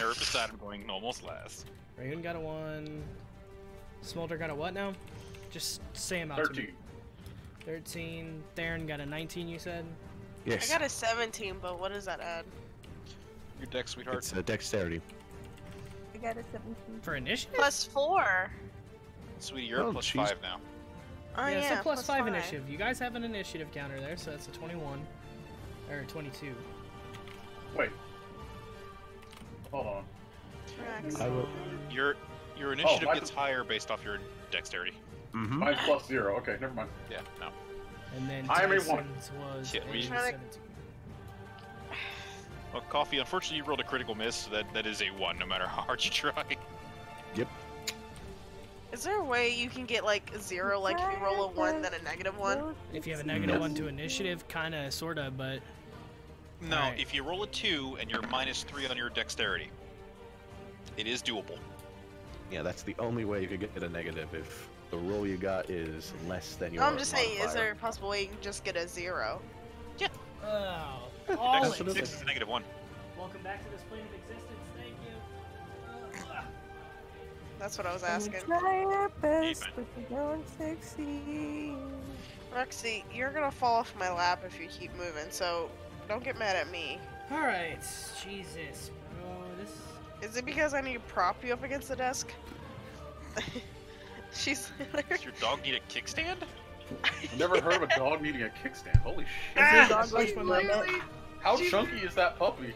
nerve aside, I'm going almost last. Rahun got a 1. Smolder got a what now? Just say him out 13. to me. 13. Therein got a 19, you said? Yes. I got a 17, but what does that add? Your deck, sweetheart. It's dexterity. I got a 17. For initiative? Plus 4. Sweetie, you're Oh, plus jeez. 5 now. Oh yeah, yeah, so plus 5 initiative. You guys have an initiative counter there, so that's a 21. Or 22. Wait. Hold on. I will. Your initiative my- gets higher based off your dexterity. Mm-hmm. Mine's plus 0. Okay, never mind. Yeah, no. And then I am a 1. Tyson's was Yeah, a we- 17. Well, Coffee, unfortunately you rolled a critical miss, so that is a 1 no matter how hard you try. Yep. Is there a way you can get like 0, like if you roll a 1 then a -1? If you have a -1 to initiative, kinda, sorta, but... No, Alright. if you roll a 2 and you're -3 on your dexterity, it is doable. Yeah, that's the only way you could get a negative if the roll you got is less than your No, I'm just saying, is modifier. there a possible way you can just get a 0? Oh, Dex Always. 6 is a -1. Welcome back to this plane of existence, thank you. That's what I was We asking. try our best, Even. but we don't succeed. Roxy, you're gonna fall off my lap if you keep moving, so don't get mad at me. Alright, Jesus, bro, this... Is it because I need to prop you up against the desk? She's Does your dog need a kickstand? I've never heard of a dog needing a kickstand. Holy shit. Every dog she's likes my limit. literally How She- chunky is that puppy?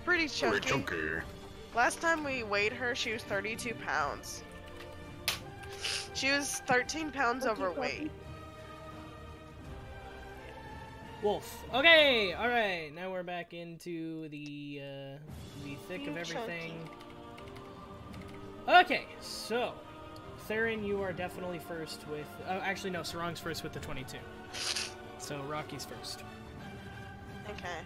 pretty chunky. Chunky. Last time we weighed her, she was 32 pounds. She was 13 pounds Chunky overweight. Wolf. Okay, alright, now we're back into the thick of You everything. Okay, so... Therein, you are definitely first with... Oh, actually, no, Sarang's first with the 22. So, Rockie's first. Okay.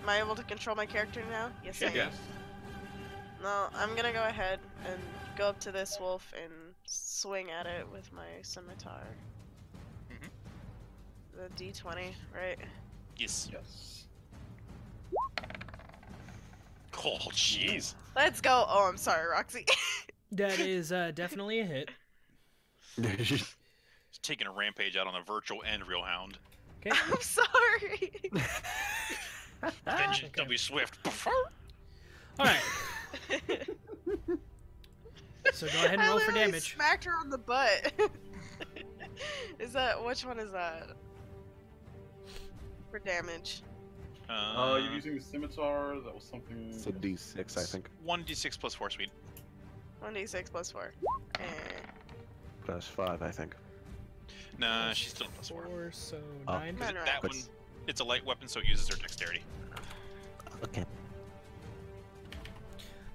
Am I able to control my character now? Yes, I am. Yes. No, I'm gonna go ahead and go up to this wolf and swing at it with my scimitar. The D20, right? Yes. Yes. Oh, jeez. Let's go! Oh, I'm sorry, Roxy. That is definitely a hit. He's taking a rampage out on a virtual and real hound. Okay. I'm sorry! Vengeance will be swift. Alright. So go ahead and I roll for literally damage. smacked her on the butt. Is that... which one is that? For damage. You're using the scimitar. That was something. It's a D6, I think. 1d6 plus 4, sweet. 1d6 plus 4. Plus 5, I think. Nah, she's still plus 4. 4, so Oh. 9. Come on, That But- one, it's a light weapon, so it uses her dexterity. Okay.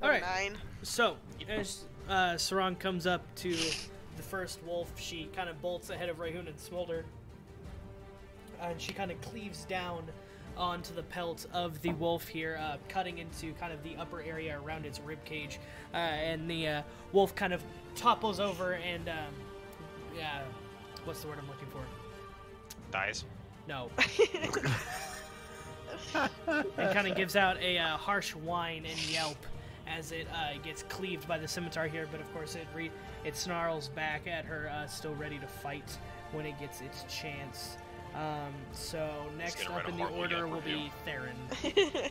Alright. 9. So, as Sarang comes up to the first wolf, she kind of bolts ahead of Rahun and Smolder. And she kind of cleaves down onto the pelt of the wolf here, cutting into kind of the upper area around its rib cage. And the wolf kind of topples over and, yeah, what's the word I'm looking for? Dies. No. And kind of gives out a harsh whine and yelp as it gets cleaved by the scimitar here, but of course it snarls back at her, still ready to fight when it gets its chance. So next gonna up write a in the horrible order yelp will review. be Therein.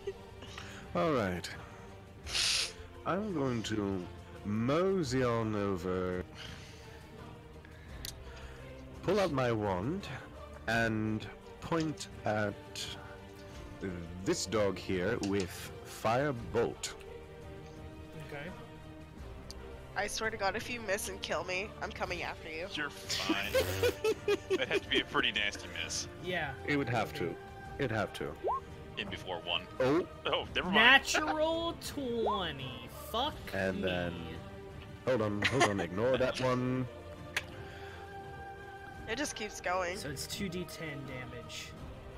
Alright. I'm going to mosey on over, pull out my wand, and point at this dog here with Firebolt. Okay. I swear to God, if you miss and kill me, I'm coming after you. You're fine. That'd have to be a pretty nasty miss. Yeah. It would have to. It'd have to. In before 1. Oh, Oh, never mind. Natural 20. Fuck and me. then... Hold on, ignore that one. It just keeps going. So it's 2d10 damage.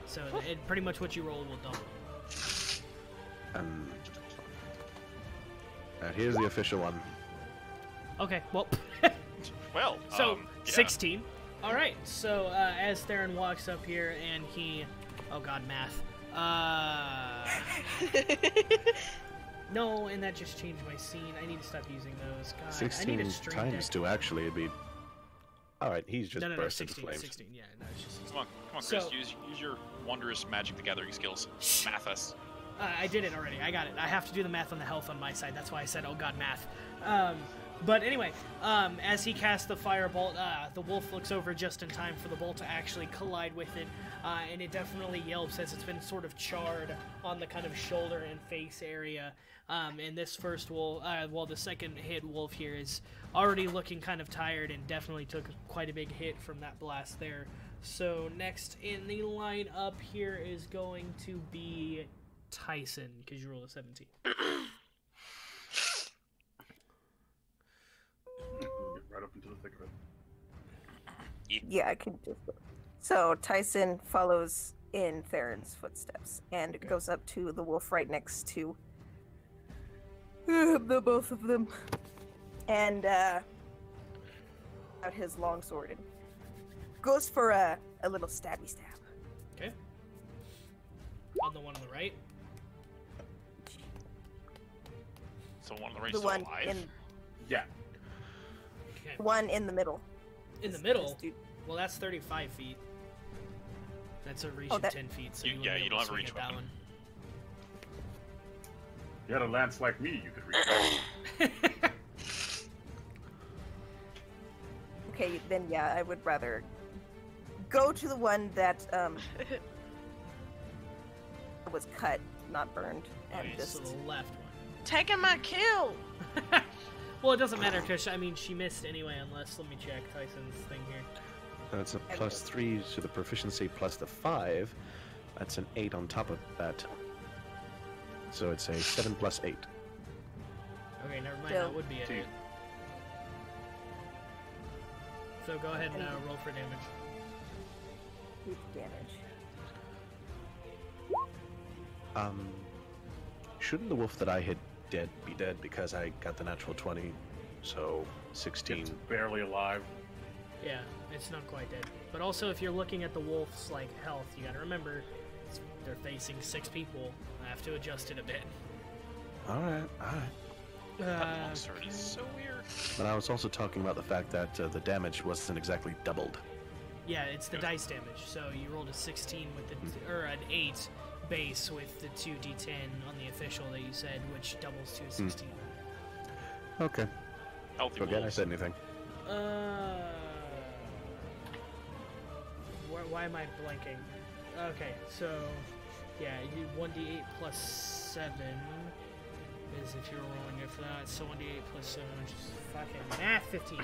So pretty much what you roll will double. Here's the official one. Okay, well... Well, So, yeah. 16. Alright, so as Therein walks up here and he... Oh god, math. No, and that just changed my scene. I need to stop using those. God, I 16 need a stream times deck. 2, actually, it'd be... Alright, he's just No, burst into 16, flames. 16. Yeah, no, it's just 16. Come on, Chris. So- Use your wondrous Magic the Gathering skills. Math us. I did it already. I got it. I have to do the math on the health on my side. That's why I said, oh god, math. But anyway, as he casts the firebolt, the wolf looks over just in time for the bolt to actually collide with it, and it definitely yelps as it's been sort of charred on the kind of shoulder and face area. And this first wolf, the second hit wolf here is already looking kind of tired and definitely took quite a big hit from that blast there. So next in the line up here is going to be Tyson, because you rolled a 17. Get right up into the thick of it. Yeah, I can just. So Tyson follows in Theron's footsteps and goes up to the wolf right next to the both of them, and out his longsword and goes for a little stabby stab. Okay. On the one on the right. So one on the right The still one alive. in Yeah. Okay. one in the middle. In the This middle. dude. Well, that's 35 feet. That's a reach Oh, of that- 10 feet, so You- you yeah, wouldn't you be able don't to have a swing reach at that weapon. You had a lance like me, you could reach that. one. Okay, then yeah, I would rather go to the one that was cut, not burned, and Okay, so just the left one. Taking my kill. Well, it doesn't matter, because, I mean, she missed anyway, unless, let me check Tyson's thing here. That's a +3 to the proficiency plus the 5. That's an 8 on top of that. So it's a 7 plus 8. Okay, never mind, So- that would be a hit. So go ahead and roll for damage. huge damage. Shouldn't the wolf that I hit be dead because I got the natural 20? So 16. It's barely alive. Yeah, it's not quite dead. But also, if you're looking at the wolf's, like, health, you gotta remember, they're facing 6 people. I have to adjust it a bit. Alright. That longsword is so weird. But I was also talking about the fact that the damage wasn't exactly doubled. Yeah, it's the dice damage. So you rolled a 16 with the, or an 8 base with the 2d10 on the official that you said, which doubles to a 16. Okay. Healthy Forget I wolves. said anything. Why am I blanking? Okay, so yeah, you 1d8 plus 7 is if you're rolling it for that. So 1d8 plus 7, which is fucking math 15.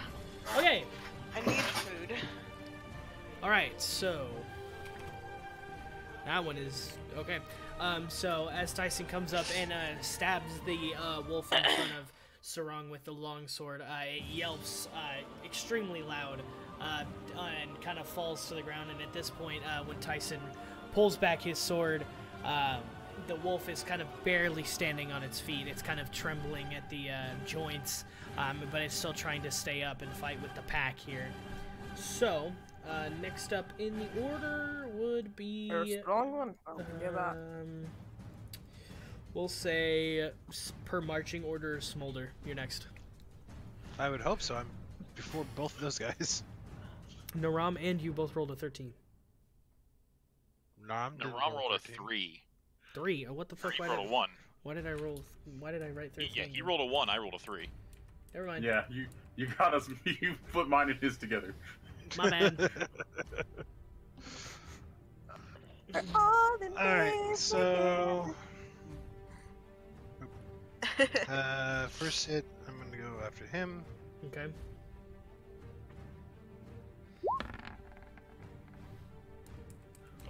Okay. I need food. All right, so that one is okay. So as Tyson comes up and stabs the wolf in front of Sarang with the longsword, it yelps extremely loud and kind of falls to the ground. And at this point, when Tyson pulls back his sword, the wolf is kind of barely standing on its feet. It's kind of trembling at the joints, but it's still trying to stay up and fight with the pack here. So, next up in the order would be... You're a strong one. I'll give you that. We'll say, per marching order, Smolder. You're next. I would hope so. I'm before both of those guys. Naram and you both rolled a 13. Naram rolled a 3. 3? Oh, what the fuck? He rolled a 1. Why did I roll? Why did I write 13? Yeah, he rolled a 1. I rolled a 3. Never mind. Yeah, you got us. You put mine and his together. My man. Alright, so... first hit, I'm gonna go after him. Okay.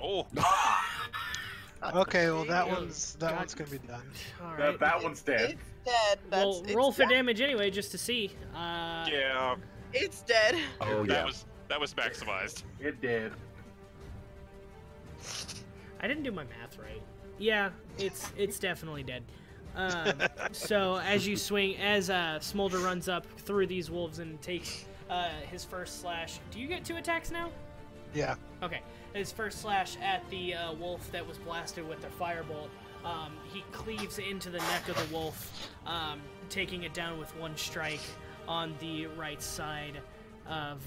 Oh! Okay, well that God. one's gonna be done. All right. That one's dead. It's dead. Well, It's roll for dead. damage anyway, just to see. Yeah, It's dead. Oh, yeah. that was maximized. It did. I didn't do my math right. Yeah, it's definitely dead. So as you swing, as Smolder runs up through these wolves and takes his first slash. Do you get 2 attacks now? Yeah. Okay. His first slash at the wolf that was blasted with the firebolt. He cleaves into the neck of the wolf, taking it down with one strike on the right side of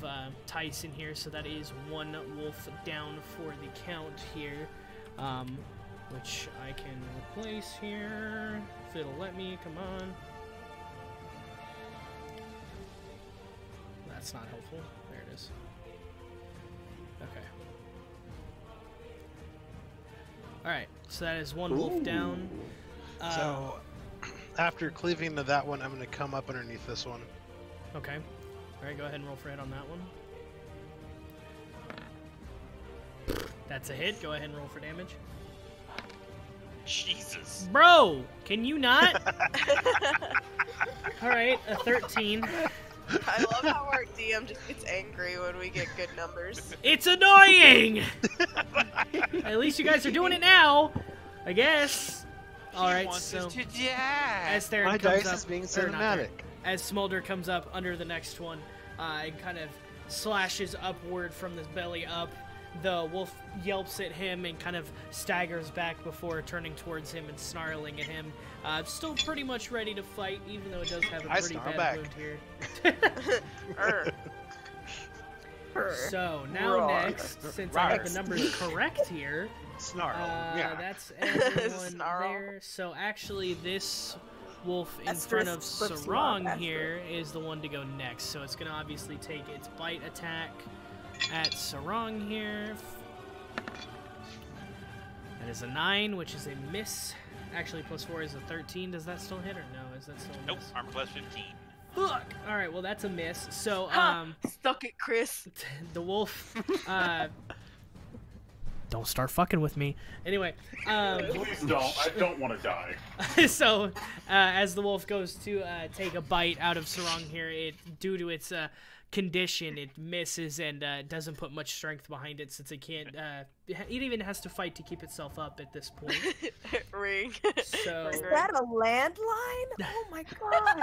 Tyson here. So that is one wolf down for the count here, which I can replace here if it'll let me. Come on. That's not helpful. There it is. Okay. Alright, so that is one wolf down. So, after cleaving to that one, I'm going to come up underneath this one. Okay. Alright, go ahead and roll for hit on that one. That's a hit. Go ahead and roll for damage. Jesus. Bro! Can you not? Alright, a 13. I love how our DM just gets angry when we get good numbers. It's annoying! At least you guys are doing it now, I guess. Alright, so as Therein My comes dice up, is being or not Therein, cinematic. as Smolder comes up under the next one, and kind of slashes upward from his belly up, the wolf yelps at him and kind of staggers back before turning towards him and snarling at him. Still pretty much ready to fight, even though it does have a pretty snarl bad back. wound here. Err. So now Roar. next, since I have the numbers correct here, Snarl. Yeah. that's everyone Snarl. there. So actually, this wolf in Asterisk front of flips you Sarang off, here is the one to go next. So it's going to obviously take its bite attack at Sarang here. That is a 9, which is a miss. Actually, +4 is a 13. Does that still hit or no? Is that still a Nope, miss? armor class 15. Fuck! Alright, well, that's a miss. So, Stuck it, Chris. the wolf, don't start fucking with me. Anyway, Please don't. I don't want to die. so, as the wolf goes to take a bite out of Sarang here, due to its condition, it misses and doesn't put much strength behind it, since it can't, it even has to fight to keep itself up at this point. Ring. So, Is that a landline? Oh my god.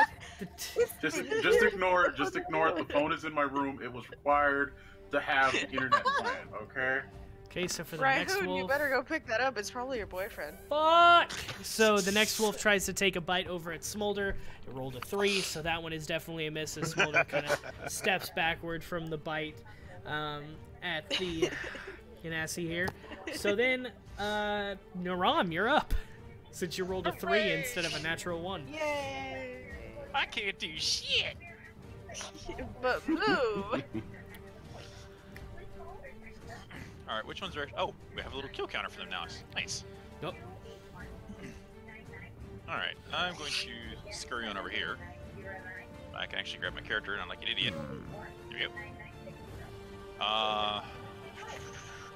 Just ignore it. Just ignore it. The phone is in my room. It was required to have the internet plan. Okay. okay, so for the next Rahun, wolf... you better go pick that up. It's probably your boyfriend. Fuck! So the next wolf tries to take a bite over at Smolder. It rolled a 3, so that one is definitely a miss as Smolder kind of steps backward from the bite at the Ganassi here. So then, Naram, you're up. Since you rolled a 3 instead of a natural 1. Yay! I can't do shit. But move. All right, which ones are? Oh, we have a little kill counter for them now. Nice. Yep. All right, I'm going to scurry on over here. I can actually grab my character, and I'm like an idiot. Here we go.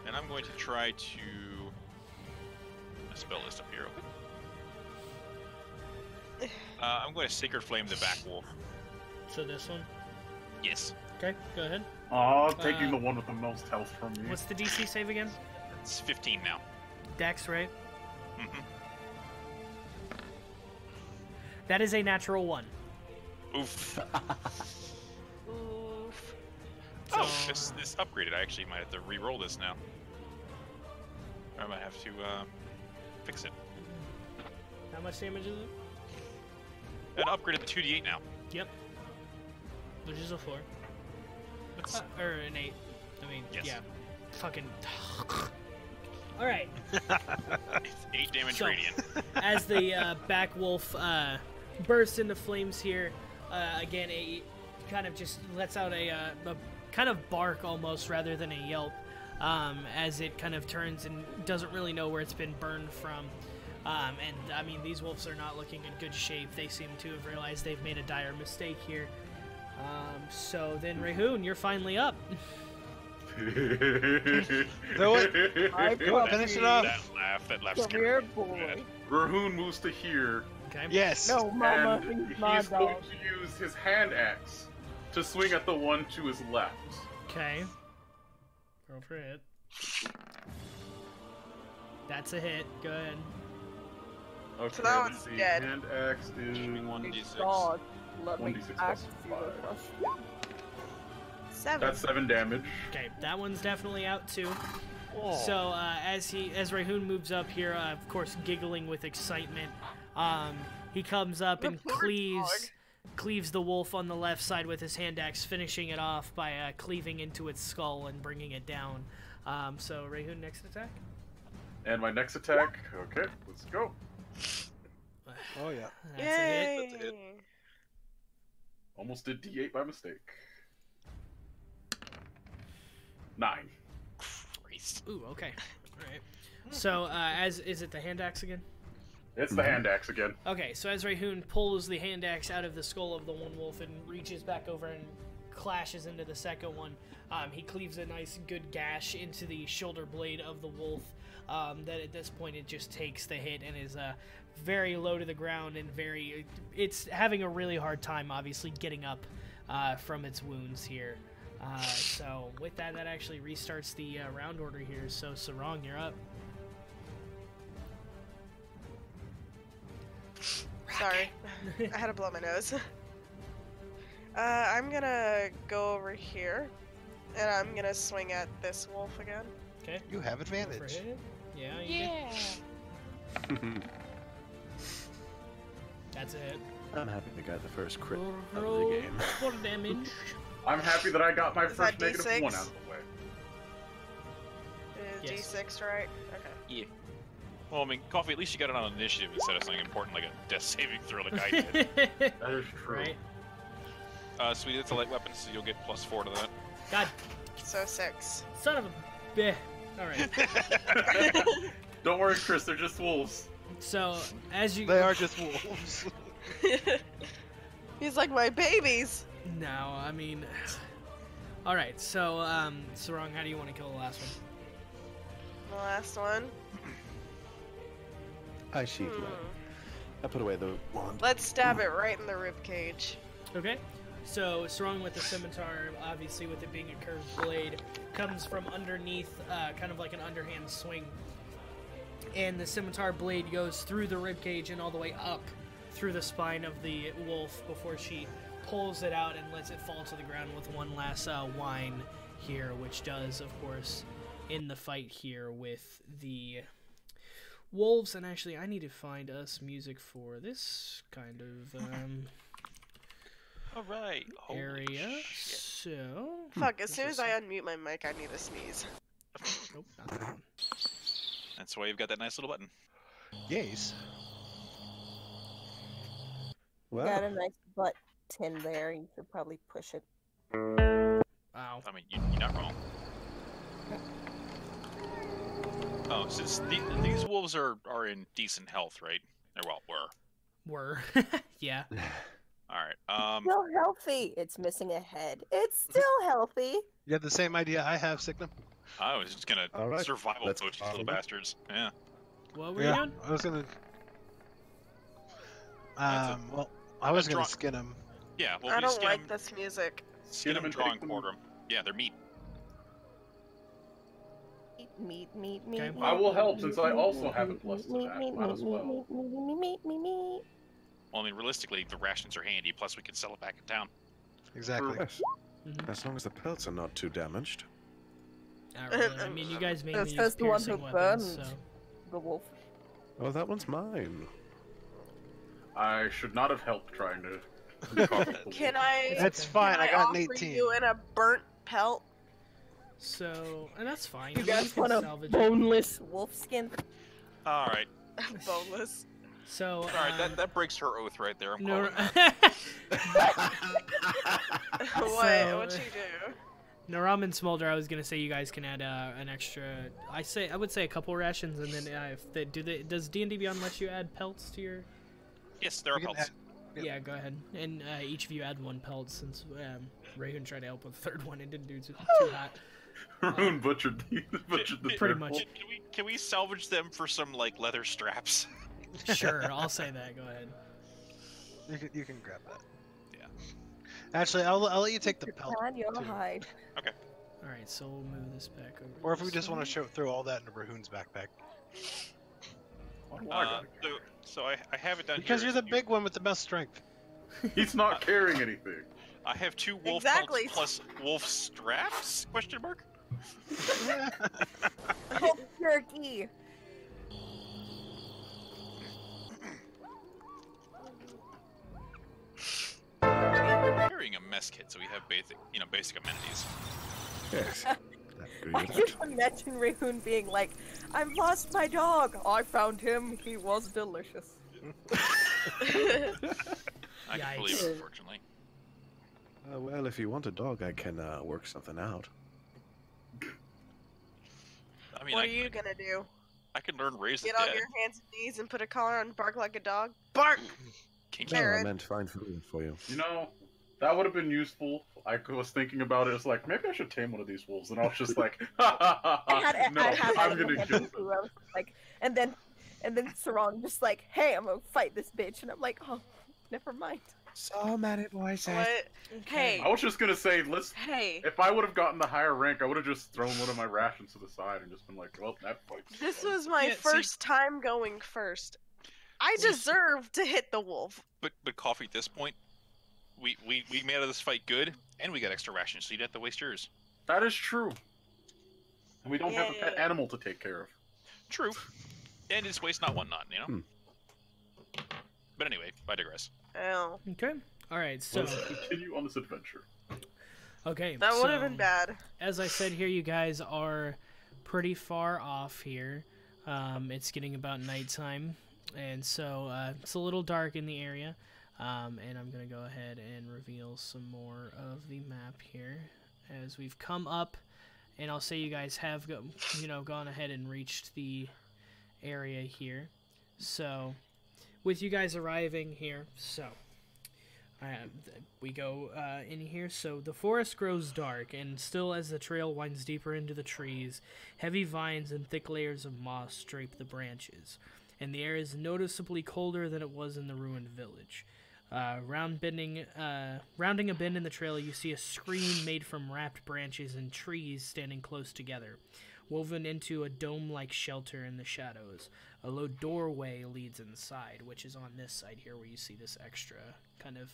And I'm going to try to spell list up here. Okay. I'm going to Sacred Flame the back wolf. So this one? Yes. Okay, go ahead. Aw, taking the one with the most health from me. What's the DC save again? It's 15 now. Dex, right? Mm-hmm. That is a natural 1. Oof. Oof. Oh, this upgraded. I actually might have to re-roll this now. I might have to fix it. How much damage is it? It upgraded to 2d8 now. Yep. Which is a 4. That's Or an 8. I mean, Yes. yeah. Fucking... Alright. it's 8 damage So- radiant. As the back wolf bursts into flames here, again, it kind of just lets out a kind of bark almost rather than a yelp, as it kind of turns and doesn't really know where it's been burned from. And I mean, these wolves are not looking in good shape. They seem to have realized they've made a dire mistake here. So then, Rahun, you're finally up. Throw it. I Finish it off. That laugh Come scared here, me. boy. Rahun moves to here, Okay. Yes. No, mama, and he's my he's going dog. to use his hand axe to swing at the one to his left. Okay. Roll for hit. That's a hit. Go ahead. Okay, So that let's one's see. dead. Hand axe is Shooting 1d6. God, let me 1d6 act plus you. 7. That's 7 damage. Okay, that one's definitely out too. So as Rahun moves up here, of course giggling with excitement, he comes up and cleaves the wolf on the left side with his hand axe, finishing it off by cleaving into its skull and bringing it down. So Rahun, next attack. And my next attack. Okay, let's go. Oh yeah. That's a hit. That's a hit. Almost did D8 by mistake. 9. Christ. Ooh, okay. All right. So is it the hand axe again? It's the hand axe again. Okay, so as Rahun pulls the hand axe out of the skull of the one wolf and reaches back over and clashes into the second one, he cleaves a nice good gash into the shoulder blade of the wolf. That at this point it just takes the hit and is very low to the ground and it's having a really hard time, obviously, getting up from its wounds here. So with that actually restarts the round order here. So Sarang, you're up. Sorry, I had to blow my nose. I'm gonna go over here, and I'm gonna swing at this wolf again. Okay. You have For advantage. hit? Yeah. You do. That's a hit. I'm happy we got the first crit of the Roll game. for damage. I'm happy that I got my Is first that negative D6? 1 out of the way. Yes. D6, right? Okay. Yeah. Well, I mean, Coffee, at least you got it on initiative instead of something important like a death saving throw like I did. That is true. Right. Sweetie, that's a light weapon, so you'll get +4 to that. God, So 6. son of a bitch. All right. Don't worry, Chris, they're just wolves. So as you They are just wolves. He's like my babies. No, I mean. All right. So Sarang, how do you want to kill the last one? The last one. I sheathe mine. I put away the wand. Let's stab it right in the rib cage. Okay. So Sarang with the scimitar, obviously with it being a curved blade, comes from underneath, kind of like an underhand swing, and the scimitar blade goes through the rib cage and all the way up through the spine of the wolf before she pulls it out and lets it fall to the ground with one last whine here, which does, of course, end the fight here with the wolves. And actually, I need to find us music for this kind of All right. Holy area. shit. So Fuck, as soon as I unmute my mic, I need to sneeze. nope, not that one. That's why you've got that nice little button. Yes. Got Well, a nice butt tin there. You should probably push it. Wow. I mean, you're not wrong. Oh, since these wolves are in decent health, right? Or, well, were. Yeah. All right. Still healthy. It's missing a head. It's still healthy. You have the same idea I have, Signum? I was just gonna All right, survival let's coach these little follow. bastards. Yeah. What were you doing? I was gonna. That's Well, I was Draw- gonna skin him. Yeah. Well, I we don't skin like them, this music. skin them, and draw, and take them. quarter them. Yeah, they're meat. Meat. Okay. I will help since I also haven't blessed to that. Might as well. Meat. Well, I mean, realistically, the rations are handy. Plus, we can sell it back in town. Exactly. yes. Mhm. As long as the pelts are not too damaged. Not really. I mean, you guys mainly That's use just the one piercing who weapons, burned. so. The wolf. Oh, that one's mine. I should not have helped trying to. Can I? That's okay. fine. Can I got an offer 18. you in a burnt pelt? So, and that's fine. You I mean, guys can want a salvage it. boneless wolf skin? All right. Boneless. So, All right. That breaks her oath right there. I'm no, calling that. What'd you do? Naram and Smolder, I was gonna say you guys can add an extra. I would say a couple rations, and then if they does D&D Beyond let you add pelts to your? Yes, there are We can pelts. Yep. Yeah, go ahead. And each of you add one pelt since Rahun tried to help with the third one. It didn't do too hot. Ruin butchered the Pretty third much. wolf. Can we salvage them for some like leather straps? Sure, I'll say that. Go ahead. You can grab that. Yeah. Actually, I'll let you take the pelt. Plan your too. hide. All right, so we'll move this back over. Or if we just want to throw all that into Rahun's backpack. Why do I gotta So I have it down Because here. you're the big one with the best strength. He's not carrying anything. I have 2 wolf Exactly. pelts plus wolf straps? Question mark. Oh, jerky. Carrying a mess kit, so we have basic amenities. Yes. I agree I with just that. imagine Rahun being like, I've lost my dog. I found him. He was delicious. I can believe Yikes. it, unfortunately. Well, if you want a dog, I can work something out. I mean, What I are you gonna do? can learn raise the Get on dead. your hands and knees and put a collar on and bark like a dog? Bark! Kinky. No, I Carrot. meant find food for you. You know, that would have been useful. I was thinking about it. It's like, maybe I should tame one of these wolves. And I was just like, ha ha ha ha. No, I'm gonna kill them. I was like, and then Sarang just like, hey, I'm gonna fight this bitch, and I'm like, oh, never mind. So many voices. What? Hey. I was just gonna say, Hey. if I would have gotten the higher rank, I would have just thrown one of my rations to the side and just been like, well, that fight's This done. was my Yeah, see- first time going first. I deserve to hit the wolf. But Coffee, at this point, we made out of this fight good, and we got extra rations, so you didn't have to waste yours. That is true. And we don't have a Yay. pet animal to take care of. True. And it's waste not, one not, you know? But anyway, I digress. Oh. Okay. All right. So Let's continue on this adventure. okay. That would have so, been bad. As I said here, you guys are pretty far off here. It's getting about nighttime, and so it's a little dark in the area. And I'm gonna go ahead and reveal some more of the map here as we've come up, and I'll say you guys have gone ahead and reached the area here. So with you guys arriving here, we go in here. So the forest grows dark, and still as the trail winds deeper into the trees, heavy vines and thick layers of moss drape the branches, and the air is noticeably colder than it was in the ruined village. Rounding a bend in the trail, you see a screen made from wrapped branches and trees standing close together, woven into a dome-like shelter in the shadows. A low doorway leads inside, which is on this side here, where you see this extra kind of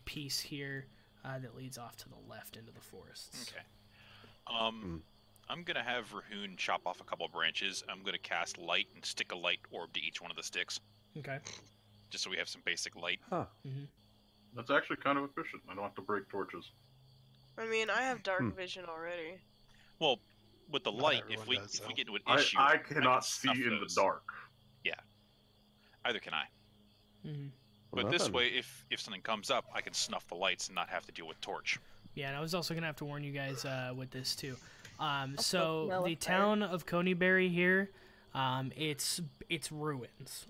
piece here that leads off to the left into the forests. Okay. I'm gonna have Rahun chop off a couple branches. I'm gonna cast light and stick a light orb to each one of the sticks, Okay. just so we have some basic light. Huh. That's actually kind of efficient. I don't have to break torches. I mean, I have dark vision already. Well, with the Not light, everyone if we does, though. get into an I issue, cannot can see snuff in the those. dark. Either can I. Mm-hmm. But Well, this then. way, if something comes up, I can snuff the lights and not have to deal with torch. Yeah, and I was also gonna have to warn you guys with this too. smell So of the fire. town of Coneyberry here, it's ruins.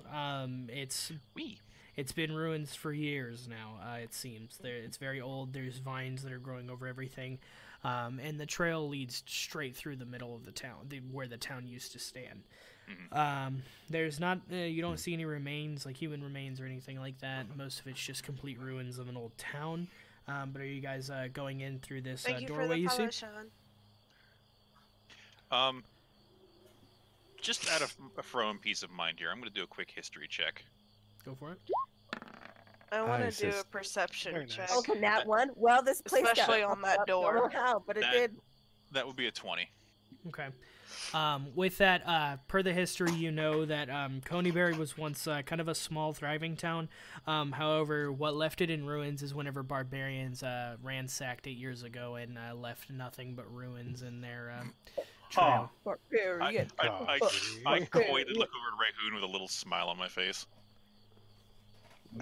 It's been ruins for years now. It seems it's very old. There's vines that are growing over everything, and the trail leads straight through the middle of the town, where the town used to stand. There's not you don't see any remains, like human remains or anything like that. Most of it's just complete ruins of an old town. But are you guys going in through this Thank you for doorway the you see? follow, Sean. Just out of a thrown peace of mind here, I'm gonna do a quick history check. Go for it. I want Nice, to do a it's- perception Very nice. check. Oh, can that one? Well, this place got Especially on that fucked up. door. Don't know how, but it That- did. That would be a 20. Okay. With that, per the history, you know that Coneyberry was once kind of a small, thriving town. However, what left it in ruins is whenever barbarians ransacked 8 years ago and left nothing but ruins in their trail. Barbarian. I coyly look over at Rahun with a little smile on my face.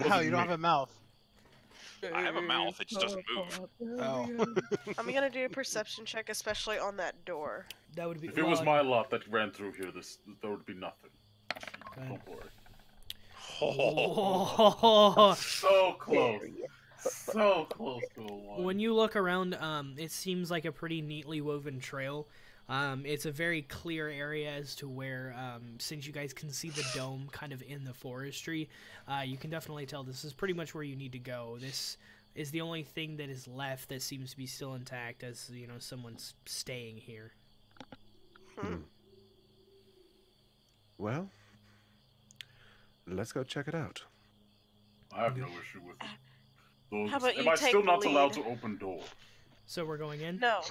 How, you don't have a mouth? I have a mouth, it just doesn't move. Oh. I'm gonna do a perception check, especially on that door. That would be. If it was my lot that ran through here, there would be nothing. Okay. Don't worry. Oh. So close. So close to a one. When you look around, it seems like a pretty neatly woven trail. It's a very clear area as to where, since you guys can see the dome kind of in the forestry, you can definitely tell this is pretty much where you need to go. This is the only thing that is left that seems to be still intact, as, you know, someone's staying here. Well, let's go check it out. I have no issue with it. Those, How about am you I take still the not allowed lead? to open doors? So we're going in? No.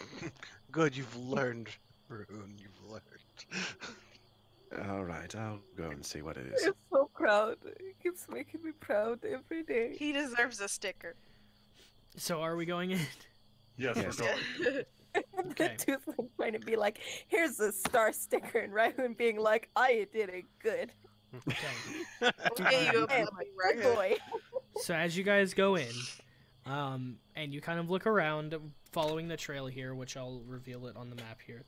Good, you've learned, Rahun. You've learned. All right, I'll go and see what it is. I'm so proud. It keeps making me proud every day. He deserves a sticker. So are we going in? Yes, Yes. we're going. Okay. The Toothless trying to be like, here's a star sticker, and Rahun being like, I did it good. Okay. We'll get you a Hey, puppy good right here. boy. So as you guys go in, and you kind of look around, following the trail here, which I'll reveal it on the map here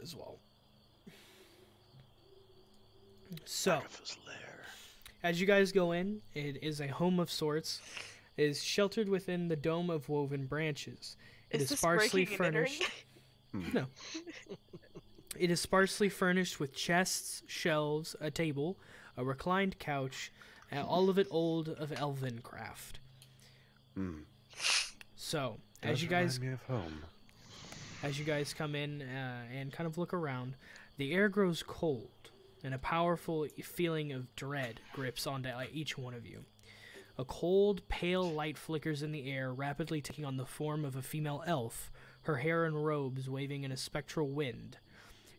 as well. So, Agatha's lair. as you guys go in, it is a home of sorts. It is sheltered within the dome of woven branches. It is this sparsely breaking and entering? furnished. No. It is sparsely furnished with chests, shelves, a table, a reclined couch, and all of it old of elven craft. Hmm. So, Does as you guys remind me of home. As you guys come in and kind of look around, the air grows cold, and a powerful feeling of dread grips onto each one of you. A cold, pale light flickers in the air, rapidly taking on the form of a female elf, her hair and robes waving in a spectral wind.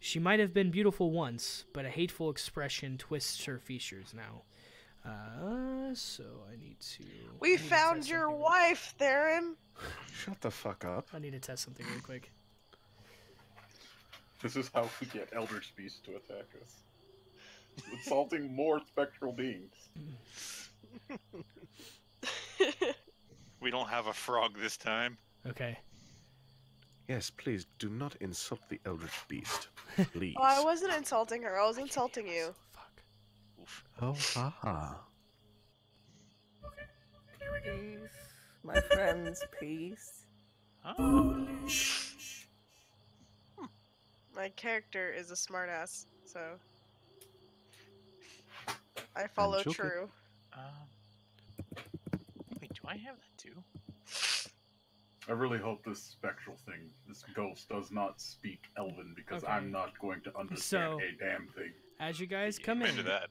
She might have been beautiful once, but a hateful expression twists her features now. So I need to... We I need to found test your something real- wife, Therein. Shut the fuck up. I need to test something real quick. This is how we get Eldritch Beasts to attack us. Assaulting more spectral beings. We don't have a frog this time. Okay. Yes, please do not insult the Eldritch Beast. Please. Oh, I wasn't insulting her. I was insulting you. Fuck. Oof. Oh, haha. Peace, my friends, peace. Oh. My character is a smartass, so I follow joking. true. Wait, do I have that too? I really hope this spectral thing, this ghost, does not speak Elven because Okay. I'm not going to understand So- a damn thing. As you guys Yeah, come I'm in, into that.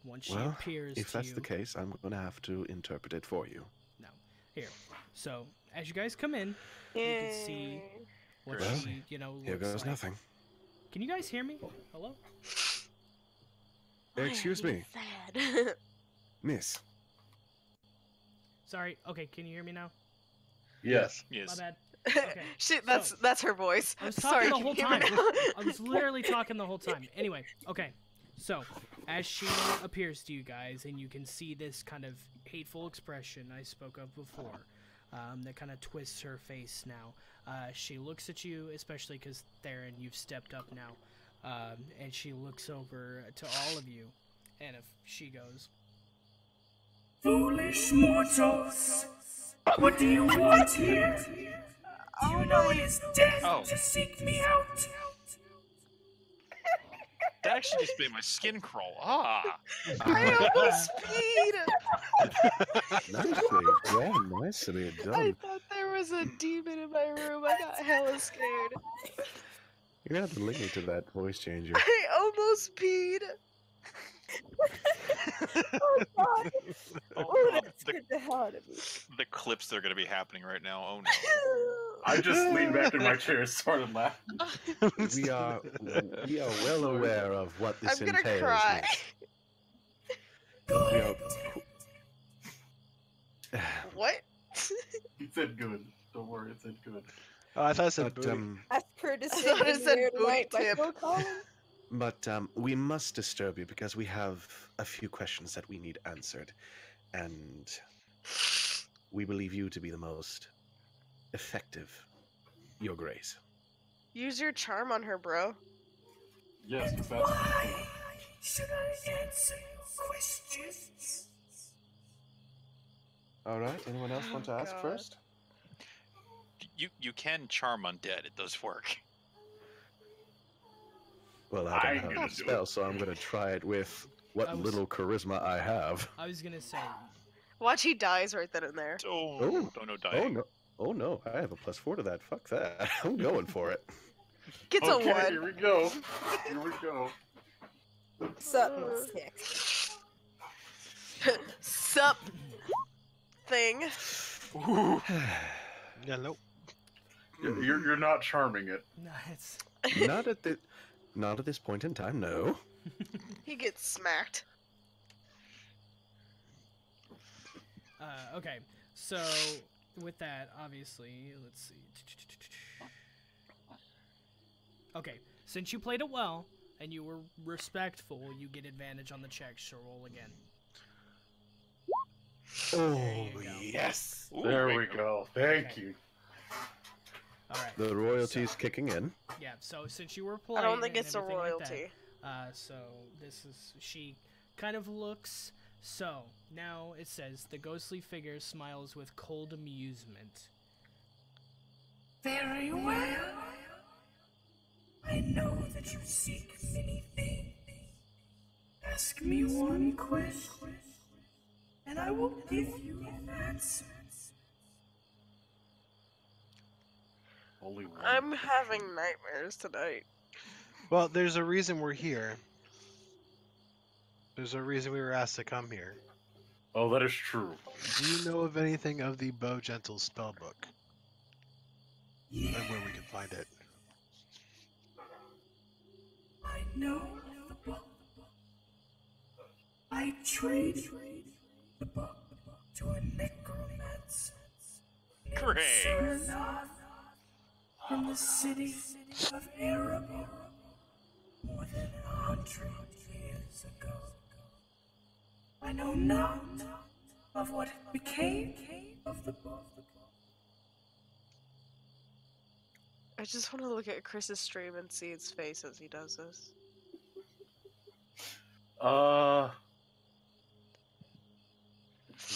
once she Well, appears if to that's you, the case, I'm going to have to interpret it for you. here. So as you guys come in, you can see what Well, she, Here looks goes like. nothing. Can you guys hear me? Hello? Excuse me, Sad. miss. Sorry. Okay, can you hear me now? Yes. Yes. My bad. Okay, Shit, so- that's her voice. I was Sorry, talking the can whole you hear time. me now? I was literally talking the whole time. Anyway, okay. So, as she appears to you guys, and you can see this kind of hateful expression I spoke of before, that kind of twists her face now. She looks at you, especially because Therein, you've stepped up now, and she looks over to all of you, and if she goes, Foolish mortals, what do you want here? You know it is death Oh. to seek me out. That actually just made my skin crawl. Ah! I almost peed. Nicely done, nicely I done. thought there was a demon in my room. I got hella scared. You're going to have to link me to that voice changer. I almost peed. Oh, God. Oh, Oh, no. that scared the hell out of me. The clips that are going to be happening right now. Oh no. I just leaned back in my chair and started laughing. We are well aware of what this I'm gonna entails. cry. We are What? He said good. Don't worry, it said good. Oh, I thought it said but, booty. Ask her to I sing thought it in said here booty tonight by tip. Phil Collins. we must disturb you because we have a few questions that we need answered, and we believe you to be the most effective, Your Grace. Use your charm on her, bro. Yes, if that's Why should I answer your questions? All right. Anyone else want to Oh, ask God. first? You can charm undead. It does work. Well, I I'm don't have gonna the do spell, so I'm going to try it with what I was- little charisma I have. I was gonna say, Watch, he dies right then and there. Oh, Oh. no Oh dying. no! Oh no! I have a +4 to that. Fuck that! I'm going for it. Gets okay, a here 1. we go. Here we go. Sup, stick. Sup thing. Ooh. Yeah, nope. You're not charming it. No, it's not at this point in time. No. He gets smacked. okay. So with that, obviously, let's see. Okay, since you played it well and you were respectful, you get advantage on the check. So roll again. Oh yes. Ooh, There wait, we go. Thank you. All right. The royalty's kicking in. Yeah. So since you were I playing, don't think and it's a everything like that, royalty. so this is she kind of looks. So now it says the ghostly figure smiles with cold amusement. Very well. I know that you seek many things. Ask me one question, and I will give you an answer. Only one. I'm having nightmares tonight. Well, there's a reason we're here. There's a reason we were asked to come here. Oh, that is true. Do you know of anything of the Bow Gentle spellbook? Yeah, And where we can find it? I know the book. I traded the book to a necromancer named Great. Sarang from the city of Erebor more than 100 years ago. I know not of what became of the book. I just want to look at Chris's stream and see its face as he does this.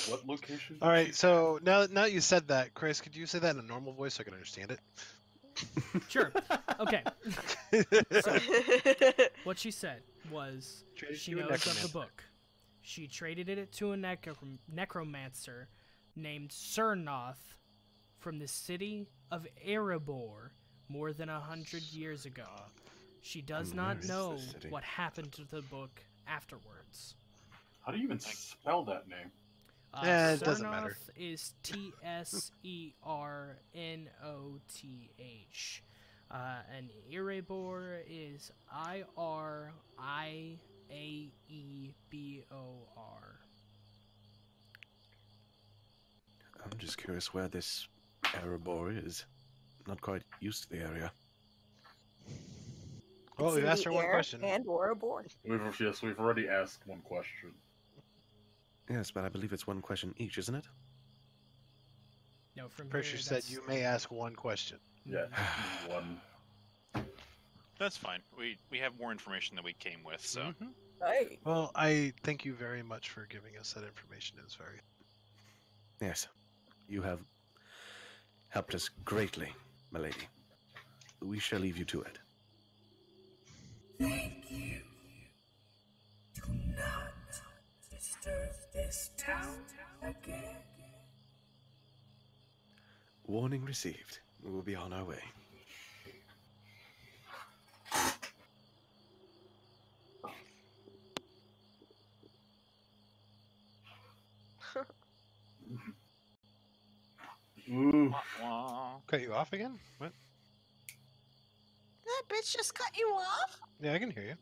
What location? All right, so now you said that, Chris, could you say that in a normal voice so I can understand it? Sure. Okay. So what she said was Traded she to a knows of the necromancer. book. She traded it to a necromancer named Cernoth from the city of Erebor more than 100 years ago. She does And not where is know this city? what happened to the book afterwards. How do you even spell that name? It doesn't matter. Cernoth is Tsernoth, and Erebor is Iriaebor. I'm just curious where this Erebor is. Not quite used to the area. Well, It's we've in asked the her one air question. And or a board. We've already asked one question. Yes, but I believe it's one question each, isn't it? No, from Pressure here, said that's- you may ask one question. Yeah, one. That's fine. We have more information than we came with, so. Mhm. Right. Well, I thank you very much for giving us that information. It's very. Yes. You have helped us greatly, my lady. We shall leave you to it. Thank you. Do not disturb this town again. Warning received. We will be on our way. Ooh. Wah. Cut you off again? What? That bitch just cut you off? Yeah, I can hear you.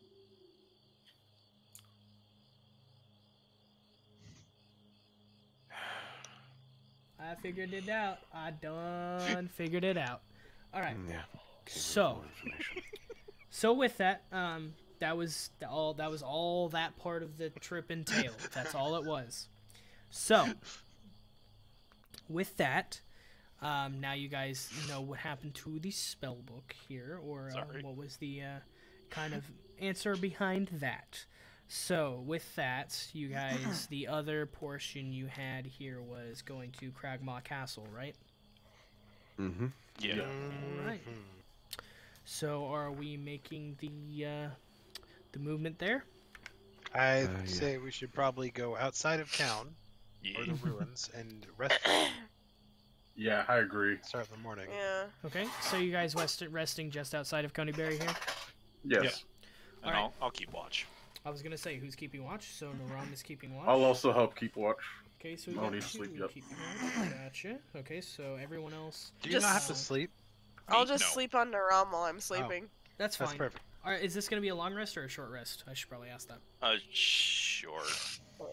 I figured it out. I done figured it out. All right. Yeah. So- More information. So with that, that was all that part of the trip entailed. That's all it was. So with that, now you guys know what happened to the spell book here, or Sorry. what was the kind of answer behind that. So with that, you guys, the other portion you had here was going to Cragmaw Castle, right? Mm-hmm. Yeah. Yeah. Alright. Mhm. So are we making the movement there? I yeah. say we should probably go outside of town or Yeah. the ruins and rest. Yeah, I agree. Start in the morning. Yeah. Okay, so you guys resting just outside of Coneyberry here? Yes. And Alright. I'll keep watch. I was gonna say who's keeping watch. So Naram is keeping watch. I'll also help keep watch. Okay, so we No got need to sleep two yet. keeping watch. Gotcha. Okay, so everyone else. Do you not have to Just- sleep? I'll just No. sleep on Naram while I'm sleeping. That's fine. That's perfect. All right, is this gonna be a long rest or a short rest? I should probably ask that. Sure.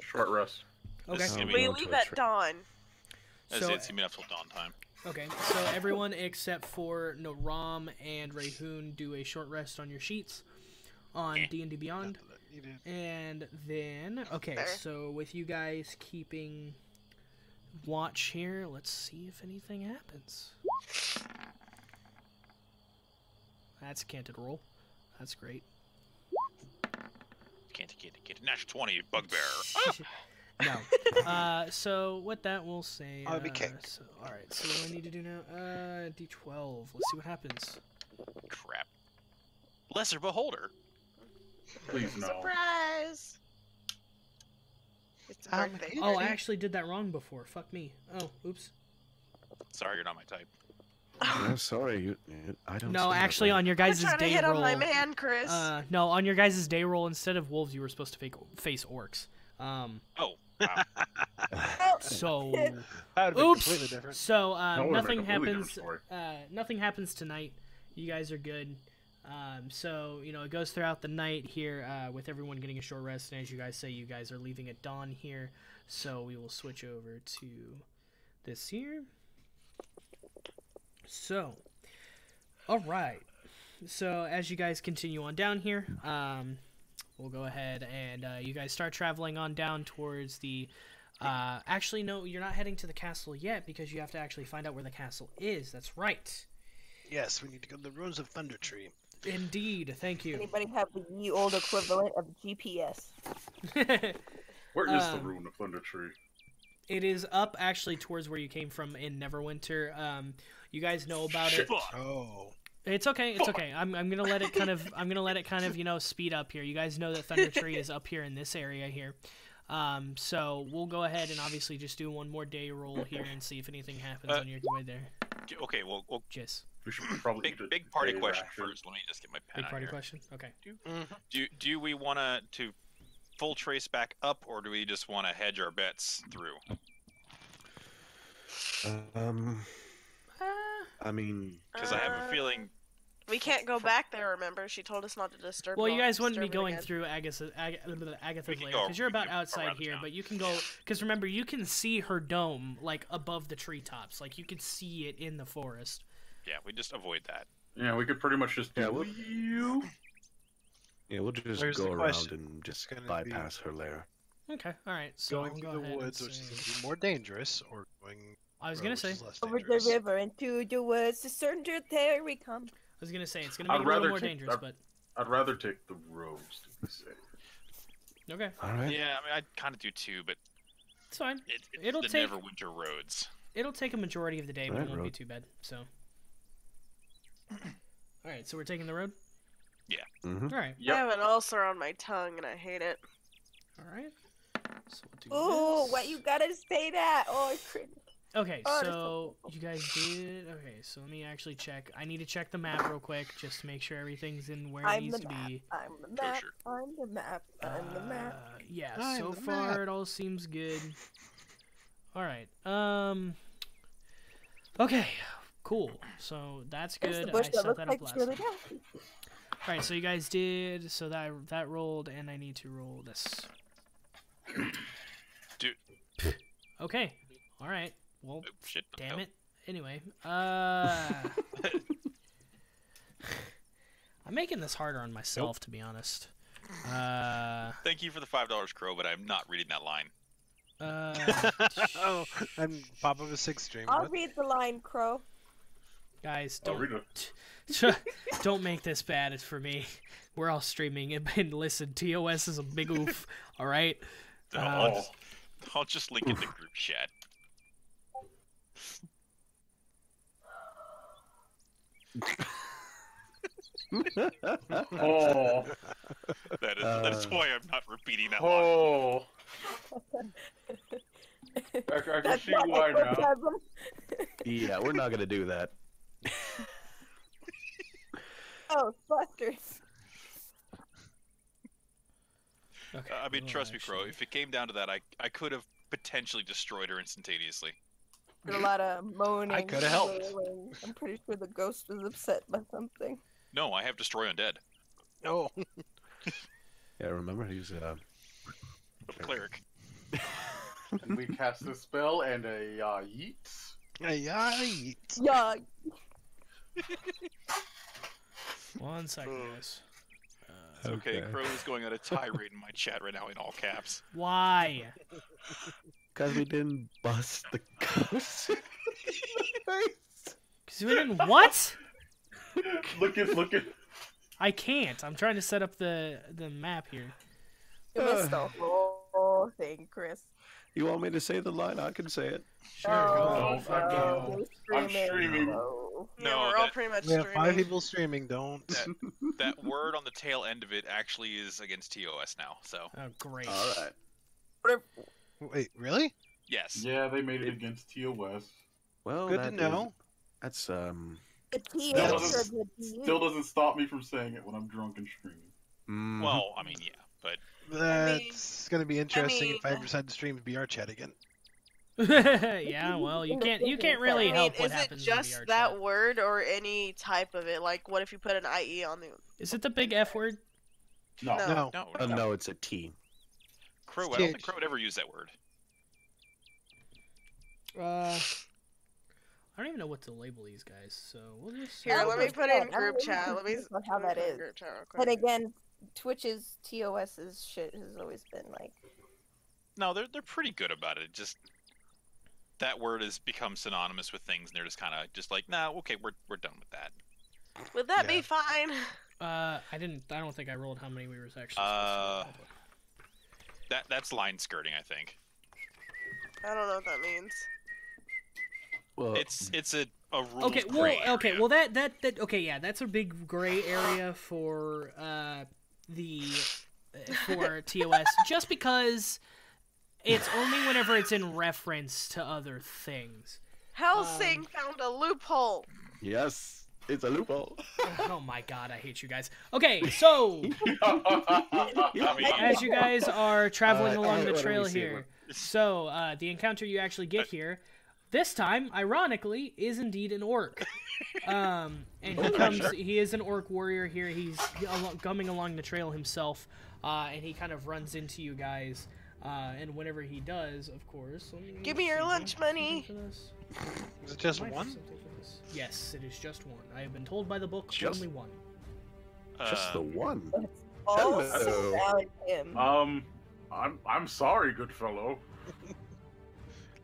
Short rest. Okay. This is gonna We be, going leave to a at trip. dawn. So it's gonna be up till dawn time. okay, so everyone except for Naram and Rahun do a short rest on your sheets on D&D Beyond. You did. And then, okay, Fair. so with you guys keeping watch here, let's see if anything happens. That's a canted roll. That's great. Can't. Natural 20, bugbear. No. So with that, we'll say. I'll be kicked. So, all right. So what do I need to do now? D12. Let's see what happens. Crap. Lesser beholder. Please no. Surprise! It's a Um, birthday. Oh, I actually did that wrong before. Fuck me. Oh, oops. Sorry, you're not my type. I'm sorry, I don't. No, see that actually, right. on your I'm guys' trying to day hit roll. on my man, Chris. No, on your guys' day roll, instead of wolves, you were supposed to face orcs. Oh, wow. So. That would have been Oops. completely different. So That would've nothing been a completely different happens. story. Nothing happens tonight. You guys are good. So it goes throughout the night here with everyone getting a short rest. And as you guys say, you guys are leaving at dawn here. So we will switch over to this here. So, all right. So as you guys continue on down here, we'll go ahead and you guys start traveling on down towards the. Actually, no, you're not heading to the castle yet because you have to actually find out where the castle is. That's right. Yes, we need to go to the ruins of Thunder Tree. Indeed. Thank you. Anybody have the ye old equivalent of GPS? Where is the Um, rune of Thunder Tree? It is up actually towards where you came from in Neverwinter. You guys know about it. Oh. It's okay. It's okay. I'm gonna let it kind of speed up here. You guys know that Thunder Tree is up here in this area here. So we'll go ahead and obviously just do one more day roll here and see if anything happens on your way there. Okay, well, Jess. We should probably eat a big party day question ration. first. Let me just get my pen Big out party here. question. Okay. Do we want to full trace back up, or do we just want to hedge our bets through? I mean, Because I have a feeling. We can't go back there, remember? She told us not to disturb Well, you guys wouldn't be disturb it going again. through Agatha's We can lair go- because you're we can about go outside around here, town. but you can go because remember you can see her dome like above the treetops, like you could see it in the forest. Yeah, we just avoid that. Yeah, we could pretty much just do. Yeah, we'll just Here's go the around question. and just Gonna be- bypass her lair. Okay, all right. So Going I'll through go the ahead and woods, which is say- going to be more dangerous, or going. I was gonna road, say. which is less Over the dangerous. river into the woods, the surrender, there we come. I was gonna say it's gonna be I'd a little rather more take- dangerous, I'd- but I'd rather take the roads to be safe. okay, All right. Yeah, I mean, I kind of do too, but it's fine. it's It'll the take- Neverwinter roads. It'll take a majority of the day, but it Right, won't be road. too bad. So, all right. So we're taking the road. Mm-hmm. All right. I Yep. have an ulcer on my tongue and I hate it. All right. So we'll do Ooh, this. why you gotta say that? Oh, I cringe. Okay, Oh, that's so so you guys did. Okay, so let me actually check. I need to check the map real quick just to make sure everything's in where it I'm needs the to map. be. I'm the map. Kosher. I'm the map. I'm the map. Yeah, I'm so the far map. it all seems good. All right. Okay, cool. So that's There's good. the bush I that set looks that like up last. Shirley Bassey. All right, so you guys did. So that rolled, and I need to roll this. Dude. Okay. All right. Well, Oh, shit. damn no. it. Anyway, I'm making this harder on myself, to be honest. Thank you for the $5, Crow, but I'm not reading that line. Oh, and pop up a 6 stream. I'll What? read the line, Crow. guys, I'll don't read it. don't make this bad. It's for me. We're all streaming, and listen, TOS is a big oof. All right. I'll just link in the group chat. Oh, That is why I'm not repeating that line. oh. I can That's see not why now. sarcasm. Yeah, we're not gonna do that. Oh, busters. Okay. I mean, well, trust me, Crow. actually- If it came down to that, I could have potentially destroyed her instantaneously. There's a lot of moaning. I coulda helped. wailing. I'm pretty sure the ghost was upset by something. No, I have destroy undead. Oh. Yeah, remember he's Cleric. And we cast a spell and a yeet. Yikes. Yeah. 1 second, guys. It's okay. Okay. Crow is going on a tirade in my chat right now in all caps. Why? because we didn't bust the ghost. Because we didn't what? Look at. I can't. I'm trying to set up the map here. You missed the whole thing, Chris. You want me to say the line? I can say it. Sure, Oh, go. fuck no. no. I'm streaming. No. Yeah, No, we're all that- pretty much We have streaming. 5 people streaming. Don't. That word on the tail end of it actually is against TOS now. So Oh, great. All right. Wait, really? yes. Yeah, they made it against TOS. Well, Good to that is- know. That's The T That answered doesn't- the D. Still doesn't stop me from saying it when I'm drunk and streaming. mhm. Well, I mean, yeah, but That's gonna be interesting if I mean- ever decide to stream VR chat again. Yeah, well, you can't really I mean, help what is it happens in just VR that chat. word or any type of it? Like, what if you put an IE on the? Is it the big F word? No. No. No. no. No, it's a T. Crow. I don't think Crow would ever use that word. I don't even know what to label these guys, so we'll just... Here, Oh, let me good. put in I'm group really chat. Let me. confused on how let me that put in is. group chat real But quick. again, Twitch's TOS's shit has always been like. No, they're pretty good about it. Just that word has become synonymous with things, and they're just kind of just like, nah, okay, we're done with that. Would that Yeah. be fine? I don't think I rolled how many we were actually supposed to roll. That's line skirting, I think. I don't know what that means. Well, It's a rules Okay, well, gray okay, area. well that okay, yeah, that's a big gray area for for TOS, just because it's only whenever it's in reference to other things. Hellsing found a loophole. yes, it's a loophole. Oh my god, I hate you guys. Okay, so as you guys are traveling along the let me trail see here, so the encounter you actually get here, this time, ironically, is indeed an orc. And he is an orc warrior here. He's gumming along the trail himself, and he kind of runs into you guys. And whenever he does, of course, let me Give me your see, lunch something money. for this. Is it just Might have one? something for this. Yes, it is just one. I have been told by the book Just- only one. Just the one. Also Hello. valid him. I'm sorry, good fellow.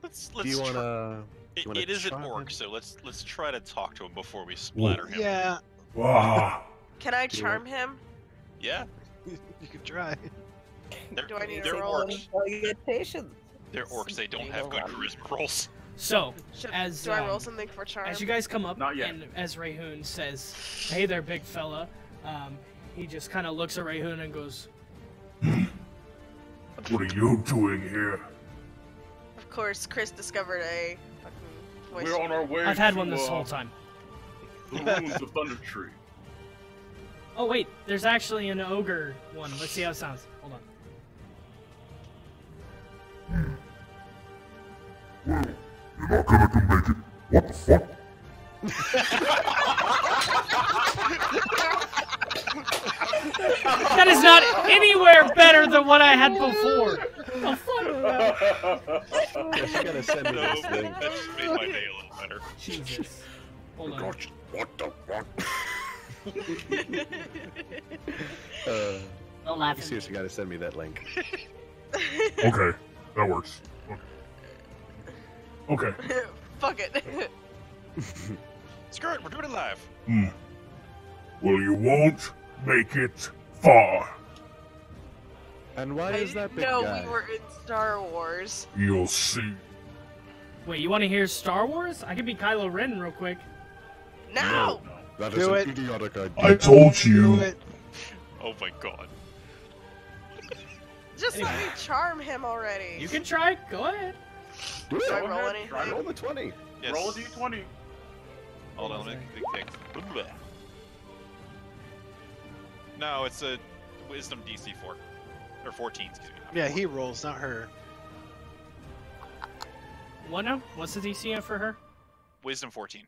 Let's Do you try- wanna? wanna It is an try orc, him? so let's try to talk to him before we splatter him. Yeah, Wow. Can I Do you charm him? Yeah. you could try. They're, Do I need to they're roll orcs. Salutations. They're orcs. They don't have good charisma rolls. So, Should, as do I roll um, something for charm? as you guys come up, Not yet. and as Rahun says, "Hey there, big fella," he just kind of looks at Rahun and goes, What are you doing here? Of course, Chris discovered a fucking voice. We're on our way. "I've had to, one this whole time." The ruins of Thunder Tree. Oh wait, there's actually an ogre one. Let's see how it sounds. Hold on. You're not gonna come make it. What the fuck? That is not anywhere better than what I had before. Oh, fuck. Yeah, she gotta send me No, this thing. that just made my day a little better. Jesus. Hold on. Gosh, what the fuck? Don't laugh You at me. seriously gotta send me that link. Okay, that works. Okay. Fuck it. Screw it, we're doing it live. Well, you won't make it far. And why I is that didn't big know guy? we were in Star Wars. You'll see. Wait, you want to hear Star Wars? I could be Kylo Ren real quick. No! That Do is it. an idiotic idea. I told Do you. it. Oh my god. Just let Anyway. me charm him already. You can try. Go ahead. Do Do I it. roll ahead, anything? try Roll the 20. Yes. Roll a d20. Hold on, let me think. No, it's a wisdom DC 4. Or 14, excuse me. Yeah, he rolls, not her. What now? What's the DC for her? Wisdom 14.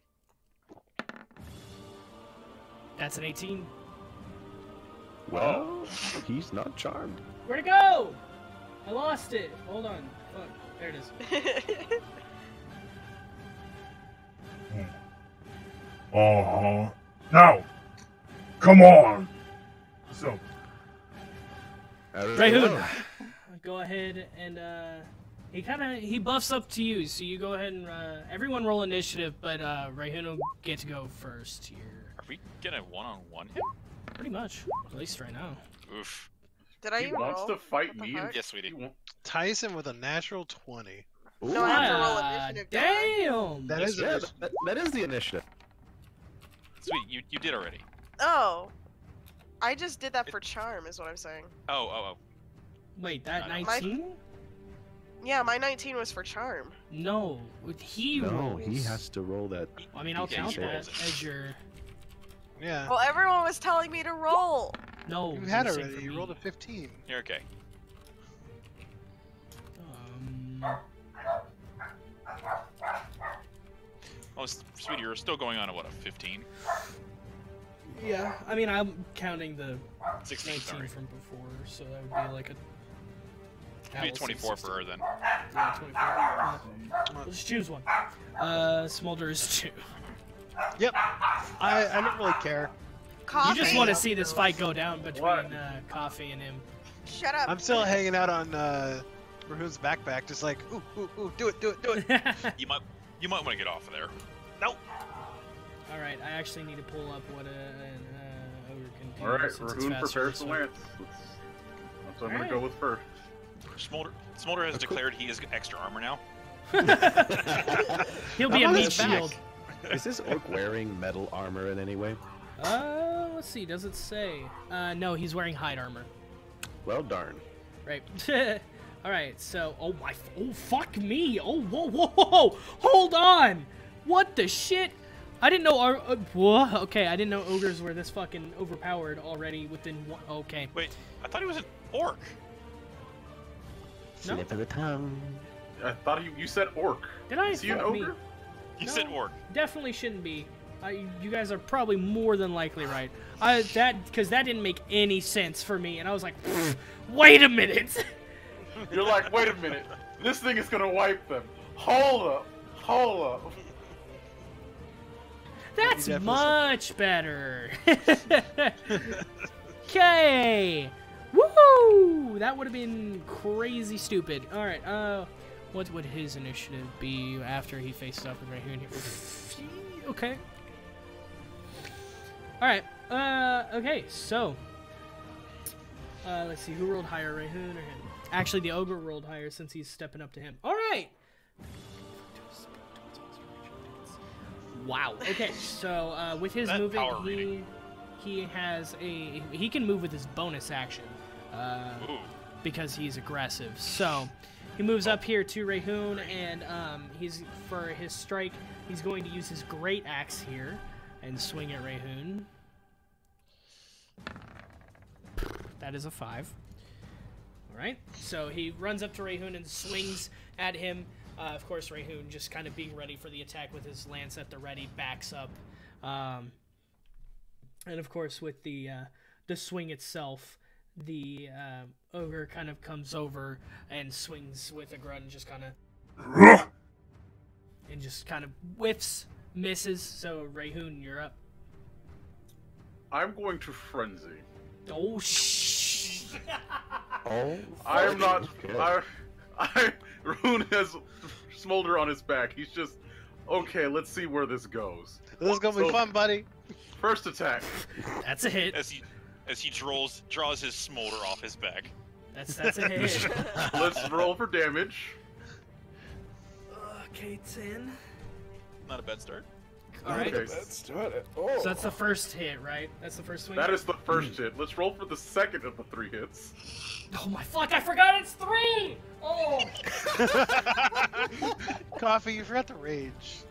That's an 18. Well, he's not charmed. Where'd it go? I lost it. Hold on. Fuck. There it is. Now, come on. So, Rahun, go ahead and he buffs up to you, so you go ahead and everyone roll initiative, but Rahun will get to go first here. Are we gonna one-on-one him? Pretty much, at least right now. Oof. Did I He even wants roll? to fight What the me. heck? And Yes, sweetie. he won't- Tyson with a natural 20. No, I have to roll Ah, initiative. don't I? damn! That is Yeah, that is the initiative. Sweet, you did already. Oh. I just did that for charm, is what I'm saying. Oh. Wait, that No, no. 19? Yeah, my 19 was for charm. No, he No, rolls. he has to roll that. I mean, I'll Yeah, count he that rolls it. as your. Yeah. Well, everyone was telling me to roll. No, You had I'm saying already. for You me. rolled a 15. You're okay. Oh, sweetie, you're still going on at what, a 15? Yeah, I mean, I'm counting the 16, 19 sorry. from before, so that would be like a. Be a 24 for her then. Yeah, 24. Yeah. We'll just choose one. Smolder is 2. Yep. I don't really care. Coffee. You just want to see this fight go down between What? Coffee and him. Shut up. I'm still hanging out on Rahun's backpack, just like, ooh, do it. You might want to get off of there. Nope. All right, I actually need to pull up what an ogre can do. All right, since it's Rahun faster, prepares so- the lance. That's what I'm gonna go with first. Smolder has declared he is extra armor now. He'll be I'm a on meat his back. shield. Is this orc wearing metal armor in any way? Let's see. Does it say? No, he's wearing hide armor. Well, darn. Right. All right. So, oh fuck me. Oh, whoa. Hold on. What the shit? I didn't know. Whoa. Okay, I didn't know ogres were this fucking overpowered already within one. Okay. Wait, I thought he was an orc. No. Slip of the tongue. I thought you said orc. Did I? Is he an Fuck me. ogre? You No. said orc. Definitely shouldn't be. You guys are probably more than likely right. Because that didn't make any sense for me, and I was like, wait a minute. You're like, wait a minute. This thing is gonna wipe them. Hold up. That's definitely much better. Okay. Woo! That would have been crazy stupid. All right. What would his initiative be after he faces off with Rahun here? Okay. All right. Okay. So, let's see who rolled higher, Rahun or him. Actually, the ogre rolled higher since he's stepping up to him. All right. Wow. Okay. So, with his That movement, power reading. he can move with his bonus action. Ooh. Because he's aggressive. So he moves up here to Rahun, and for his strike, he's going to use his great axe here and swing at Rahun. That is a 5. All right. So he runs up to Rahun and swings at him. Of course, Rahun, just kind of being ready for the attack with his lance at the ready, backs up. And of course, with the swing itself, the ogre kind of comes over and swings with a grunt and just kind of whiffs, misses. So Rahun, you're up. I'm going to frenzy. Oh shh! Oh, I am not. okay. Rahun has Smolder on his back. He's just okay. Let's see where this goes. This is gonna be So- fun, buddy. First attack. That's a hit. As he draws his smolder off his back. That's a hit. Let's roll for damage. Okay, 10. Not a bad start. All right. Okay. So that's the first hit, right? That's the first swing. That is the first hit. Let's roll for the second of the 3 hits. Oh my fuck! I forgot it's 3. Oh. Coffee, you forgot the rage.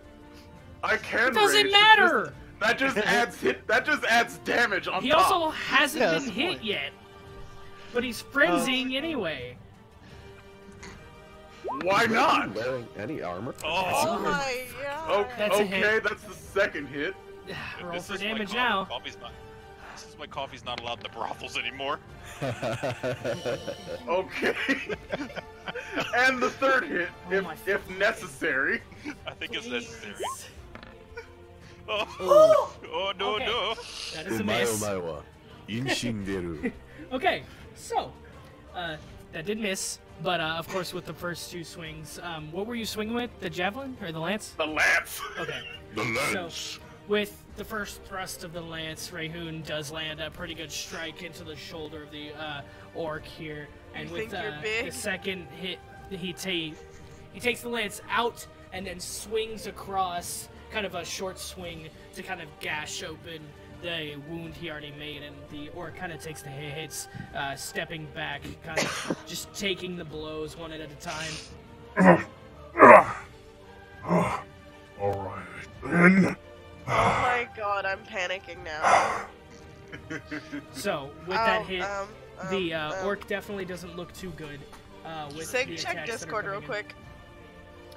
I can. It doesn't rage. matter. That just adds hit. That just adds damage on He top. also hasn't Yeah, been that's the hit point. yet. But he's frenzying anyway. Why not? Wearing any armor? Oh my god. That's a Okay, hit. that's the second hit. Roll This for is why damage now. This is why coffee's not allowed in the brothels anymore. Okay. And the third hit, Oh my if necessary. I think it's Please. necessary. Ooh. Oh no Okay. no! That is a miss. Okay, so that did miss, but of course with the first two swings, what were you swinging with? The javelin or the lance? The lance. Okay. The So with the first thrust of the lance, Rahun does land a pretty good strike into the shoulder of the orc here, and You with think you're big? the second hit, he takes the lance out and then swings across, kind of a short swing to kind of gash open the wound he already made, and the orc kind of takes the hits, stepping back, kind of just taking the blows one at a time. Alright, then. Oh my god, I'm panicking now. So with that hit, the um, orc definitely doesn't look too good. With Sig, the check attacks that are Discord real coming in. quick.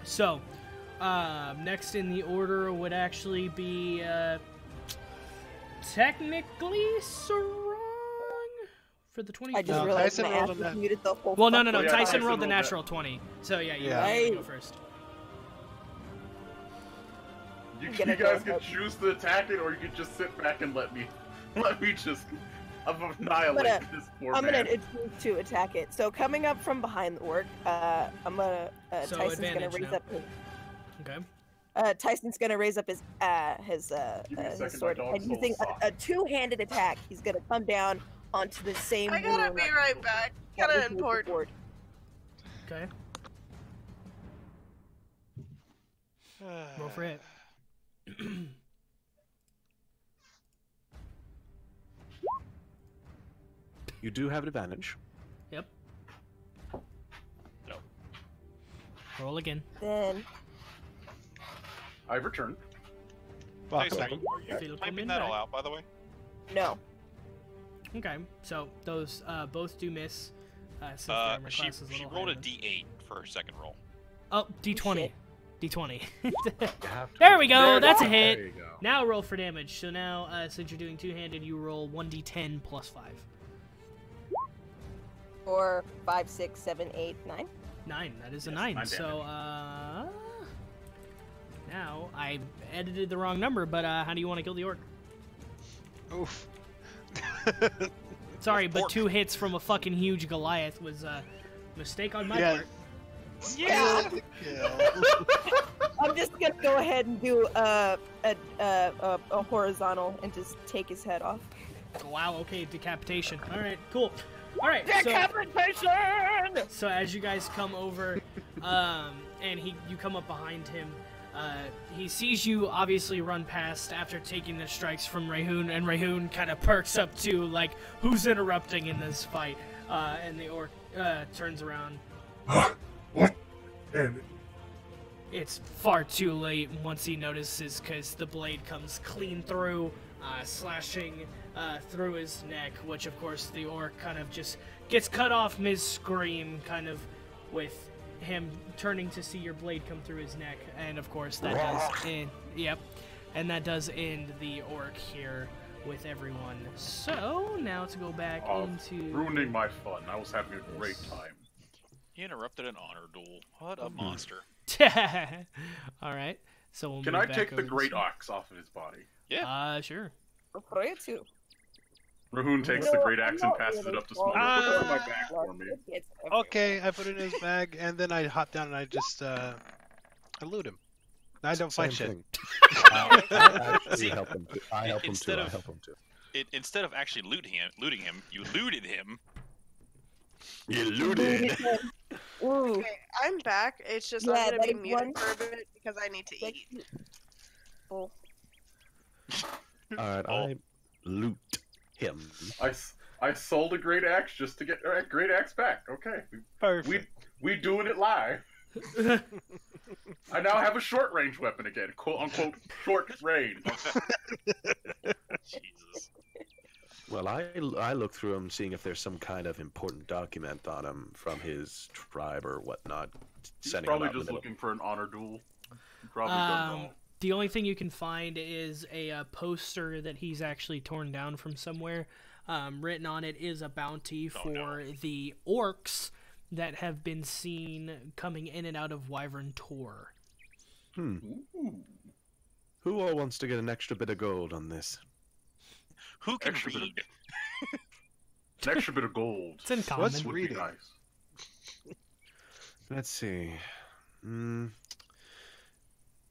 So, next in the order would actually be technically Sarang for the 20. I just No, realized Tyson my rolled ass a was nat- muted the whole Well, no. Oh, yeah, Tyson Tyson rolled the rolled that. natural 20. So yeah, you Yeah. go first. You gonna guys go can choose to attack it, or you can just sit back and let me just annihilate this poor I'm man. gonna choose to attack it. So coming up from behind the orc, I'm gonna So Tyson's gonna advantage raise now. up his Okay. Tyson's gonna raise up his Give me a second, my sword, dog's and using so a two-handed attack, he's gonna come down onto the same. I gotta wound be right back. that Kinda was moved important. forward. Okay. Roll for it. You do have advantage. Yep. Roll again. Then I've returned. Tyson, Fuck. are you Feel typing coming that back. all out, by the way? no, Okay. So those both do miss. Since their armor She class is a little rolled a higher. D8 for her second roll. Oh, D20. shit. D20. You have to- There we go. There That's a you hit. There you go. Now roll for damage. So now, since you're doing two-handed, you roll 1d10 plus 5. 4, 5, 6, 7, 8, 9. 9. That is a Yes, 9. 9 So, now I edited the wrong number, but how do you want to kill the orc? Oof. Sorry, but Orc. 2 hits from a fucking huge Goliath was a mistake on my Yeah. part. Yeah. I'm just gonna go ahead and do a horizontal and just take his head off. Wow. Okay, decapitation. All right. Cool. All right. Decapitation! So as you guys come over, and you come up behind him, he sees you obviously run past after taking the strikes from Rahun, and Rahun kind of perks up too, like, who's interrupting in this fight? And the orc turns around. What? Damn it. It's far too late once he notices, because the blade comes clean through, slashing through his neck, which of course the orc kind of just gets cut off mid-scream, kind of with him turning to see your blade come through his neck, and of course that does end. Yep, and that does end the orc here with everyone. So now to go back into Ruining my fun. I was having a great time. He interrupted an honor duel. What a monster. All right, so we'll Can move I back take the over great to- axe off of his body? Sure. For you too. Rahun takes the great axe and passes it up to Smolder. Put this in my bag for me. Okay, I put it in his bag, and then I hop down and I just I loot him. I don't find shit. Same thing. I actually help him too. I help him too. Instead I of- help him too. Instead of actually looting him, you looted him. You looted. Ooh. Okay, I'm back. It's just Yeah, I'm gonna be like muted one- for a bit because I need to eat. Oh. All right, I loot him. I sold a great axe just to get a great axe back. Okay, Perfect. we doing it live. I now have a short range weapon again, quote unquote short range. Jesus. Well, I look through him, seeing if there's some kind of important document on him from his tribe or whatnot. He's Sending probably him out in just the looking for an honor duel. He probably doesn't know. The only thing you can find is a poster that he's actually torn down from somewhere. Written on it is a bounty for the orcs that have been seen coming in and out of Wyvern Tor. Who all wants to get an extra bit of gold on this? Who can Extra bit of- read? An extra bit of gold. It's in common. What's Would be reading? nice. Let's see.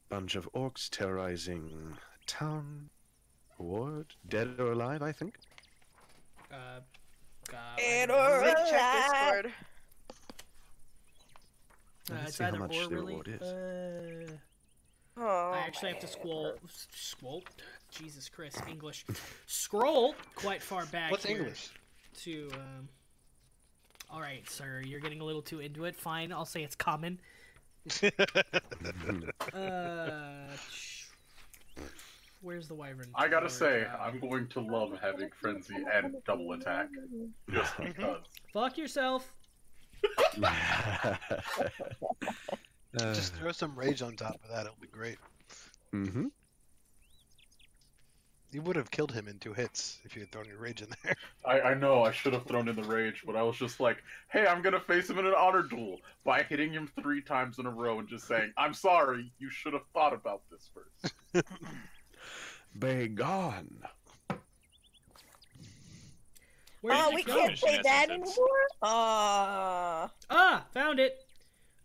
Bunch of orcs terrorizing a town. Ward, dead or alive, I think. Dead or Let me check alive. Discord. Let's It's see how either much or the really. reward is. Oh, I actually have to scroll. Jesus Christ, English. Scroll quite far back. What's here English? To All right, sir, you're getting a little too into it. Fine, I'll say it's common. Where's the wyvern? I gotta Tor say, tab? I'm going to love having frenzy and double attack. Just because. Fuck yourself. Just throw some rage on top of that. It'll be great. Mm-hmm. You would have killed him in 2 hits if you had thrown your rage in there. I know I should have thrown in the rage, but I was just like, hey, I'm gonna face him in an honor duel by hitting him 3 times in a row and just saying, I'm sorry, you should have thought about this first. Be gone. Where Oh, did we it go? can't say Finishing that that sentence. anymore. Found it.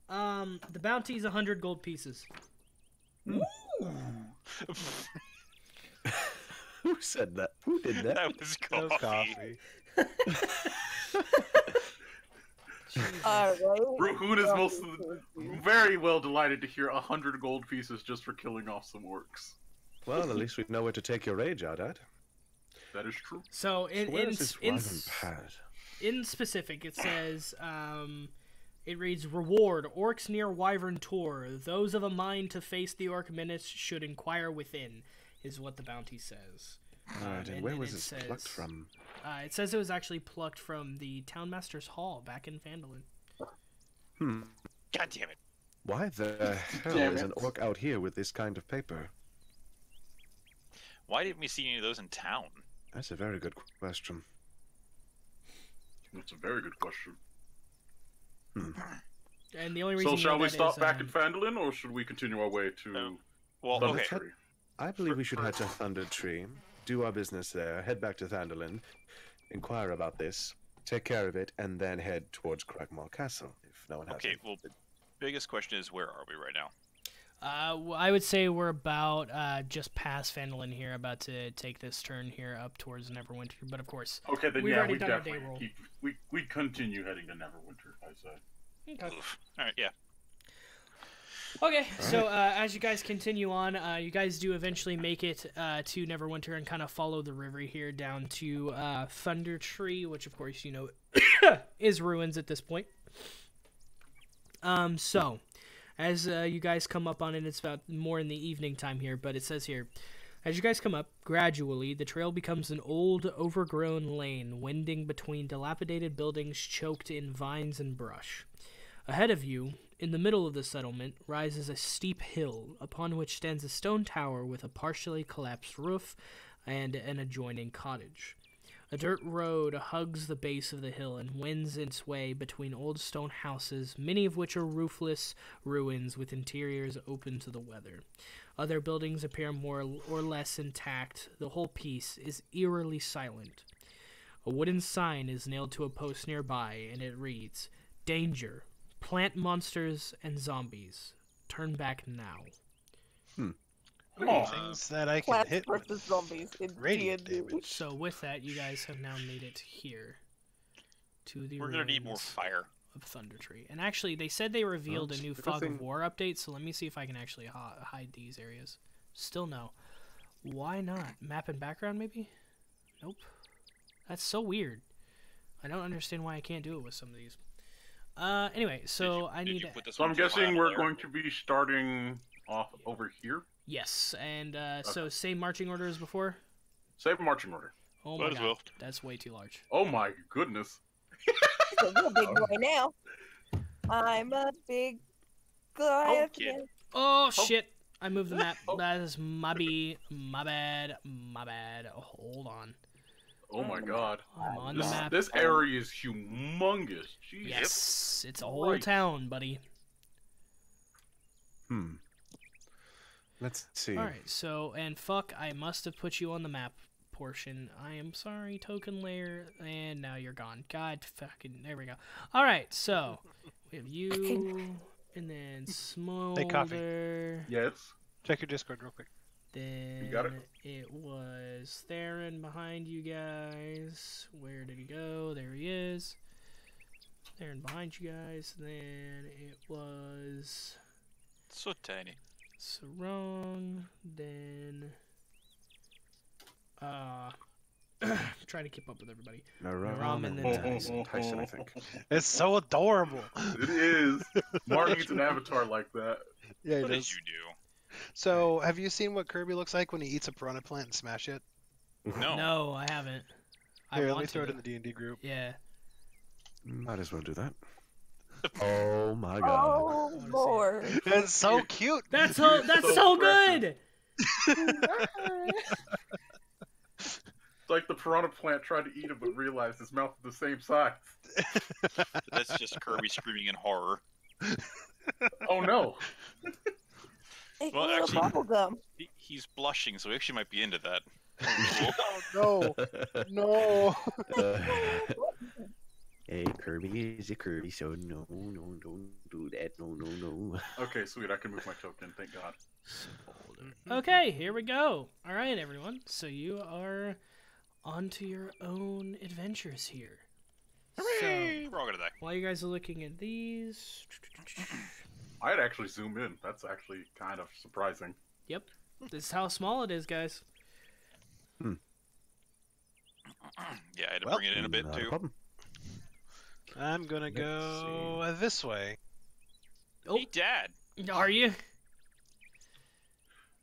The bounty is 100 gold pieces. Who said that? Who did that? That was No coffee. All right. Rahun is very well delighted to hear 100 gold pieces just for killing off some orcs. Well, at least we know where to take your rage out at. That is true. So Where is this wyvern pad? in specific, it says, it reads, reward, orcs near Wyvern Tor. Those of a mind to face the orc menace should inquire within, is what the bounty says. Alright, and where was this plucked from? It says it was actually plucked from the Townmaster's Hall back in Phandalin. God damn it. Why the hell Damn is it. an orc out here with this kind of paper? Why didn't we see any of those in town? That's a very good question. That's a very good question. And the only reason So you shall know we that stop is, back in Phandalin, or should we continue our way to Well, Thunder okay. Tree? I believe we should head to Thunder Tree, do our business there, head back to Thandalin, inquire about this, take care of it, and then head towards Cragmaw Castle, if no one has Okay, it. well, the biggest question is where are we right now? well, I would say we're about just past Phandalin here, about to take this turn here up towards Neverwinter. But of course, Okay, then We've yeah, already we done our day definitely roll. we continue heading to Neverwinter, I say. okay. Alright, yeah. Okay, so as you guys continue on, you guys do eventually make it to Neverwinter and kind of follow the river here down to Thunder Tree, which of course you know is ruins at this point. So as you guys come up on it, it's about more in the evening time here, but it says here, as you guys come up, gradually the trail becomes an old, overgrown lane, winding between dilapidated buildings choked in vines and brush. Ahead of you, in the middle of the settlement, rises a steep hill, upon which stands a stone tower with a partially collapsed roof and an adjoining cottage. A dirt road hugs the base of the hill and wends its way between old stone houses, many of which are roofless ruins with interiors open to the weather. Other buildings appear more or less intact. The whole piece is eerily silent. A wooden sign is nailed to a post nearby, and it reads, "Danger. Plant monsters and zombies. Turn back now." Oh, Things that I can Plants hit with. versus zombies in radiant D&D. damage. So with that, you guys have now made it here to the We're gonna need more ruins fire. of Thunder Tree. And actually, they said they revealed a new good Fog thing- of War update, so let me see if I can actually hide these areas. Still no. Why not? Map and background, maybe? Nope. That's so weird. I don't understand why I can't do it with some of these. Anyway, so I Did need... you put this so I'm one to the guessing bottom we're there? going to be starting off over here. Yes, and so same marching order as before? Same marching order. Oh Might my as god, well. that's way too large. Oh my goodness. He's a real big boy now. I'm a big Goliath. kid. man. Oh shit! I moved the map. Oh. That is my bad. My bad. Hold on. Oh my god. I'm on the This, map. this area is humongous. Jeez. Yes, it's a whole Christ. town, buddy. Let's see. All right. So and fuck, I must have put you on the map portion. I am sorry, token layer, and now you're gone. God fucking. There we go. All right. So we have you, and then Hey, Coffee. Smolder. Yes. Check your Discord real quick. Then got it? it was Therein behind you guys. Where did he go? There he is. Therein behind you guys. Then it was So tiny. Sarang. Then trying to keep up with everybody. Naram and and then Tyson. Tyson, I think. It's so adorable. It is. Mark needs an avatar like that. Yeah, it What did is. you do? So, have you seen what Kirby looks like when he eats a piranha plant and smash it? No. No, I haven't. I Here, let want me throw to. it in the D&D group. Yeah. Might as well do that. Oh my god. Oh Lord. It's so cute. That's so. That's So so precious. good. It's like the piranha plant tried to eat him but realized his mouth is the same size. That's just Kirby screaming in horror. Oh no. Hey, Well, little actually- bubble gum. He's blushing, so he actually might be into that. Oh, no. Hey, Kirby is a Kirby, so no, don't do that. No. Okay, sweet. I can move my token. Thank God. Okay, here we go. All right, everyone. So you are onto your own adventures here. Hooray! So We're all gonna die. while you guys are looking at these, I'd actually zoom in. That's actually kind of surprising. yep, this is how small it is, guys. Yeah, I had to Well, bring it in a bit Not too. problem. I'm gonna go this way. Oh, Hey, Dad. are you?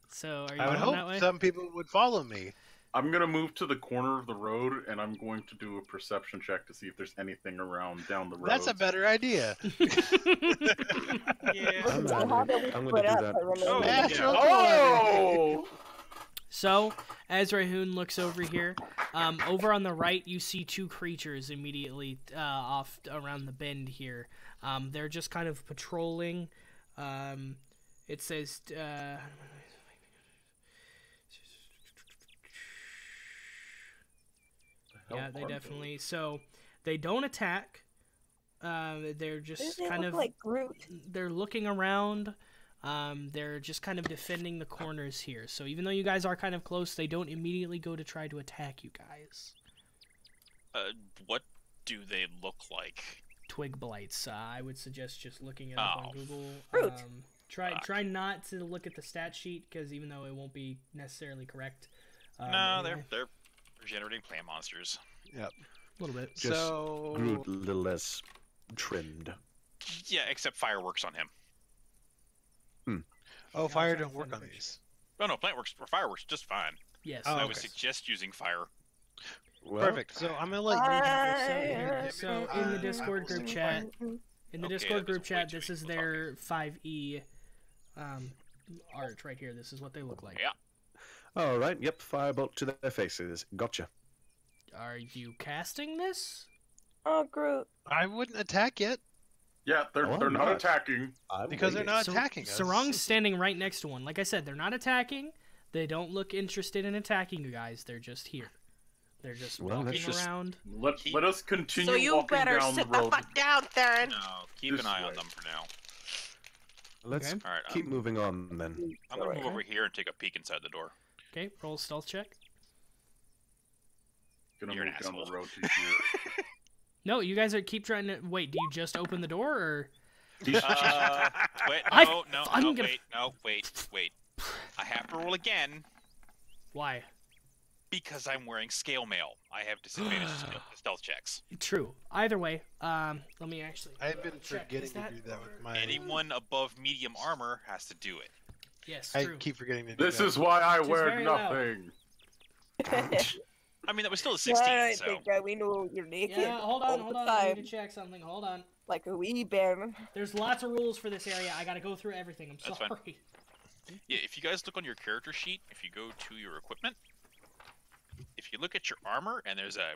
So are you I would going that hope way? some people would follow me. I'm gonna move to the corner of the road, and I'm going to do a perception check to see if there's anything around down the road. That's a better idea. Yeah. I'm So how do we gonna split do up? that. I remember. Oh, Yeah, yeah. sure. Oh! So, as Rahun looks over here, over on the right, you see two creatures immediately off around the bend here. They're just kind of patrolling. It says. Yeah, they definitely. So, they don't attack. They're just Doesn't it kind look of. like Groot? They're looking around. They're just kind of defending the corners here. So even though you guys are kind of close, they don't immediately go to try to attack you guys. What do they look like? Twig blights. I would suggest just looking it up on Oh. Google. Fruit. Try not to look at the stat sheet because even though it won't be necessarily correct. No, anyway, they're regenerating plant monsters. a little bit. Just So, Groot a little less trimmed. Yeah, except fireworks on him. oh, fire trying to don't work find on a picture. these. Oh no, plant works or fireworks just fine. Yes. Oh, I okay. would suggest using fire. Well, Perfect. So I'm gonna let you. So in the Discord group chat, in the Okay, Discord that group was way chat, too this is equal their 5e art right here. This is what they look like. Yeah. all right. Yep. Firebolt to their faces. Gotcha. Are you casting this? Oh, Groot. I wouldn't attack yet Yeah, they're Oh, not nice. attacking. because they're not So- attacking us. Sarang's standing right next to one. Like I said, they're not attacking. They don't look interested in attacking you guys. They're just here. They're just Well, walking let's just- around. Let us continue So you walking better down sit the the road. fuck down, Therein. No, keep This an eye on way. them for now. Let's Okay. All right, keep moving on then. I'm gonna move over here and take a peek inside the door. Okay, roll a stealth check. Gonna You're an move down the asshole. road to here. No, you guys are keep trying to wait. Do you just open the door or? Wait, no, I'm no, gonna- wait. I have to roll again Why? because I'm wearing scale mail. I have disadvantage to stealth checks. True. Either way, let me actually. I've been check. forgetting Is to that do that with my. Anyone above medium armor has to do it. Yes, I true. keep forgetting to do This that. is why I Which is wear very loud. nothing. I mean, that was still a I 16, don't so... think we know you're naked. Yeah, hold on, all hold the on. I time, need to check something. Hold on. like a wee bear. There's lots of rules for this area. I gotta go through everything. I'm That's sorry. fine. Yeah, if you guys look on your character sheet, if you go to your equipment, if you look at your armor, and there's a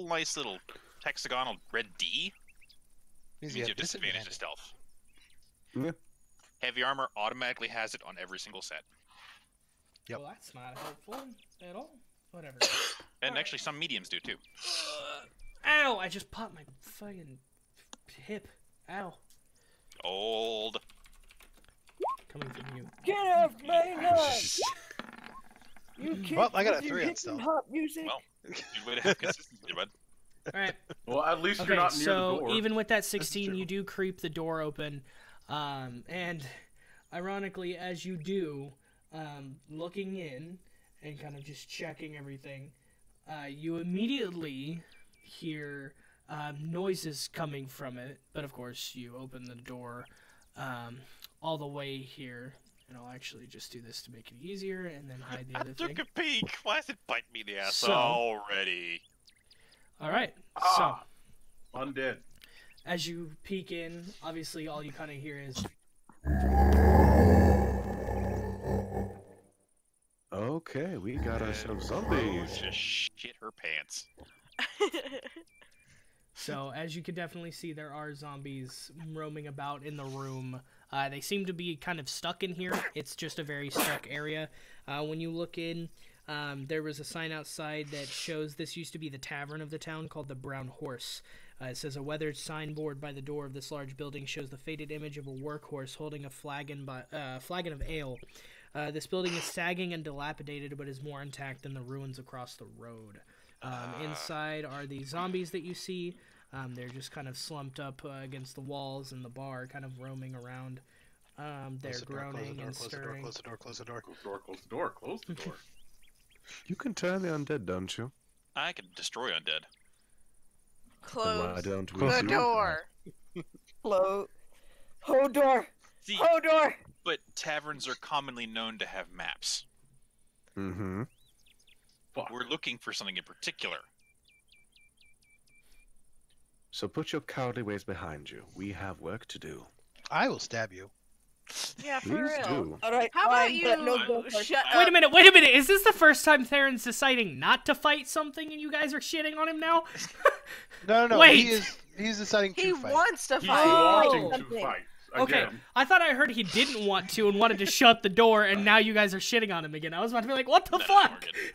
nice little hexagonal red D, it means you have disadvantage to stealth. Yeah. Heavy armor automatically has it on every single set. Yep. Well, that's not helpful at all. Whatever. And actually, some mediums do too. Ow! I just popped my fucking hip. Ow. Old. Coming from you. Get off my nuts! You can't Well, I got a with 3 your on stealth. hip-hop music. Well, good way to have consistency, bud. Alright. Well, at least Okay, you're not near the so door. even with that That's 16, true. you do creep the door open. And ironically, as you do, looking in and kind of just checking everything, you immediately hear noises coming from it. But of course, you open the door all the way here. And I'll actually just do this to make it easier and then hide the I other took thing. a peek. Why does it bite me in the ass So- already? Alright, Ah. Undead. as you peek in, obviously all you kind of hear is... Okay, we got ourselves Rose zombies. just shit her pants. So, as you can definitely see, there are zombies roaming about in the room. They seem to be kind of stuck in here. It's just a very stuck area. When you look in, there was a sign outside that shows this used to be the tavern of the town called the Brown Horse. It says a weathered signboard by the door of this large building shows the faded image of a workhorse holding a flagon of ale. This building is sagging and dilapidated, but is more intact than the ruins across the road. Inside are the zombies that you see. They're just kind of slumped up against the walls and the bar, kind of roaming around. They're groaning and stirring. Close the door, close the door. Close the door, close the door, close the door. You can turn the undead, don't you? I can destroy undead. Then why Close don't we the do door. Close. Hold door. See, Hold door. but taverns are commonly known to have maps. that? Mm-hmm. Fuck. We're looking for something in particular. So put your cowardly ways behind you. We have work to do. I will stab you. Yeah, for Please real. do. All right. How about fine, you but no go first. shut Wait up? a minute, wait a minute! Is this the first time Theron's deciding not to fight something and you guys are shitting on him now? No. Wait. He's deciding He to fight. wants to He's fight. wanting to something. fight. Okay, Again. I thought I heard he didn't want to and wanted to shut the door, and now you guys are shitting on him again. I was about to be like, what the No, fuck? we're good.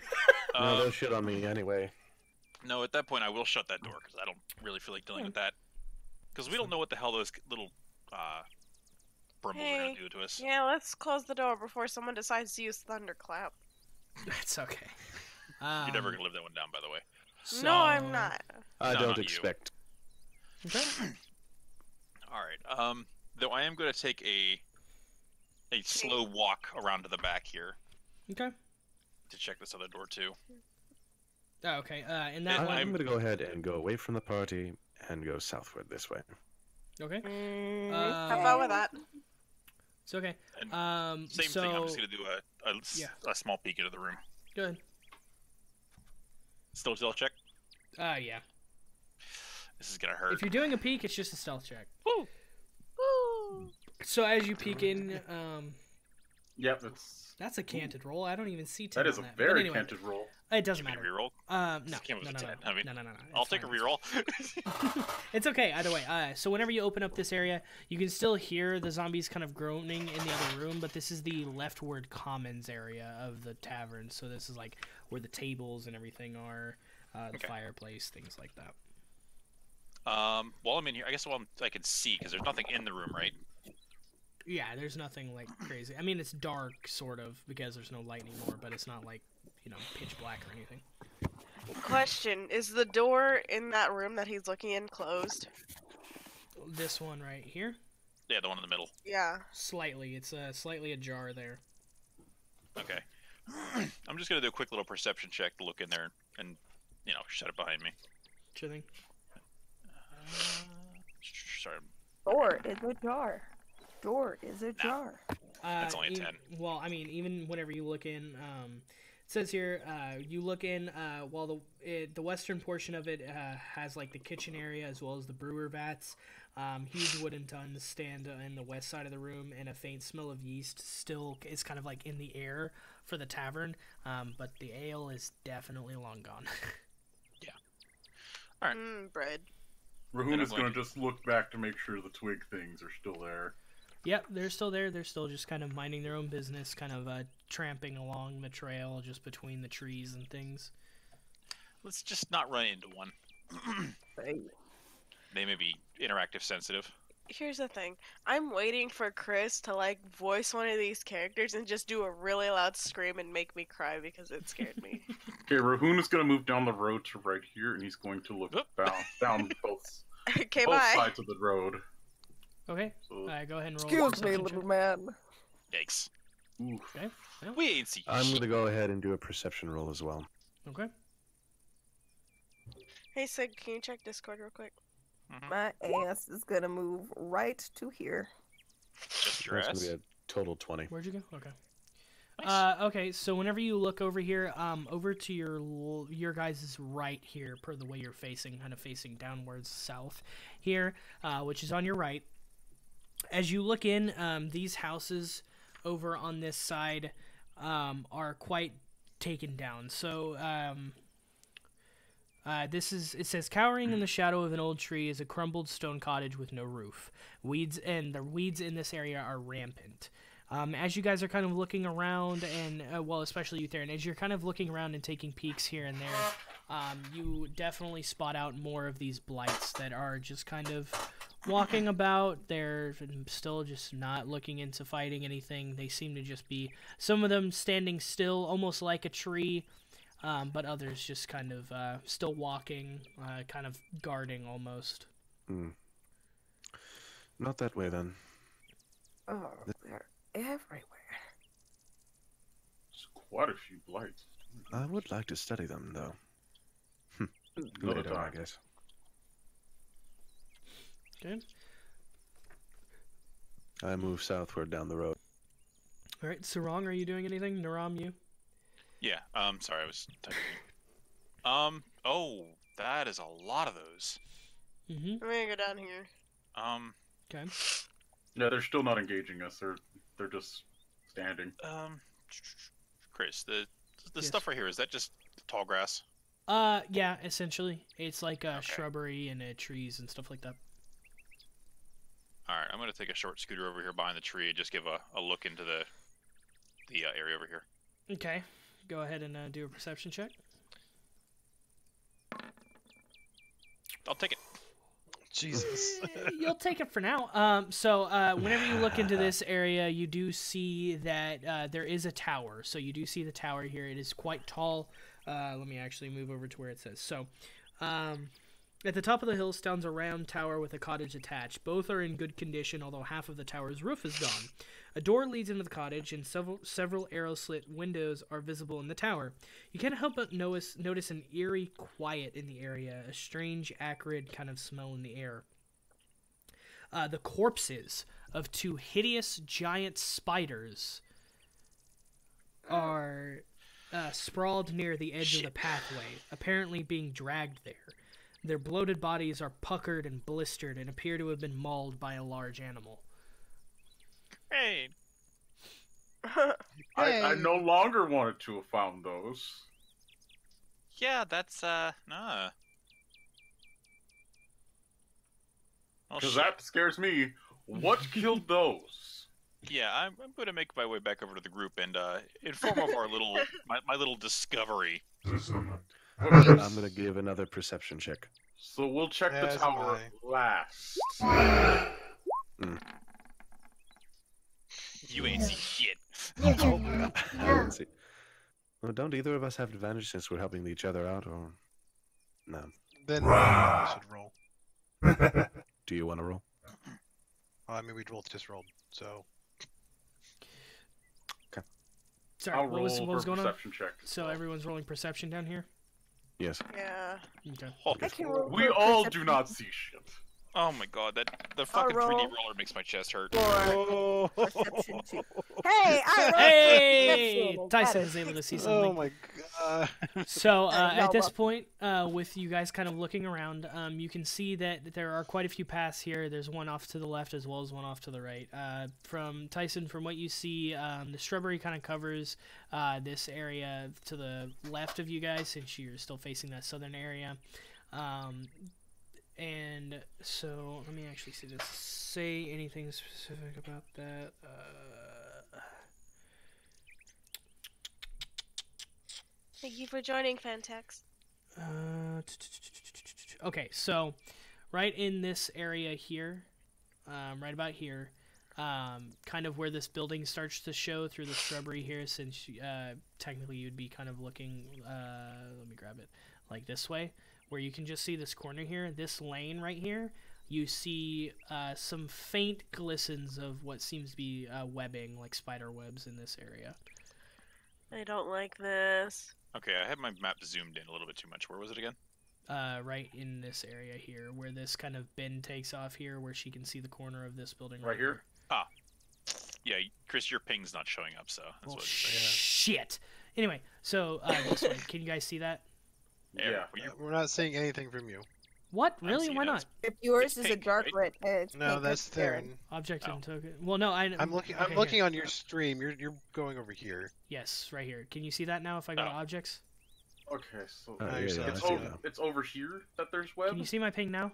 No, they'll shit on me anyway. No, at that point I will shut that door because I don't really feel like dealing with that. Because we don't know what the hell those little brimbles are Hey, gonna do to us. Yeah, let's close the door before someone decides to use thunderclap. That's okay. You're never gonna live that one down, by the way. No, I'm not. I No, don't not you. expect. Okay. All right. Though I am gonna take a slow walk around to the back here Okay. to check this other door too. Oh, okay. In that Yeah, one. I'm going to go ahead and go away from the party and go southward this way. Okay. How about with that? It's okay. And Same so... thing. I'm just gonna do Yeah. a small peek into the room. Good. Still check. Yeah. This is gonna hurt. If you're doing a peek, it's just a stealth check. Woo! So as you peek in, Yep, it's that's a canted roll. I don't even see 10 that is on a that. But very anyway, canted roll. It doesn't Give me matter. a reroll. No, This game was no, a no, 10. no. I mean, No. I'll It's take a fine. reroll. It's okay, either way. So whenever you open up this area, you can still hear the zombies kind of groaning in the other room, but this is the leftward commons area of the tavern. So this is like where the tables and everything are, the Okay. fireplace, things like that. While I'm in here, I guess I can see because there's nothing in the room, right? Yeah, there's nothing like crazy. I mean, it's dark sort of because there's no light anymore, but it's not like, pitch black or anything. Question: is the door in that room that he's looking in closed? This one right here, Yeah, the one in the middle. Yeah. slightly. It's slightly ajar there. Okay. I'm just gonna do a quick little perception check to look in there and shut it behind me. Sure thing. Sorry. Door is ajar. Door is ajar. That's only a 10. Well, I mean, even whenever you look in, says here, you look in, while the western portion of it has like the kitchen area as well as the brewer vats. Huge wooden tons stand in the west side of the room, and a faint smell of yeast still is kind of like in the air for the tavern. But the ale is definitely long gone. Yeah. All right. Bread. Rahun is going to just look back to make sure the twig things are still there. Yep, they're still there. They're still just kind of minding their own business, kind of tramping along the trail just between the trees and things. Let's just not run into one. They may be interactive sensitive. Here's the thing. I'm waiting for Chris to like voice one of these characters and just do a really loud scream and make me cry because it scared me. Okay, Rahun is going to move down the road to right here, and he's going to look down both sides of the road. Okay, So, go ahead and roll. Excuse me, little man. Yikes. oof. Okay. Well, We ain't see I'm going to go ahead and do a perception roll as well. okay. Hey Sig, can you check Discord real quick? My ass is gonna move right to here. Just your That's going ass. to be a total 20. Where'd you go? Okay. Nice. Okay, so whenever you look over here, over to your guys' right here, per the way you're facing, kind of facing downwards south here, which is on your right. As you look in, these houses over on this side are quite taken down. So it says, cowering in the shadow of an old tree is a crumbled stone cottage with no roof. The weeds in this area are rampant. As you guys are kind of looking around, and especially you, Therein, as you're kind of looking around and taking peeks here and there, you definitely spot out more of these blights that are just kind of walking about. They're still just not looking into fighting anything. They seem to just be, some of them standing still, almost like a tree, but others just kind of still walking, kind of guarding almost. Not that way, then. Oh, they're everywhere. It's quite a few blights. I would like to study them, though. Another Later, I time. guess. Okay. I move southward down the road. All right, Sarang, are you doing anything? Naram, you? Yeah, sorry, I was typing. Oh, that is a lot of those. Mm-hmm. I'm gonna go down here. Okay. Yeah, they're still not engaging us. They're just standing. Chris, the Yes. stuff right here, is that just tall grass? Yeah, essentially. It's like shrubbery and trees and stuff like that. Alright, I'm gonna take a short scooter over here behind the tree and just give a look into the area over here. Okay. Go ahead and do a perception check. I'll take it. Jesus. You'll take it for now. So whenever you look into this area, you do see that there is a tower. So you do see the tower here. It is quite tall. Let me actually move over to where it says. So at the top of the hill stands a round tower with a cottage attached. Both are in good condition, although half of the tower's roof is gone. A door leads into the cottage, and several arrow-slit windows are visible in the tower. You can't help but notice an eerie quiet in the area, a strange, acrid kind of smell in the air. The corpses of two hideous giant spiders are sprawled near the edge of the pathway, apparently being dragged there. Their bloated bodies are puckered and blistered and appear to have been mauled by a large animal. Hey, I no longer wanted to have found those. yeah, that's nah. Oh, Because shit. that scares me. What killed those? Yeah, I'm gonna make my way back over to the group and inform of our little my little discovery. Okay, I'm going to give another perception check. so we'll check the As am tower I. last. You ain't see shit. Let's see. Well, don't either of us have advantage since we're helping each other out, or... No. Then we should roll. Do you want to roll? I mean, we both just rolled, so... Sorry, I'll what was roll for going on? perception check. So everyone's rolling perception down here? Yes. Yeah. Okay. I can roll We for all perception. do not see shit. Oh my god, the I'll fucking 3D roll. roller makes my chest hurt. For Oh, perception too. Hey, I rolled Hey, perception. Tyson is able to see something. oh my god. So at this well- point, with you guys kind of looking around, you can see that there are quite a few paths here. There's one off to the left as well as one off to the right. From Tyson, from what you see, the shrubbery kind of covers this area to the left of you guys, since you're still facing that southern area. And so let me actually see this. Say anything specific about that. Thank you for joining, Fantex. Okay, so right in this area here, right about here, kind of where this building starts to show through the shrubbery here, since technically you'd be kind of looking, let me grab it, like this way, where you can just see this corner here, this lane right here, you see some faint glistens of what seems to be webbing, like spider webs in this area. I don't like this. Okay, I had my map zoomed in a little bit too much. Where was it again? Right in this area here, where this kind of bend takes off here, where she can see the corner of this building Right here? Ah. Yeah, Chris, your ping's not showing up, so that's Well, what shit. Anyway, so this way, can you guys see that? Yeah. We're not seeing anything from you. What? I'm Really? seeing Why it. not? If yours It's is a pink, dark right? red, it's No, pink, that's Therein. Object Oh. and token. Well, no, I'm looking. okay, I'm looking here. on your stream. You're going over here. Yes, right here. Can you see that now? If I go to Oh. objects, Okay, so Oh, yeah, you're yeah, it's I see over. that. It's over here that there's web. can you see my ping now?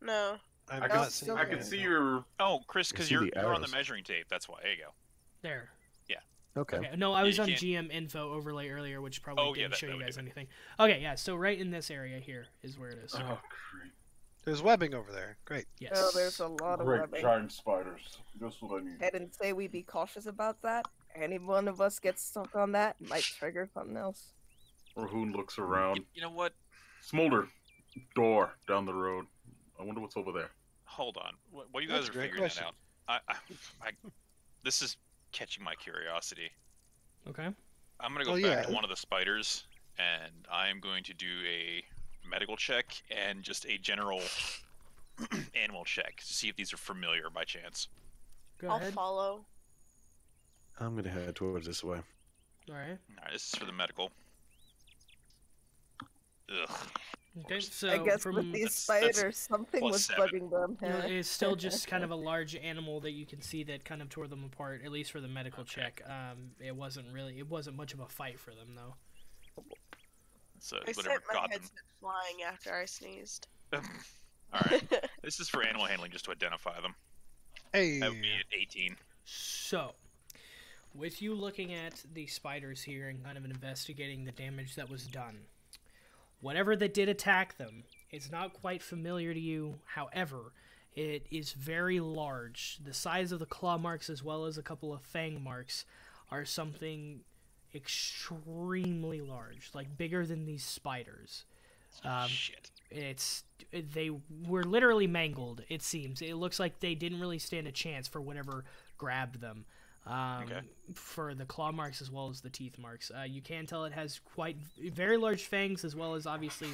No. I'm I not can, seeing. I can it. see your. Oh, Chris, I because see you're the on the arrows. measuring tape. That's why. There you go. There. Okay. Okay. No, I Yeah, was you on can't- GM info overlay earlier, which probably Oh, yeah, didn't that- show that you would guys do it. anything. Okay, yeah. So right in this area here is where it is. Oh, great. There's webbing over there. Great. Yes. Oh, there's a lot of Great webbing. giant spiders. Just what I need. I didn't say we be cautious about that. Any one of us gets stuck on that, it might trigger something else. Rahun looks around. You know what? Smolder. Door down the road. I wonder what's over there. Hold on. What you That's guys a are great figuring question. that out? I this is catching my curiosity. Okay. I'm gonna go Well, back yeah. to one of the spiders, and I'm going to do a medical check and just a general animal check to see if these are familiar by chance. Go I'll ahead. follow. I'm gonna head towards this way. All right. All right, this is for the medical. Ugh. Okay. So I guess from with these that's spiders, something plus was 7. bugging them. you know, huh? it's still just kind of a large animal that you can see that kind of tore them apart, at least for the medical Okay. check. It wasn't much of a fight for them though. So I whatever sent my got them. headset flying after I sneezed. All right, this is for animal handling, just to identify them. Hey. That would be at 18. So, with you looking at the spiders here and kind of investigating the damage that was done, whatever that did attack them, it's not quite familiar to you. However, it is very large. The size of the claw marks as well as a couple of fang marks are something extremely large, like bigger than these spiders. Shit. They were literally mangled, it seems. It looks like they didn't really stand a chance for whatever grabbed them. Okay. For the claw marks as well as the teeth marks. You can tell it has quite very large fangs, as well as obviously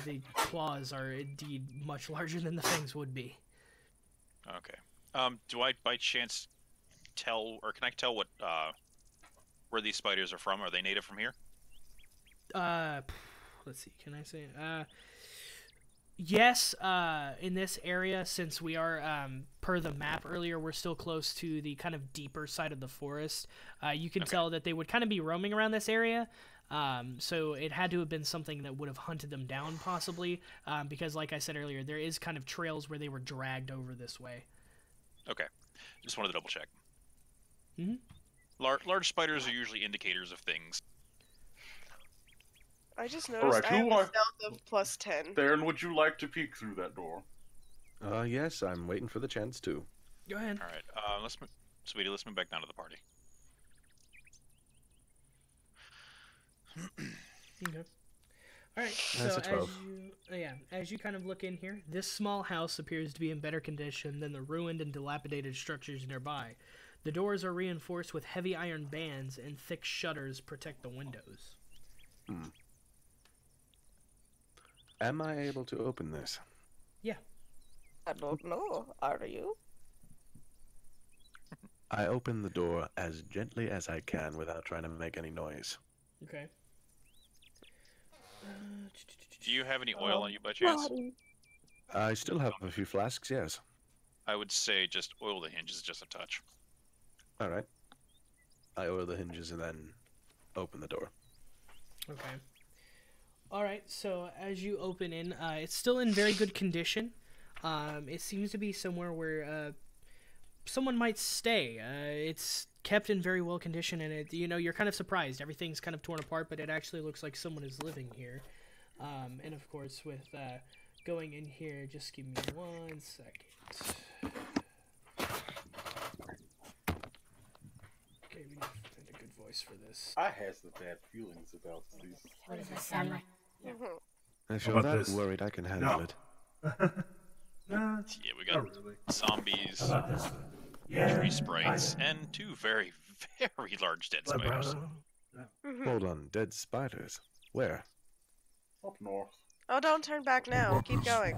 the claws are indeed much larger than the fangs would be. Okay. Do I by chance tell, or can I tell what where these spiders are from? Are they native from here? Let's see. Can I say? Yes. In this area, since we are per the map earlier, we're still close to the kind of deeper side of the forest. You can Okay. tell that they would kind of be roaming around this area. So it had to have been something that would have hunted them down, possibly, because, like I said earlier, there is kind of trails where they were dragged over this way. Okay. Just wanted to double check. Mhm. Large spiders are usually indicators of things. I just All noticed right, I have who a are- stealth of plus 10. Theron, would you like to peek through that door? Yes, I'm waiting for the chance to. Go ahead. All right. Sweetie, let's move back down to the party. Okay. All right. That's So a 12. as you kind of look in here, this small house appears to be in better condition than the ruined and dilapidated structures nearby. The doors are reinforced with heavy iron bands, and thick shutters protect the windows. Am I able to open this? Yeah. I don't know. Are you? I open the door as gently as I can without trying to make any noise. Okay. Do you have any oil on you by chance? I still have a few flasks, yes. I would say just oil the hinges just a touch. All right. I oil the hinges and then open the door. Okay. All right. So as you open in, it's still in very good condition. It seems to be somewhere where someone might stay. It's kept in very well condition, and you're kind of surprised. Everything's kind of torn apart, but it actually looks like someone is living here. And of course, with going in here, just give me 1 second. Okay, we need to find a good voice for this. I has the bad feelings about these. What does this sound like? If you're How about that this? worried, I can handle No. it. Nah, Yeah, we got not really. zombies, How about this one? Yeah. tree sprites, and 2 very, very large dead spiders. Hold on, dead spiders. Where? Up north. Oh, don't turn back now. Keep going.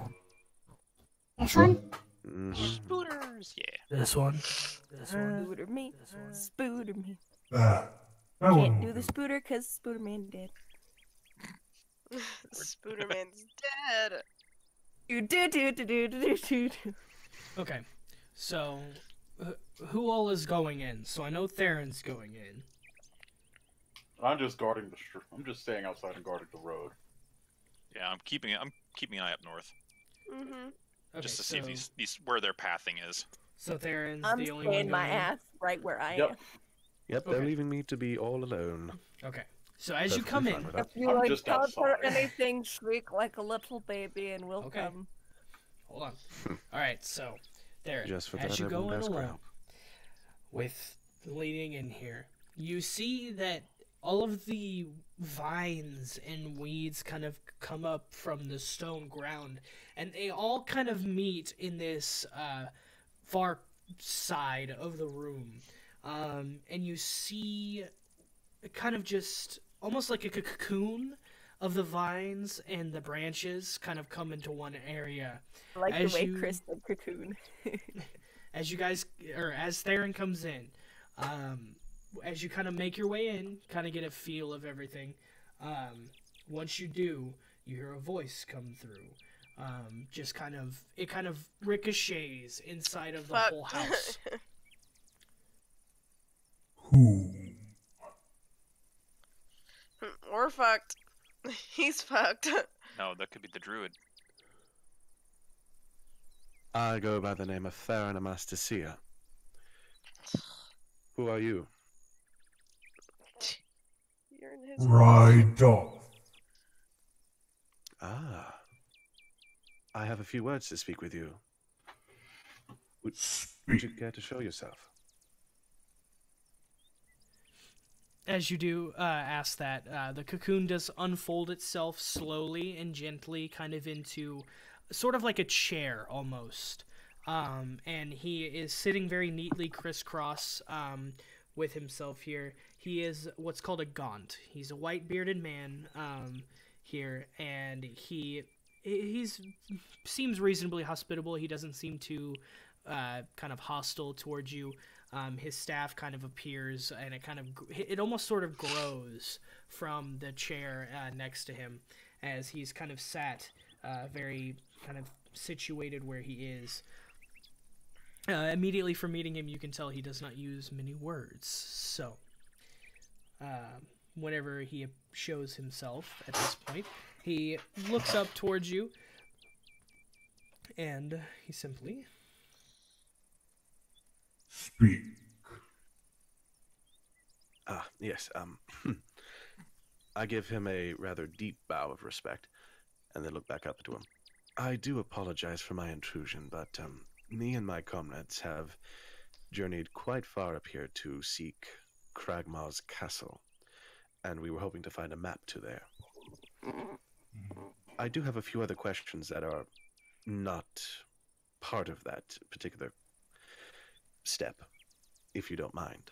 This one? Mm-hmm. Spooters! Yeah. This one? This one? Spooter me. Spooter me. That Can't one do will the spooter because Spooter Man dead. Spooderman's dead. Do. Okay. So, who all is going in? So I know Theron's going in. I'm just guarding the street. I'm just staying outside and guarding the road. Yeah, I'm keeping an eye up north. Mm-hmm. Okay, Just to so, see if these where their pathing is. So Theron's I'm the only one staying my going in? ass right where I am. Yep. Yep, they're Okay. leaving me to be all alone. Okay. So as you come Perfectly in, fine with that. If you I'm like just tell her outside. anything, shriek like a little baby and we'll Okay. come. hold on. All right. So Theron, Just for as that, you go everyone in does alone, growl. with leading in here, you see that all of the vines and weeds kind of come up from the stone ground, and they all kind of meet in this far side of the room. And you see kind of just almost like a cocoon of the vines and the branches kind of come into one area. I like As the way you- Chris said cocoon. As you guys, or as Theron comes in, as you kind of make your way in, kind of get a feel of everything, once you do, you hear a voice come through. It kind of ricochets inside of the Fuck. whole house. Who? We're fucked. He's fucked. No, that could be the druid. I go by the name of Theron Amastasia. Who are you? You're in his Right off. Ah. I have a few words to speak with you. Would you Speak. care to show yourself? As you do ask that, the cocoon does unfold itself slowly and gently, kind of into sort of like a chair almost. And he is sitting very neatly crisscross with himself here. He is what's called a gaunt. He's a white bearded man here, and he's seems reasonably hospitable. He doesn't seem too kind of hostile towards you. His staff kind of appears, and it almost sort of grows from the chair next to him, as he's kind of sat very kind of situated where he is. Immediately from meeting him, you can tell he does not use many words. So, whenever he shows himself at this point, he looks up towards you, and he simply... Speak. Ah, yes, I give him a rather deep bow of respect, and then look back up to him. I do apologize for my intrusion, but, me and my comrades have journeyed quite far up here to seek Cragmaw's castle, and we were hoping to find a map to there. I do have a few other questions that are not part of that particular step, if you don't mind.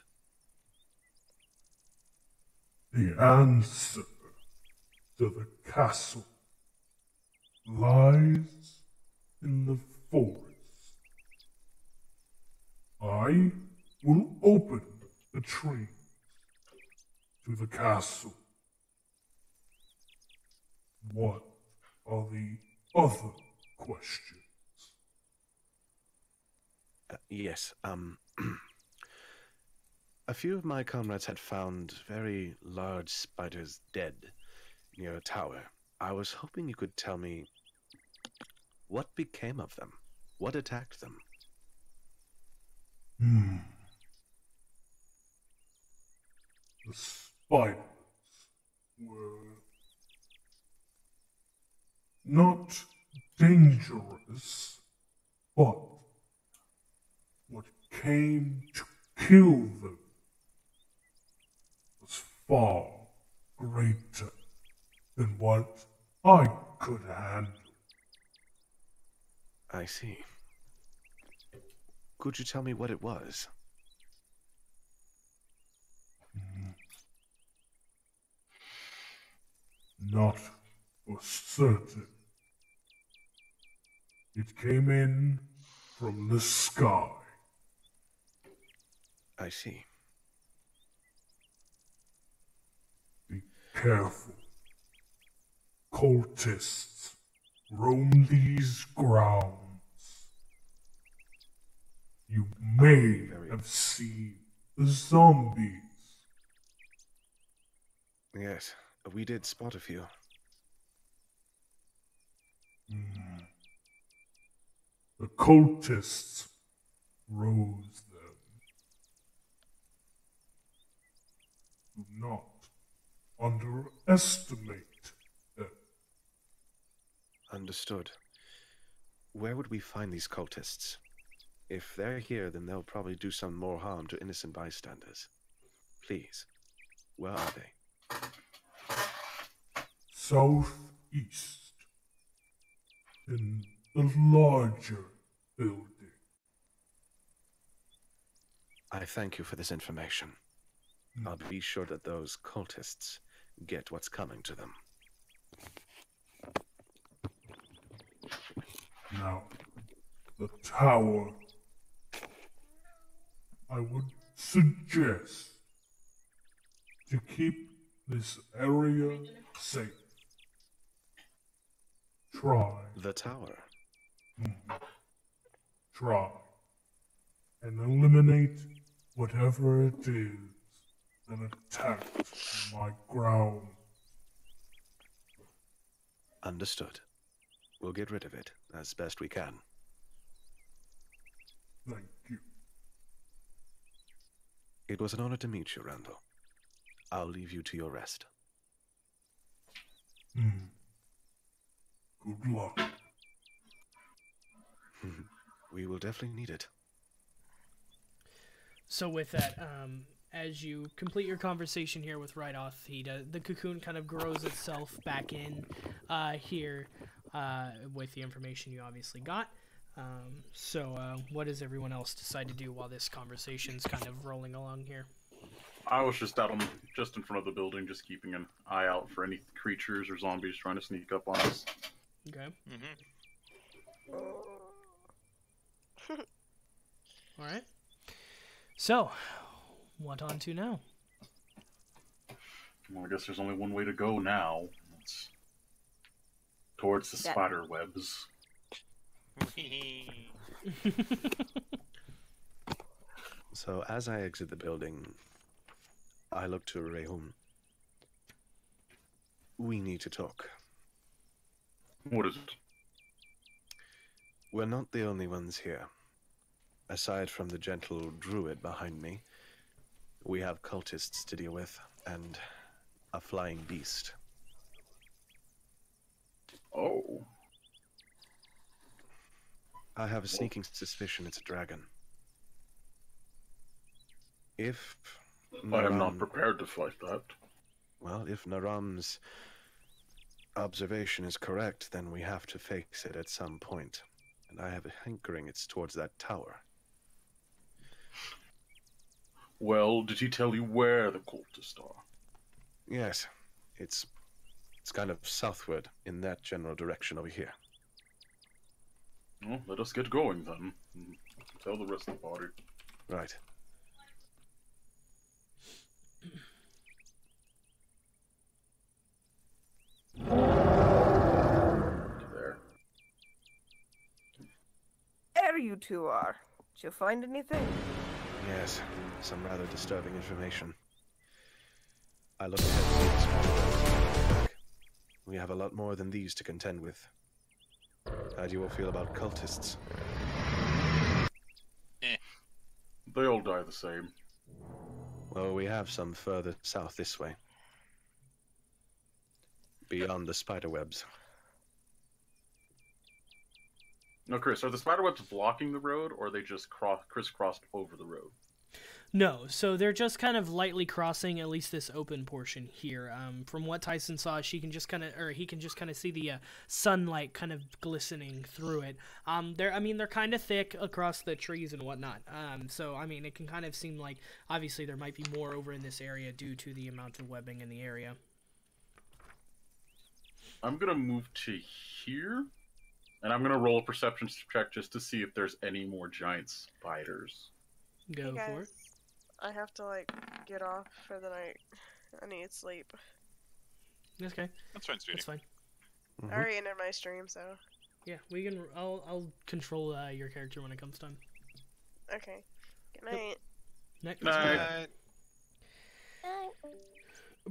The answer to the castle lies in the forest. I will open the train to the castle. What are the other questions? Yes, a few of my comrades had found very large spiders dead near a tower. I was hoping you could tell me what became of them, what attacked them. The spiders were not dangerous, but what came to kill them was far greater than what I could handle. I see. Could you tell me what it was? Not for certain. It came in from the sky. I see. Be careful. Cultists roam these grounds. You may have seen the zombies. Yes, we did spot a few. The cultists rose them. Do not underestimate them. Understood. Where would we find these cultists? If they're here, then they'll probably do some more harm to innocent bystanders. Please, where are they? Southeast. In the larger building. I thank you for this information. I'll be sure that those cultists get what's coming to them. Now, the tower. I would suggest to keep this area safe. Try. The tower? Try. And eliminate whatever it is that attacked my ground. Understood. We'll get rid of it as best we can. Thank you. It was an honor to meet you, Randall. I'll leave you to your rest. Good luck. We will definitely need it. So with that, as you complete your conversation here with Rydoth, the cocoon kind of grows itself back in here with the information you obviously got. So what does everyone else decide to do while this conversation's kind of rolling along here? I was just just in front of the building, just keeping an eye out for any creatures or zombies trying to sneak up on us. Okay. All right. So, what on to now? Well, I guess there's only one way to go now. It's towards the spider webs. So, as I exit the building, I look to Rahun. We need to talk. What is it? We're not the only ones here. Aside from the gentle Druid behind me, we have cultists to deal with, and a flying beast. Oh. I have a sneaking suspicion it's a dragon. If I am not prepared to fight that. Well, if Naram's observation is correct, then we have to face it at some point. And I have a hankering it's towards that tower. Well, did he tell you where the cultists are? Yes, it's kind of southward in that general direction over here. Well, let us get going then. Tell the rest of the party. Right. There. There you two are. Did you find anything? Yes, some rather disturbing information. I look ahead to the Smolder. We have a lot more than these to contend with. How do you all feel about cultists? They all die the same. Well, we have some further south this way. Beyond the spiderwebs. No, Chris, are the spiderwebs blocking the road, or are they just crisscrossed over the road? No, so they're just kind of lightly crossing at least this open portion here. From what Tyson saw, he can just kind of see the sunlight kind of glistening through it. They're kind of thick across the trees and whatnot. So I mean, it can kind of seem like obviously there might be more over in this area due to the amount of webbing in the area. I'm gonna move to here, and I'm gonna roll a perception check just to see if there's any more giant spiders. Go Hey for it. guys, I have to like get off for the night. I need sleep. That's okay. That's fine, sweetie. That's fine. I already ended my stream, so Yeah, we can. I'll control your character when it comes time. okay. Good night. Next. Night.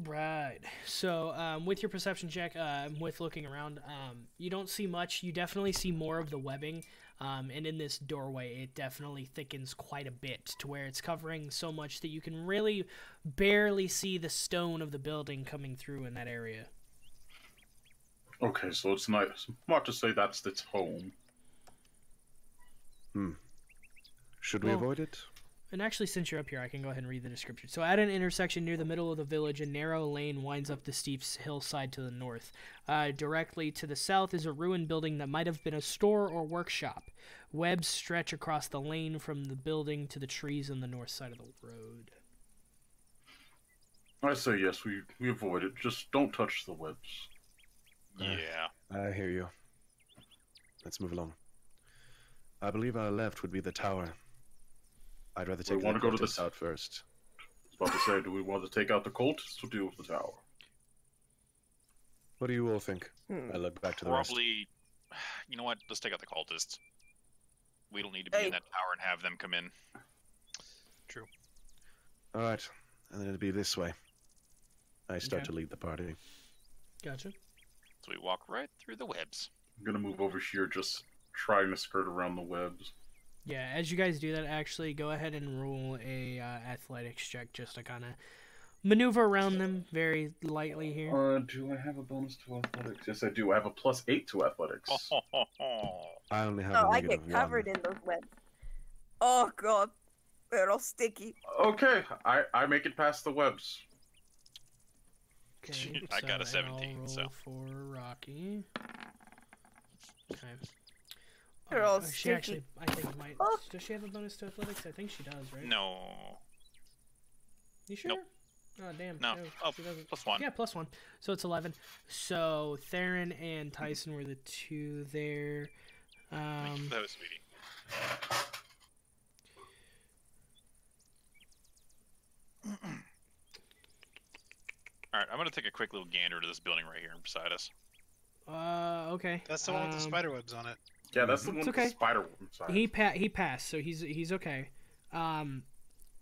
Right. So, with your perception check, with looking around, you don't see much. You definitely see more of the webbing, and in this doorway, it definitely thickens quite a bit to where it's covering so much that you can really barely see the stone of the building coming through in that area. Okay, so it's not to say that's its home. Should we Well, avoid it? And actually, since you're up here, I can go ahead and read the description. So, at an intersection near the middle of the village, a narrow lane winds up the steep hillside to the north. Directly to the south is a ruined building that might have been a store or workshop. Webs stretch across the lane from the building to the trees on the north side of the road. I say yes, we avoid it. Just don't touch the webs. Yeah. I hear you. Let's move along. I believe our left would be the tower. I'd rather take the wanna go to cultists the- out first. I was about to say, do we want to take out the cultists or deal with the tower? What do you all think? I look back to the rest. Probably. You know what? Let's take out the cultists. We don't need to be in that tower and have them come in. True. All right, and then it'll be this way. I start Okay. to lead the party. Gotcha. So we walk right through the webs. I'm gonna move over here, just trying to skirt around the webs. Yeah, as you guys do that, actually, go ahead and roll a athletics check just to kind of maneuver around them very lightly here. Do I have a bonus to athletics? Yes, I do. I have a +8 to athletics. I only have Oh, a I negative get covered 1. in those webs. Oh god, they're all sticky. Okay, I make it past the webs. Okay, I got a so, and 17, I'll roll so. for Rocky. Okay. They're all She sticky. actually, I think, might. Oh. Does she have a bonus to athletics? I think she does, right? No. You sure? Nope. Oh, damn. No. Oh, she doesn't. +1. Yeah, +1. So it's 11. So Therein and Tyson were the two there. That was sweetie. Alright, I'm gonna take a quick little gander to this building right here beside us. Okay. That's the one with the spider webs on it. Yeah, that's the one It's with okay. the spider inside. He passed, so he's okay.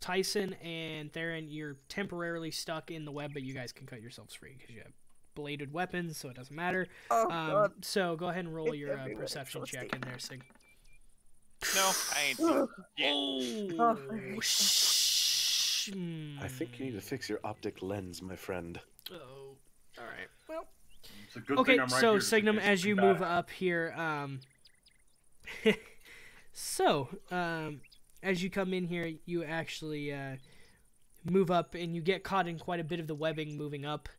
Tyson and Theron, you're temporarily stuck in the web, but you guys can cut yourselves free because you have bladed weapons, so it doesn't matter. Oh god. So go ahead and roll It's your everywhere. perception It's so check in there, Sig. No, I ain't seen yeah. Oh, I think you need to fix your optic lens, my friend. Oh, all right. Well, It's a good okay. thing I'm right So here, Signum, in case as you something move bad up here, as you come in here, you actually move up, and you get caught in quite a bit of the webbing moving up.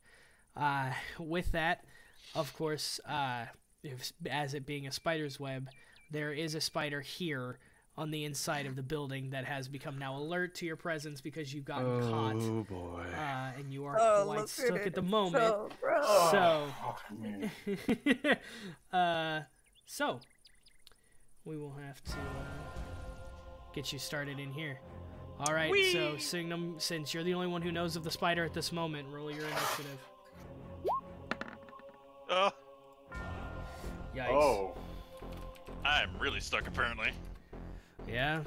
With that, of course, as it being a spider's web, there is a spider here on the inside of the building that has become now alert to your presence because you've gotten caught. Oh boy. And you are Oh, quite look stuck it. at the It's moment. so gross. So, Oh, man. so we will have to get you started in here. All right, so Signum, since you're the only one who knows of the spider at this moment, roll your initiative. Yikes. Oh. I'm really stuck apparently. Yeah.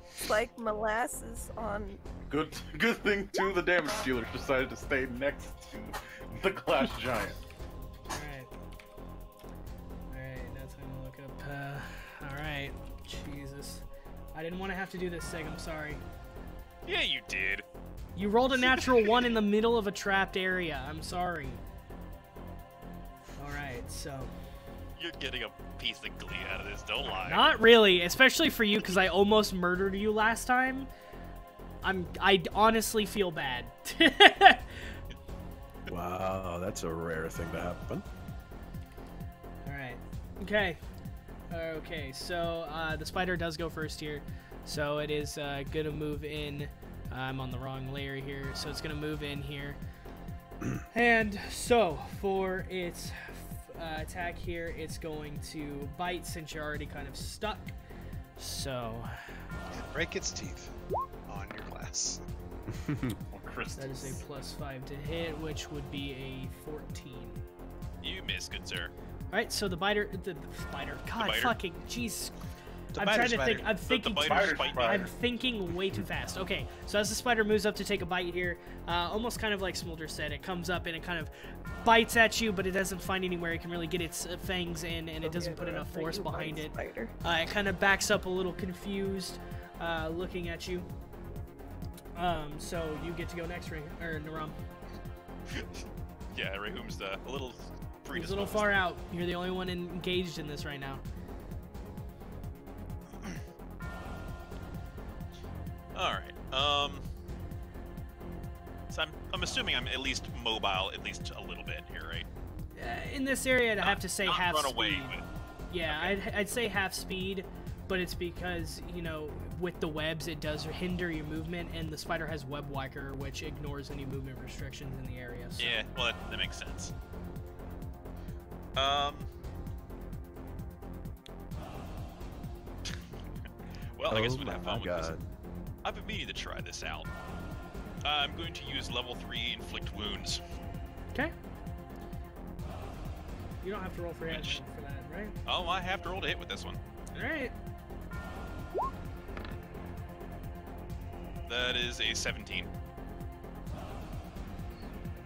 It's like molasses on. Good thing two of the damage dealers decided to stay next to the glass giant. Alright. Alright, now time to look up. Alright. Jesus. I didn't want to have to do this, Sig. I'm sorry. Yeah, you did. You rolled a natural 1 in the middle of a trapped area. I'm sorry. Alright, so. You're getting a piece of glee out of this, don't lie. Not really, especially for you, because I almost murdered you last time. I honestly feel bad. Wow, that's a rare thing to happen. Alright. Okay. Okay, so the spider does go first here. So it is gonna move in. I'm on the wrong layer here, so it's gonna move in here. And so for its attack here, it's going to bite since you're already kind of stuck. So Break its teeth on your glass. that is a +5 to hit, which would be a 14. You miss, good sir. Alright, so the spider. God, biter. fucking jeez. The I'm biter trying to spider. think. I'm thinking. biter's biting. I'm thinking way too fast. Okay, so as the spider moves up to take a bite here, almost kind of like Smolder said, it comes up and it kind of bites at you, but it doesn't find anywhere it can really get its fangs in, and it doesn't put enough force behind it. It kind of backs up a little confused, looking at you. So you get to go next, Naram. Yeah, Rahum's a little free. He's a little far out. You're the only one engaged in this right now. All right. So I'm assuming I'm at least mobile, at least a little bit here, right? In this area, I'd have to say Not half run speed. away, but Yeah, I'd say half speed, but it's because, you know, with the webs, it does hinder your movement, and the spider has web whacker, which ignores any movement restrictions in the area. So. yeah, well that makes sense. Well, I guess we'll have fun with this. I've been meaning to try this out. I'm going to use level 3 inflict wounds. Okay. You don't have to roll for hit for that, right? Oh, I have to roll to hit with this one. All right. That is a 17.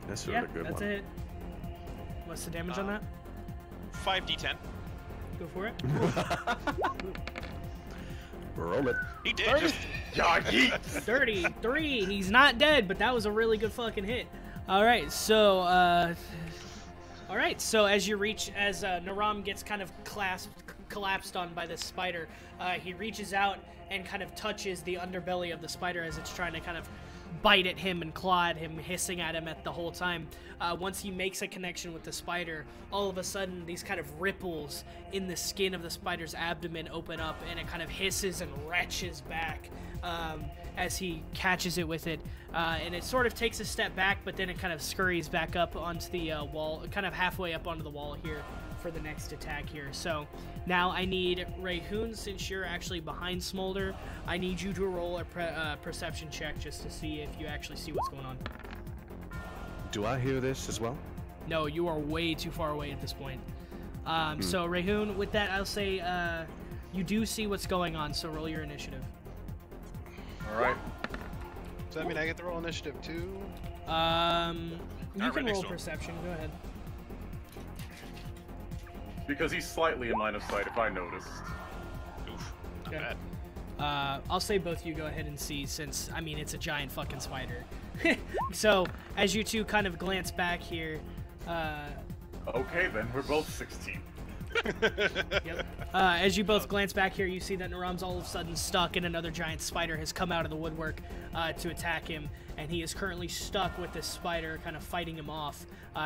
That's a really good that's one. a hit. What's the damage on that? 5d10. Go for it. Roll it. He did. Just... Yeah, yeet. 33. He's not dead, but that was a really good fucking hit. All right, so as you reach, as Naram gets kind of collapsed on by this spider, he reaches out and kind of touches the underbelly of the spider as it's trying to kind of bite at him and claw at him, hissing at him at the whole time. Once he makes a connection with the spider, all of a sudden these kind of ripples in the skin of the spider's abdomen open up, and it kind of hisses and retches back as he catches it with it. And it sort of takes a step back, but then it kind of scurries back up onto the wall, kind of halfway up onto the wall here for the next attack here. So now I need Rahun, since you're actually behind Smolder, I need you to roll a perception check just to see if you actually see what's going on. Do I hear this as well? No, you are way too far away at this point. So Rahun, with that, I'll say you do see what's going on, so roll your initiative. All right. Does that mean I get to roll initiative too? You right can next roll to him. perception. Go ahead. Because he's slightly in line of sight, if I noticed. Oof, not Okay. bad. I'll say both you go ahead and see, since, I mean, it's a giant fucking spider. So, as you two kind of glance back here, Okay, then we're both 16. yep. As you both glance back here, you see that Naram's all of a sudden stuck, and another giant spider has come out of the woodwork to attack him, and he is currently stuck with this spider, kind of fighting him off.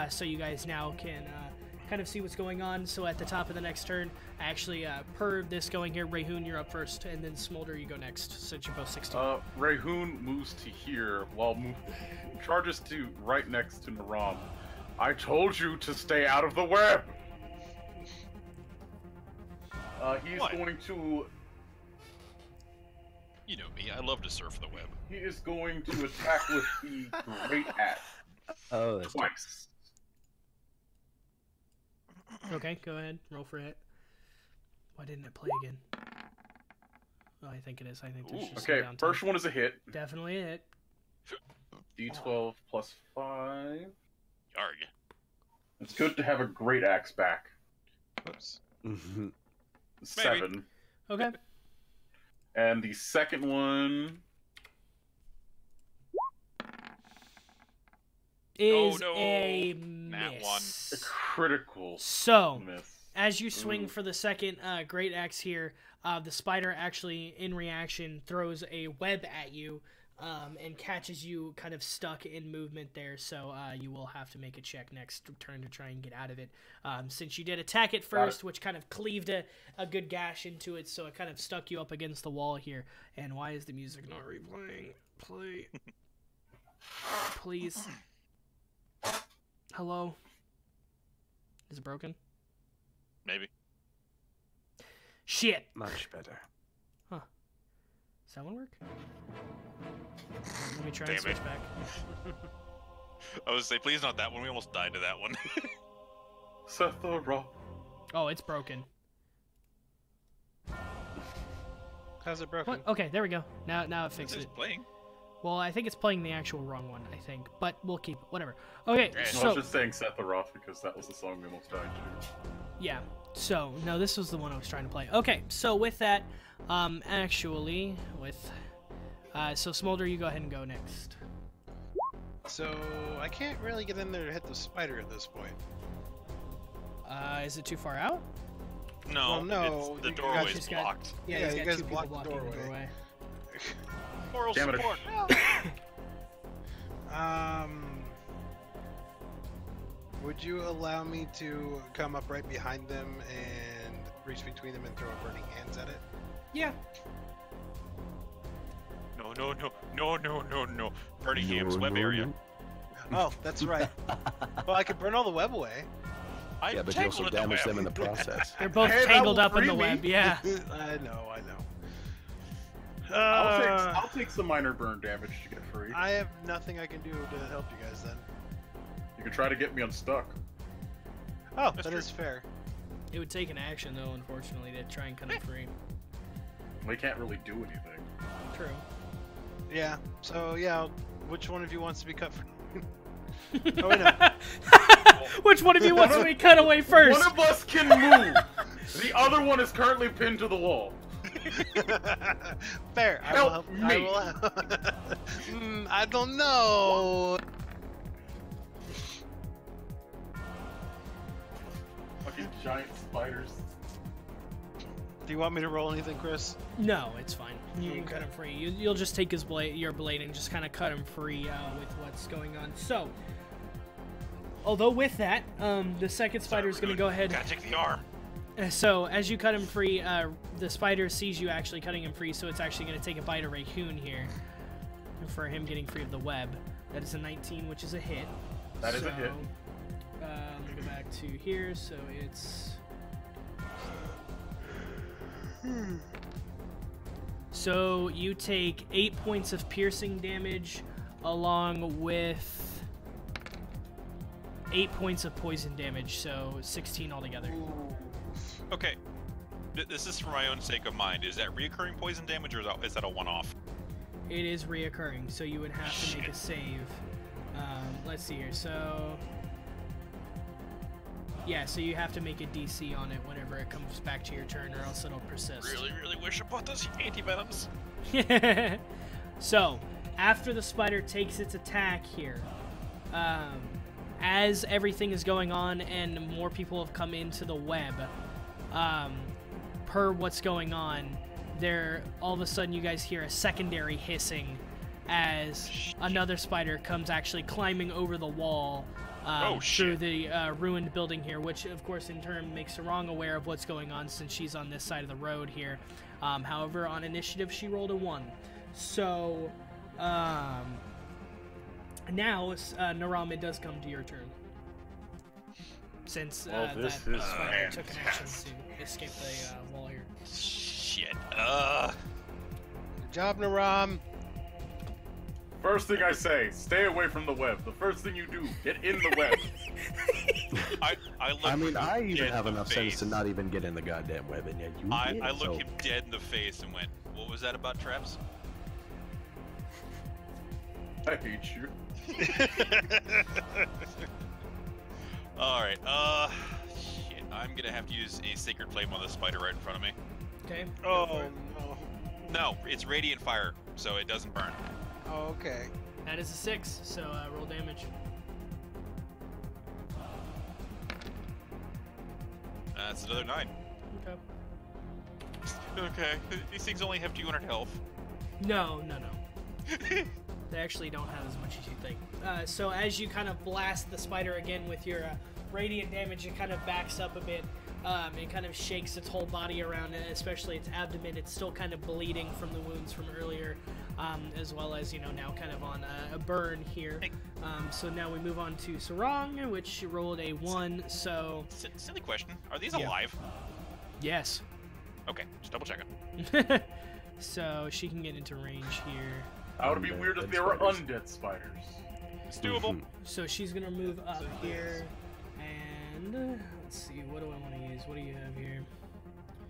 So you guys now can kind of see what's going on. So at the top of the next turn, actually, per this going here, Rahun, you're up first, and then Smolder, you go next, since you're both 16. Rahun moves to here while charges to right next to Naram. I told you to stay out of the web! He's What? going to... You know me, I love to surf the web. He is going to attack with the Great Axe. Oh, that's Twice. Okay, go ahead. Roll for it. Why didn't it play again? Oh, I think it is. I think there's just some Okay, downtime. first one is a hit. Definitely it. D12 plus 5. Yarg. It's good to have a Great Axe back. Oops. 7. Okay. And the second one... Is no. a Nat miss. A critical So, miss. as you swing Ooh. for the second Great Axe here, the spider actually, in reaction, throws a web at you and catches you kind of stuck in movement there. So you will have to make a check next turn to try and get out of it. Since you did attack it first, which kind of cleaved a good gash into it, so it kind of stuck you up against the wall here. And why is the music not replaying? Play. Please. Hello? Is it broken? Maybe. Shit! Much better. Does that one work? Let me try Damn and switch it. back. I was say, please not that one. We almost died to that one. Sethara. Oh, it's broken. How's it broken? What? Okay, there we go. Now it fixed It's it. playing. Well, I think it's playing the actual wrong one, I think. But we'll keep it. Whatever. Okay, Yeah, I so... was just saying Sethara because that was the song we almost died to. Yeah. So, no, this was the one I was trying to play. Okay, so with that, actually, with... so, Smolder, you go ahead and go next. So I can't really get in there to hit the spider at this point. Is it too far out? No, Well, no, it's, the you doorway's just got- blocked. Yeah, Yeah, he's you got guys two people blocked the blocking the doorway. Moral Damn it. support. Would you allow me to come up right behind them and reach between them and throw a burning hands at it? Yeah. No. Burning Ham's web area. Oh, that's right. Well, I could burn all the web away. I Yeah, but you also tangled in the damage web. them in the process. They're both Hey, that tangled will up in free the me. web, yeah. I know. I'll take some minor burn damage to get free. I have nothing I can do to help you guys then. You can try to get me unstuck. Oh, That's that true. is fair. It would take an action, though, unfortunately, to try and cut him free. They can't really do anything. True. Yeah. So yeah, which one of you wants to be cut for? Oh wait, no. Which one of you wants to be cut away first? One of us can move. The other one is currently pinned to the wall. Fair. I will Help help. I me. will. I don't know. Fucking giant spiders. Do you want me to roll anything, Chris? No, it's fine. You can Okay. cut him free. You'll just take his blade, your blade, and just kind of cut him free with what's going on. So, although with that, the second spider is going to go ahead. Gotta take the arm. So, as you cut him free, the spider sees you actually cutting him free, so it's actually going to take a bite of Rahun here for him getting free of the web. That is a 19, which is a hit. That is a hit. Let me go back to here. So it's. So you take 8 points of piercing damage, along with 8 points of poison damage. So 16 altogether. Okay. This is for my own sake of mind. Is that reoccurring poison damage, or is that a one-off? It is reoccurring, so you would have to make a Shit. save. Let's see here. So, yeah, so you have to make a DC on it whenever it comes back to your turn, or else it'll persist. Really wish I bought those anti-venoms. So, after the spider takes its attack here, as everything is going on and more people have come into the web, per what's going on, there all of a sudden you guys hear a secondary hissing as another spider comes actually climbing over the wall through shit. the ruined building here, which of course in turn makes Sarang aware of what's going on since she's on this side of the road here. However, on initiative she rolled a 1. So now Naram, it does come to your turn. Since Well, that this is spider took an action fantastic. to escape the wall here. Shit. job, Naram. First thing I say, stay away from the web. The first thing you do, get in the web. I mean, I even have enough sense to not even get in the goddamn web, and yet you did, I look so... him dead in the face and went, "What was that about traps?" I hate you. Alright, shit. I'm gonna have to use a Sacred Flame on the spider right in front of me. Okay. Oh, no. No, it's Radiant Fire, so it doesn't burn. Oh, okay. That is a 6, so roll damage. That's another 9. Okay. Okay, these things only have 200 health. No. They actually don't have as much as you think. So as you kind of blast the spider again with your radiant damage, it kind of backs up a bit. It kind of shakes its whole body around, especially its abdomen. It's still kind of bleeding from the wounds from earlier, as well as, now kind of on a burn here. So now we move on to Sarang, which rolled a 1, so... Silly question. Are these alive? Yes. Okay, just double checking. So she can get into range here. That would be weird if they were undead spiders. It's doable. So she's gonna move up here, and let's see, what do I want to use? What do you have here?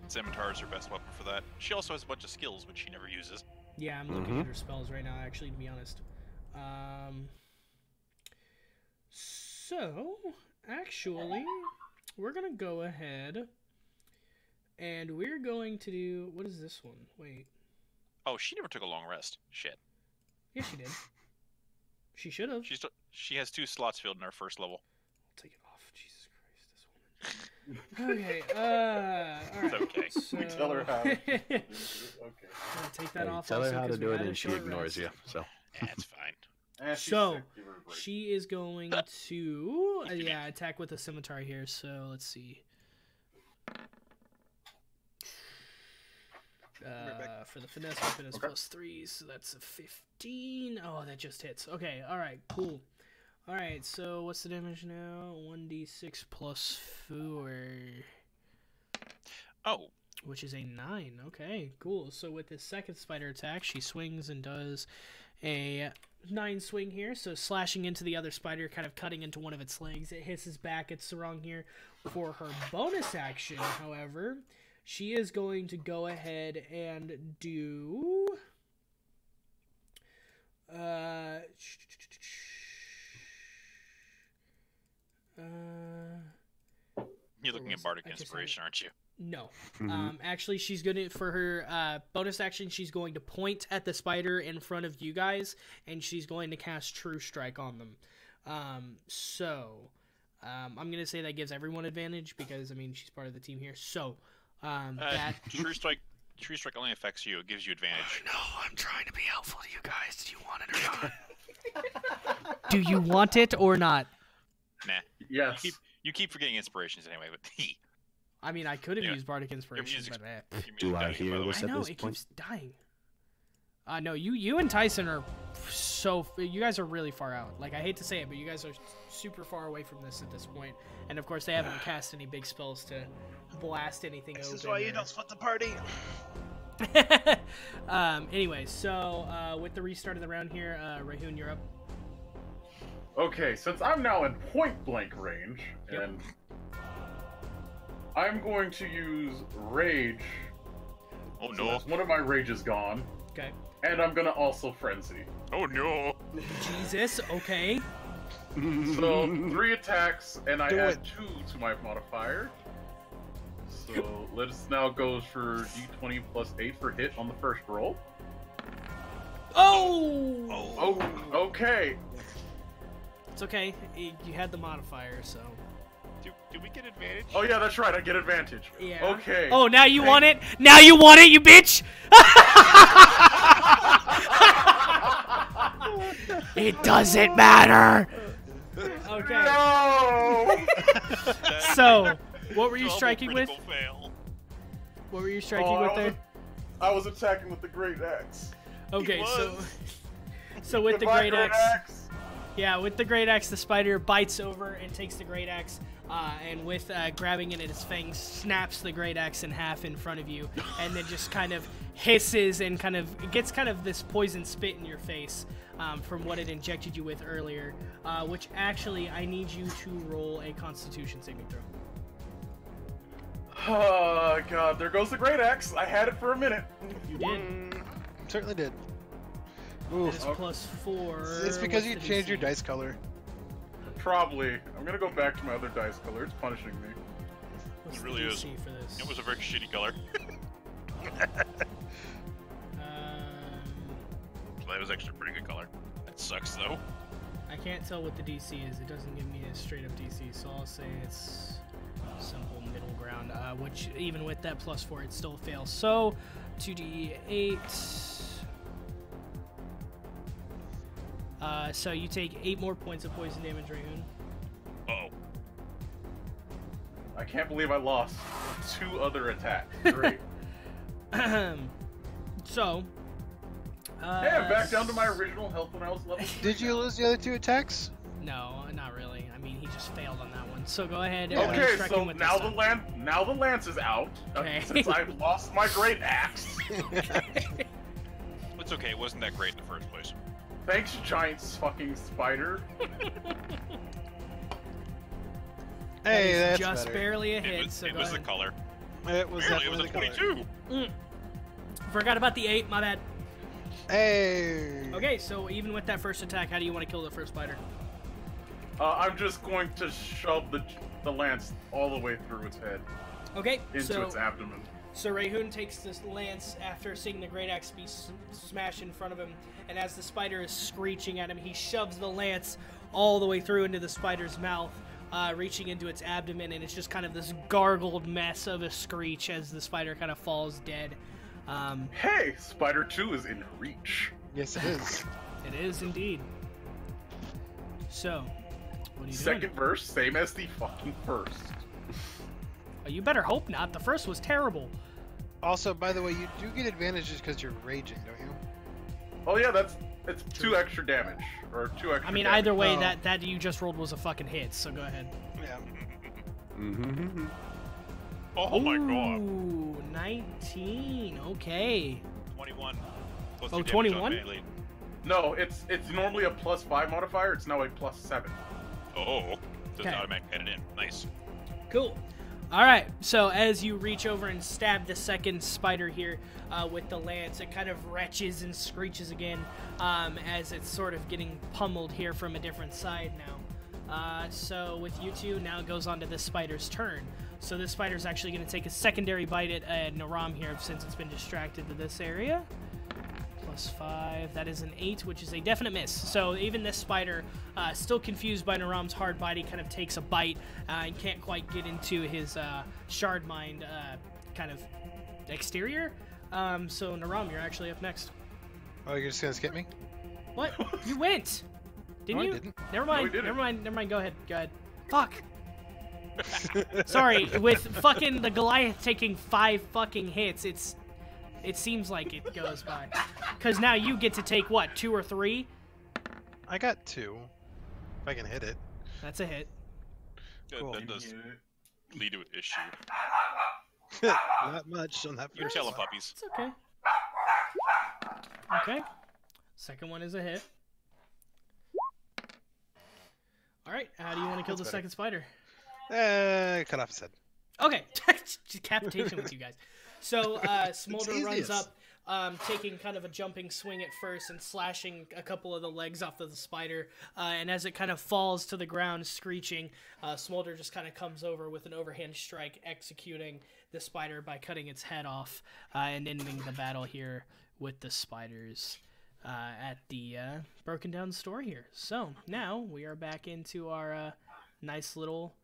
Scimitar is her best weapon for that. She also has a bunch of skills, which she never uses. Yeah, I'm looking at her spells right now, actually, to be honest. So, actually, we're gonna go ahead, and we're going to do, what is this one? Wait. Oh, she never took a long rest. Shit. Yeah, she did. She should have. She has 2 slots filled in her first level. I'll take it off. Jesus Christ, this woman. Okay, alright. It's okay. So... We tell her how. Okay. I'll take that off. Tell her also, how to 'cause we do it, had a and she short ignores rest. you, so... That's fine. She's So, sick. Give her a break. she is going to, attack with a scimitar here, so let's see. For the finesse weapon is +3, so that's a 15. Oh, that just hits. Okay, alright, cool. Alright, so what's the damage now? 1d6 plus 4. Oh. Which is a 9. Okay, cool. So with this second spider attack, she swings and does a 9 swing here. So slashing into the other spider, kind of cutting into one of its legs. It hisses back at Sarang here. For her bonus action, however, she is going to go ahead and do... You're looking at Bardic Inspiration, aren't you? No. Actually, she's gonna, for her bonus action, she's going to point at the spider in front of you guys, and she's going to cast True Strike on them. I'm gonna say that gives everyone advantage because, I mean, she's part of the team here. So, that True Strike only affects you. It gives you advantage. No, I'm trying to be helpful to you guys. Do you want it or not? Do you want it or not? Nah. Yes. You keep forgetting inspirations anyway, but I mean, I could have used Bardic Inspiration, but Do I hear this I at know, this it point? keeps dying. No, you and Tyson are you guys are really far out. Like, I hate to say it, but you guys are super far away from this at this point. And of course, they haven't cast any big spells to blast anything open. This is why you don't split the party. Anyway, so with the restart of the round here, Rahun, you're up. Okay, since I'm now in point blank range, and I'm going to use Rage. Oh So no. that's one of my rages gone. Okay. And I'm gonna also Frenzy. Oh no. Jesus, okay. So 3 attacks, and I Do add it. 2 to my modifier. So let's now go for d20 plus 8 for hit on the first roll. Oh! Oh, okay. It's okay. You had the modifier, so. Do we get advantage? Oh yeah, that's right. I get advantage. Yeah. Okay. Oh, now you want it? Now you want it, you bitch! It doesn't matter. Okay. No! So, what were you Double striking with? critical fail. What were you striking with there? I was attacking with the Great Axe. Okay, He so was. with the Divine great axe. Yeah, with the great axe, the spider bites over and takes the great axe, and with grabbing it in its fangs, snaps the great axe in half in front of you, and then just kind of hisses and gets this poison spit in your face from what it injected you with earlier. Which actually, I need you to roll a Constitution saving throw. Oh god, there goes the great axe. I had it for a minute. You did. Certainly did. That Oof. is +4. It's because What's you the changed your DC? dice color. Probably. I'm gonna go back to my other dice color. It's punishing me. What's It the really is. DC for this? It was a very shitty color. That was actually a pretty good color. It sucks though. I can't tell what the DC is. It doesn't give me a straight up DC, so I'll say it's simple middle ground. Which even with that +4, it still fails. So 2d8. So you take 8 more points of poison damage, Rahun. Uh-oh. I can't believe I lost 2 other attacks. Great. So. Hey, I'm back down to my original health when I was level 3. Did you lose the other 2 attacks? No, not really. I mean, he just failed on that one. So go ahead. And Okay, strike so him with now this the time. lance is out Okay. since I've lost my great axe. It's okay. It wasn't that great in the first place. Thanks, giant fucking spider. Hey, That that's is just better. barely a It hit. was, So it go was the ahead. color. It was Apparently, it was definitely a the color. 22. Forgot about the 8. My bad. Hey. Okay, so even with that first attack, how do you want to kill the first spider? I'm just going to shove the lance all the way through its head Okay, into so its abdomen. So Rahun takes this lance after seeing the great axe be smashed in front of him, and as the spider is screeching at him, he shoves the lance all the way through into the spider's mouth, reaching into its abdomen, and it's just kind of this gargled mess of a screech as the spider kind of falls dead. Hey, Spider 2 is in reach. Yes, it is. It is indeed. So, what are you Second doing? verse, same as the fucking first. Oh, you better hope not. The first was terrible. Also, by the way, you do get advantages because you're raging, don't you? Oh yeah, it's 2 extra damage or 2 extra. I mean, damage. either way, Oh. that you just rolled was a fucking hit, so go ahead. Yeah. Mm-hmm. Oh my god. Ooh, 19. Okay. 21. Plus Oh, 2 damage 21? on melee. No, it's normally a +5 modifier. It's now a +7. Oh. Doesn't Okay. automatically add it in. Nice. Cool. All right. So as you reach over and stab the second spider here with the lance, it kind of retches and screeches again as it's sort of getting pummeled here from a different side now. So with you two, now it goes on to this spider's turn. So this spider's actually going to take a secondary bite at Naram here since it's been distracted to this area. +5. That is an 8, which is a definite miss. So even this spider, still confused by Naram's hard bite, he kind of takes a bite and can't quite get into his shard mind kind of exterior. So Naram, you're actually up next. Oh, you're just gonna skip me? What? You went? Didn't No, I you? didn't. Never No, he mind. didn't. Never mind. Go ahead. Fuck. Sorry, with fucking the Goliath taking 5 fucking hits, it seems like it goes by. Because now you get to take, what, 2 or 3? I got 2. If I can hit it. That's a hit. Cool. That does lead to an issue. Not much on that You first tell 'em, one. puppies. It's okay. Okay. Second one is a hit. Alright, how do you want to kill That's the better. second spider? Cut off his head. Okay, decapitation with you guys. So Smolder runs easiest. up, taking kind of a jumping swing at first and slashing a couple of the legs off of the spider. And as it kind of falls to the ground, screeching, Smolder just kind of comes over with an overhand strike, executing the spider by cutting its head off and ending the battle here with the spiders at the broken down store here. So now we are back into our nice little,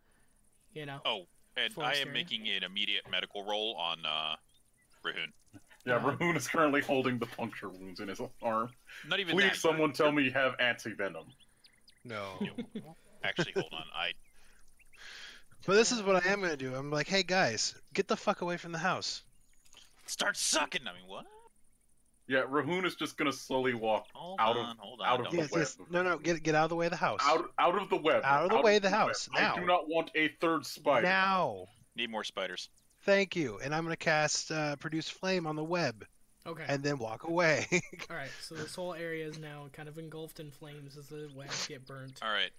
Oh, and Forest I am area. making an immediate medical roll on Rahun. Yeah, Rahun is currently holding the puncture wounds in his arm. Not even Please, that. someone tell me you have anti-venom. No. Actually, hold on. But this is what I am gonna do. I'm like, hey guys, get the fuck away from the house. Start sucking. I mean, what? Yeah, Rahun is just gonna slowly walk Hold out on, of hold on. out of don't- the Yes, web. yes. No, get out of the way of the house. Out of the web. Out of the way of the web. house, now. I do not want a third spider. Now. Need more spiders. Thank you. And I'm gonna cast Produce Flame on the web, Okay. and then walk away. All right. So this whole area is now kind of engulfed in flames as the webs get burnt. All right.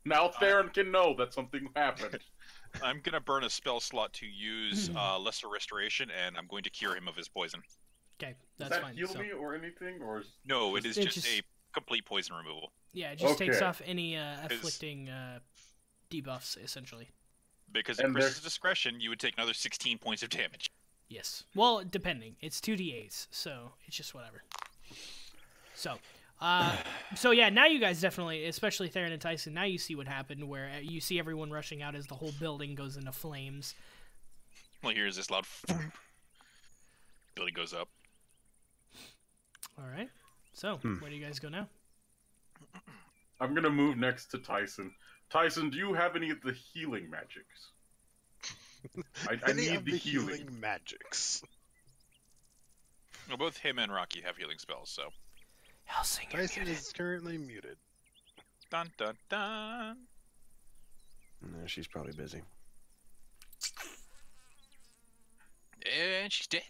Now Therein can know that something happened. I'm gonna burn a spell slot to use Lesser Restoration, and I'm going to cure him of his poison. Okay, Does that's that fine. heal So, me or anything, or is... No, it is It just just- a complete poison removal. yeah, it just takes Okay. off any afflicting debuffs, essentially. Because at And Chris's discretion, you would take another 16 points of damage. Yes. Well, depending. It's 2d8s, so it's just whatever. So, so yeah, now you guys definitely, especially Therein and Tyson, now you see what happened, where you see everyone rushing out as the whole building goes into flames. Well, here's this loud building goes up. All right. So, where do you guys go now? I'm gonna move next to Tyson. Tyson, do you have any of the healing magics? I Any need of the healing. magics. Well, both him and Rockie have healing spells, so. Hellsing. Tyson is currently muted. Dun dun dun. No, she's probably busy. And she's dead.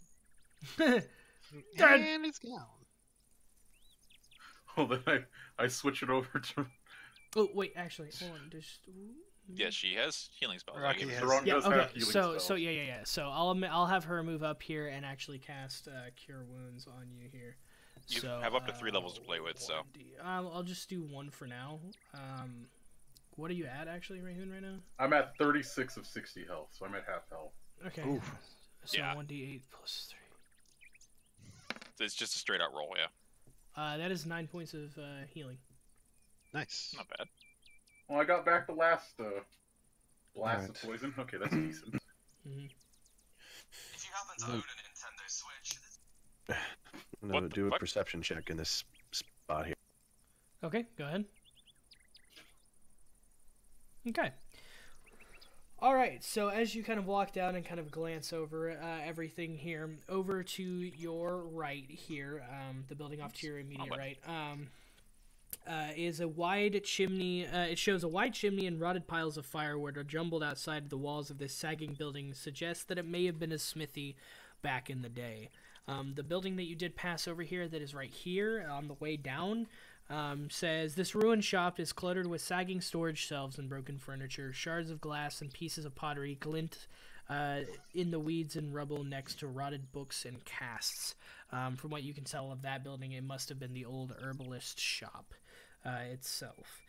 Dead. And it's gone. Well, then I switch it over to... Oh, wait, actually, hold on. Just... Yes, she has healing spells. Rockie I give has- her- Sarang Yeah, does okay. have healing So, spells. so yeah. So I'll have her move up here and actually cast Cure Wounds on you here. You So, have up to 3 levels to play with, so. 1D. I'll just do 1 for now. What are you at actually, Rahun, right now? I'm at 36 of 60 health, so I'm at half health. Okay. Oof. So Yeah. 1d8 plus 3. It's just a straight out roll, yeah. That is 9 points of healing. Nice. Not bad. Well, I got back the last blast Alright. of poison. Okay, that's decent. Mm-hmm. If you happen to own a Nintendo Switch, No, What the do a fuck? perception check in this spot here. Okay, go ahead. Okay. All right, so as you kind of walk down and kind of glance over everything here, over to your right here, the building off to your immediate right, is a wide chimney. It shows a wide chimney and rotted piles of firewood are jumbled outside the walls of this sagging building, suggests that it may have been a smithy back in the day. The building that you did pass over here, that is right here on the way down, says, this ruined shop is cluttered with sagging storage shelves and broken furniture. Shards of glass and pieces of pottery glint in the weeds and rubble next to rotted books and casts. From what you can tell of that building, it must have been the old herbalist shop itself.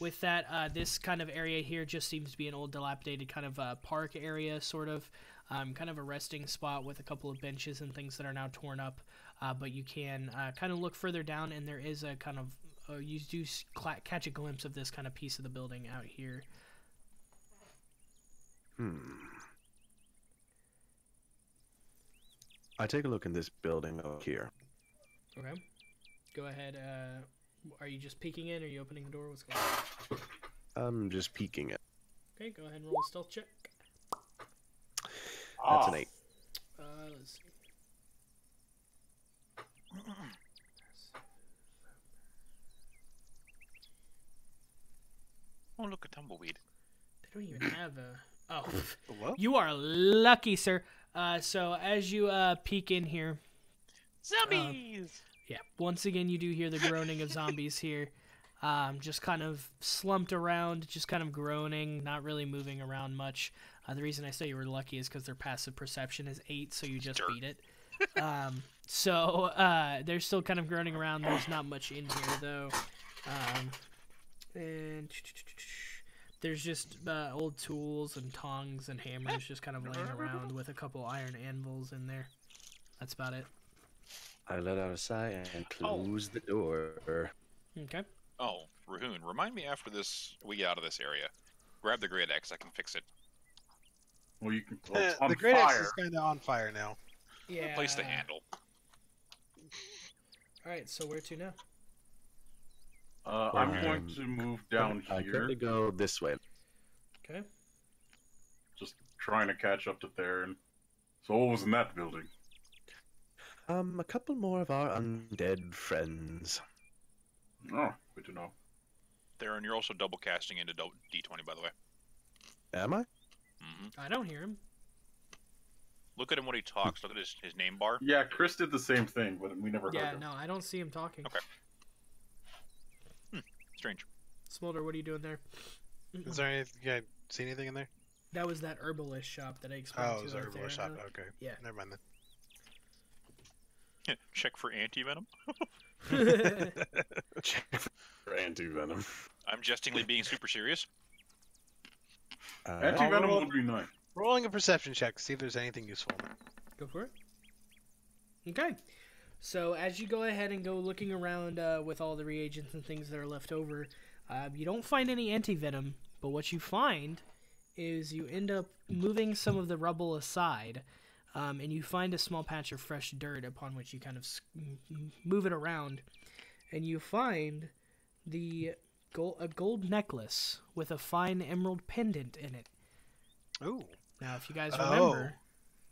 With that, this kind of area here just seems to be an old dilapidated kind of park area, sort of. Kind of a resting spot with a couple of benches and things that are now torn up. But you can kind of look further down, and there is a kind of... you do catch a glimpse of this kind of piece of the building out here. I take a look in this building over here. Okay. Go ahead. Are you just peeking in? Or are you opening the door? What's going on? I'm just peeking it. Okay, go ahead and roll a stealth check. That's an 8. Let's see. Oh, look, a tumbleweed. They don't even have a... Oh, What? you are lucky, sir. So as you peek in here... Zombies! Yeah, once again you do hear the groaning of zombies here. Just kind of slumped around, just kind of groaning, not really moving around much. The reason I say you were lucky is because their passive perception is 8, so you just Dirt. beat it. They're still kind of groaning around. There's not much in here, though. And there's just old tools and tongs and hammers just kind of laying around with a couple iron anvils in there. That's about it. I let out a sigh and close the door. Okay. Oh, Rahun, remind me after we get out of this area. Grab the great axe, I can fix it. Well, you can. Well, it's on The great axe fire. is kind of on fire now. Yeah. Replace the handle. Alright, so where to now? I'm going to move down I here. could go this way. Okay. Just trying to catch up to Therein. So what was in that building? A couple more of our undead friends. Oh, good to know. Therein, you're also double casting into D20, by the way. Am I? Mm-hmm. I don't hear him. Look at him when he talks. Look at his name bar. Yeah, Chris did the same thing, but we never heard Yeah, him. no, I don't see him talking. Okay. Strange. Smolder, what are you doing there? Is there anything? You guys see anything in there? That was that herbalist shop that I explained Oh, to it was you a right there. herbalist shop. Okay. Yeah. Never mind Check for anti-venom. Check for anti-venom. I'm jestingly being super serious. Anti-venom would be nice. Rolling a perception check. See if there's anything useful. Go for it. Okay. So as you go ahead and go looking around with all the reagents and things that are left over, you don't find any anti-venom, but what you find is you end up moving some of the rubble aside, and you find a small patch of fresh dirt upon which you kind of move it around, and you find a gold necklace with a fine emerald pendant in it. Ooh. Now, if you guys remember...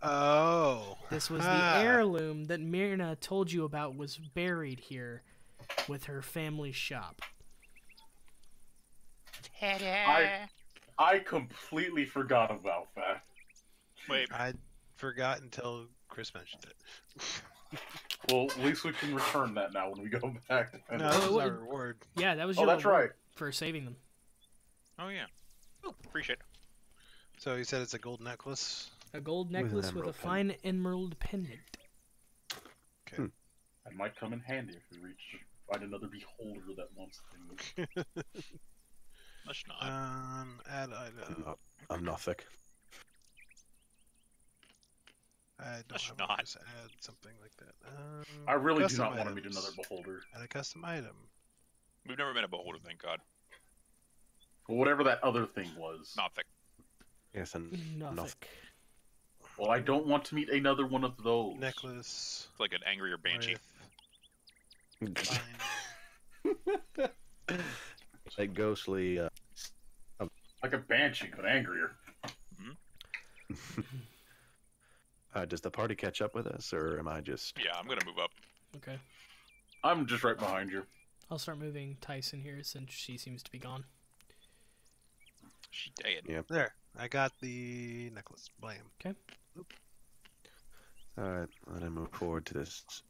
Oh. This was the heirloom that Myrna told you about was buried here with her family shop. I completely forgot about that. Wait. I forgot until Chris mentioned it. Well, at least we can return that now when we go back. No, that was our reward. Yeah, that was Oh, your that's reward right. for saving them. Oh, yeah. Oh, appreciate it. So you said it's a gold necklace? A gold necklace with a fine emerald pendant. Okay. That might come in handy if we find another beholder that wants things. Let's not. Add item. I'm Nothic. I don't have not. Just add something like that. I really do custom not want to meet items. another beholder. Add a custom item. We've never met a beholder, thank God. But whatever that other thing was. Not thick. Yes, and Nothic. Well, I don't want to meet another one of those. Necklace. It's like an angrier banshee. like ghostly. Like a banshee, but angrier. Does the party catch up with us, or am I just? Yeah, I'm gonna move up. Okay. I'm just right behind you. I'll start moving Tyson here since she seems to be gone. She dead. Yep. There. I got the necklace. Blam. Okay. Alright, let me move forward to this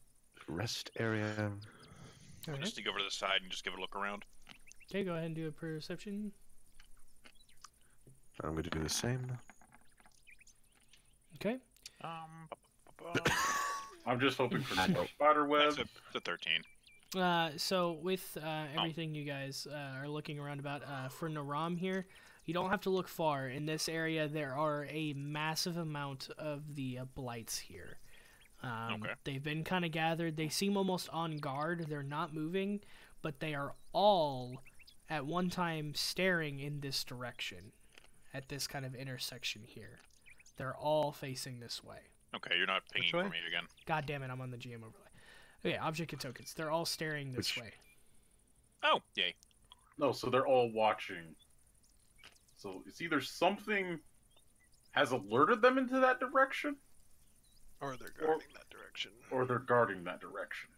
rest area. I'll just sneak over to the side and just give it a look around. Okay, go ahead and do a perception. I'm going to do the same. Okay. I'm just hoping for some spider web. That's a 13. So with everything you guys are looking around about, for Naram here, you don't have to look far. In this area, there are a massive amount of the blights here. Okay. They've been kind of gathered. They seem almost on guard. They're not moving, but they are all at one time staring in this direction, at this kind of intersection here. They're all facing this way. Okay, you're not pinging for me again. God damn it, I'm on the GM overlay. Okay, object and tokens. They're all staring this way. Oh, yay. No, so they're all watching. So it's either something has alerted them into that direction, or they're guarding that direction. Or they're guarding that direction.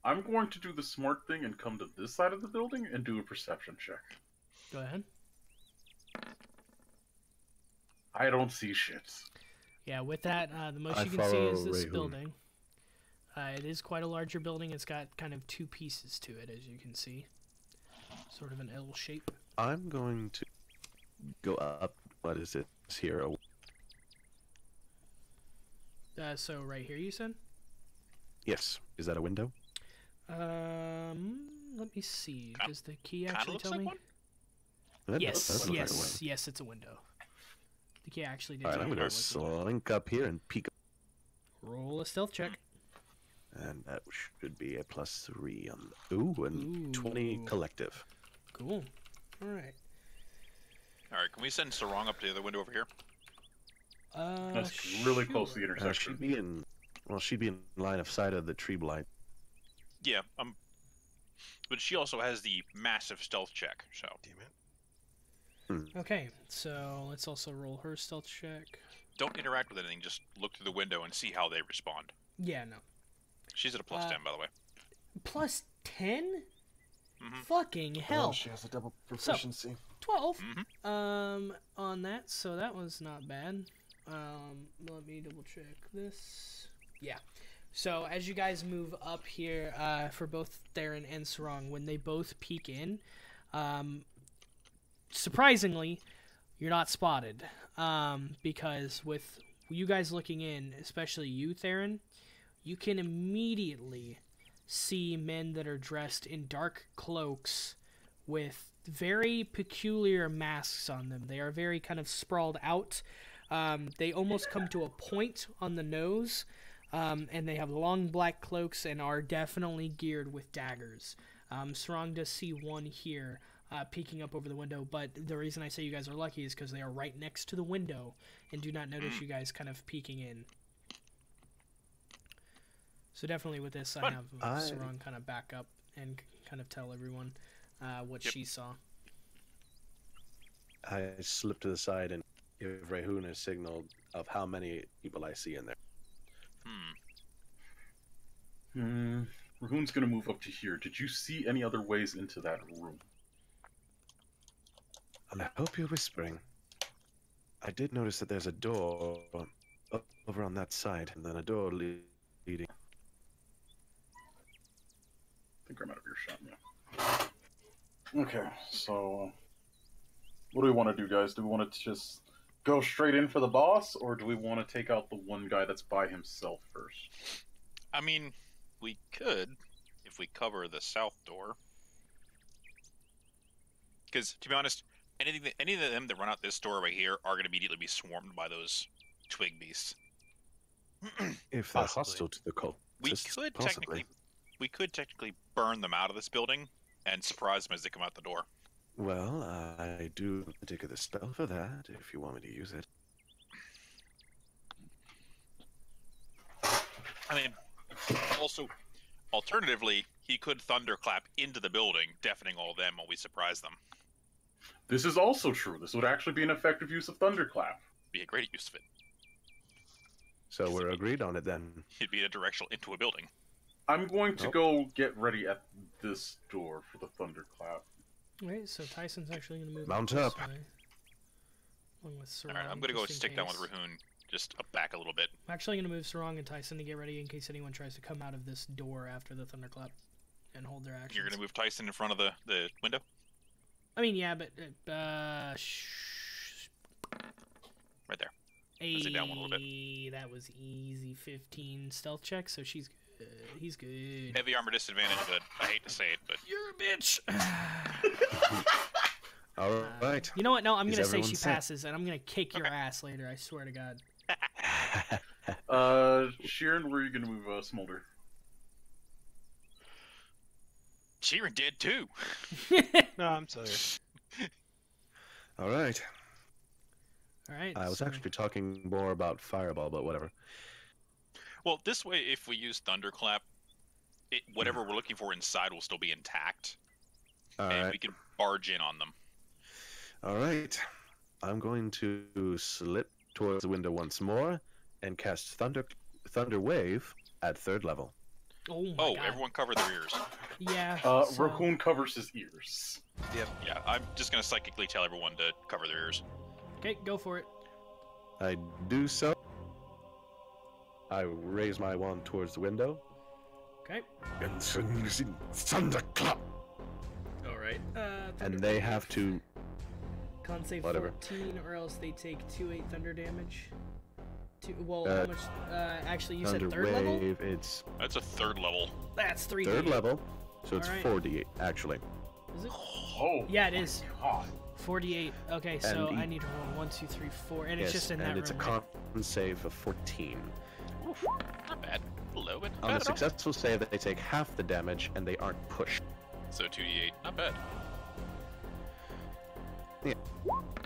I'm going to do the smart thing and come to this side of the building and do a perception check. Go ahead. I don't see shit. Yeah, with that, the most I you can see is this Rahun. building. It is quite a larger building. It's got kind of two pieces to it, as you can see. Sort of an L shape. I'm going to go up. What is it? It's here. So right here, you said? Yes. Is that a window? Let me see. Does the key actually looks tell like me? one? That Yes, does look like a yes, window. yes, it's a window. The key actually did Alright, tell I'm me going what to it was a window. slink up here and peek. Roll a stealth check. And that should be a +3 on the... Ooh, and 20 Ooh. collective. Cool. Alright. Alright, can we send Sarang up to the other window over here? That's really close to the sure. intersection. She'd be in... Well, she'd be in line of sight of the tree blight. Yeah, But she also has the massive stealth check, so. Damn it. Okay, so let's also roll her stealth check. Don't interact with anything, just look through the window and see how they respond. Yeah, no. She's at a plus 10, by the way. Plus 10? Mhm. Fucking hell. Well, she has a double proficiency. 12 Mhm. on that, so that was not bad. Let me double check this. Yeah. So as you guys move up here, for both Therein and Sarang, when they both peek in, surprisingly, you're not spotted. Because with you guys looking in, especially you, Therein, you can immediately see men that are dressed in dark cloaks with very peculiar masks on them. They are very kind of sprawled out. They almost come to a point on the nose, and they have long black cloaks and are definitely geared with daggers. Sarang does see one here peeking up over the window, but the reason I say you guys are lucky is because they are right next to the window and do not notice you guys kind of peeking in. So definitely with this, I have Sarang kind of back up and kind of tell everyone what she saw. I slip to the side and give Rahun a signal of how many people I see in there. Rahun's gonna move up to here. Did you see any other ways into that room? I hope you're whispering. I did notice that there's a door over on that side, and then a door leading. I think I'm out of earshot now. Okay, so what do we want to do, guys? Do we want to just go straight in for the boss, or do we want to take out the one guy that's by himself first? I mean, we could, if we cover the south door. Because, to be honest, any of them that run out this door right here are going to immediately be swarmed by those twig beasts. If they're hostile to the cult, We could technically burn them out of this building and surprise them as they come out the door. Well, I do a particular spell for that, if you want me to use it. I mean, also, alternatively, he could thunderclap into the building, deafening all of them while we surprise them. This is also true. This would actually be an effective use of Thunderclap. Be a great use of it. So we're agreed on it then. It'd be a directional into a building. I'm going to go get ready at this door for the Thunderclap. Wait, so Tyson's actually going to move Mount this up. way, along with Sarang, Alright, I'm going to go just in stick down with case. Rahun, just up back a little bit. I'm actually going to move Sarang and Tyson to get ready in case anyone tries to come out of this door after the thunderclap and hold their actions. You're going to move Tyson in front of the window? I mean, yeah, but Right there. Let's sit down one a little bit. That was easy. 15 stealth check, so she's good. He's good. Heavy armor disadvantage, but I hate to say it, but... You're a bitch! All right. You know what? No, I'm Is going to say everyone she set? passes, and I'm going to kick your ass later, I swear to God. Shiren, where are you going to move Smolder? Shiren did too! No, I'm still here. All right. Alright. I was actually talking more about Fireball, but whatever. Well, this way, if we use Thunderclap, whatever we're looking for inside will still be intact. All and right. we can barge in on them. All right. I'm going to slip towards the window once more and cast Thunder Wave at 3rd level. Oh my Oh, God. everyone cover their ears. Yeah. Rahun covers his ears. Yep. Yeah, I'm just going to psychically tell everyone to cover their ears. Okay, go for it. I do so. I raise my wand towards the window. Okay. And thunderclap. Alright. And they have to. Con save Whatever. 14, or else they take 2/8 thunder damage. Well, Uh, how much? Actually, you said Thunder 3rd level? Wave. It's That's a 3rd level. That's 3. 3rd level, so it's Alright. 48 actually. Is it? Oh, Yeah, it is. God. 48. Okay, so And I need to roll 1, 2, 3, 4, and it's Yes, just in and that it's room. a right? con save of 14. Oof, not bad. A little bit. On a Bad at all. successful save, they take half the damage and they aren't pushed. So 2d8, not bad. Now,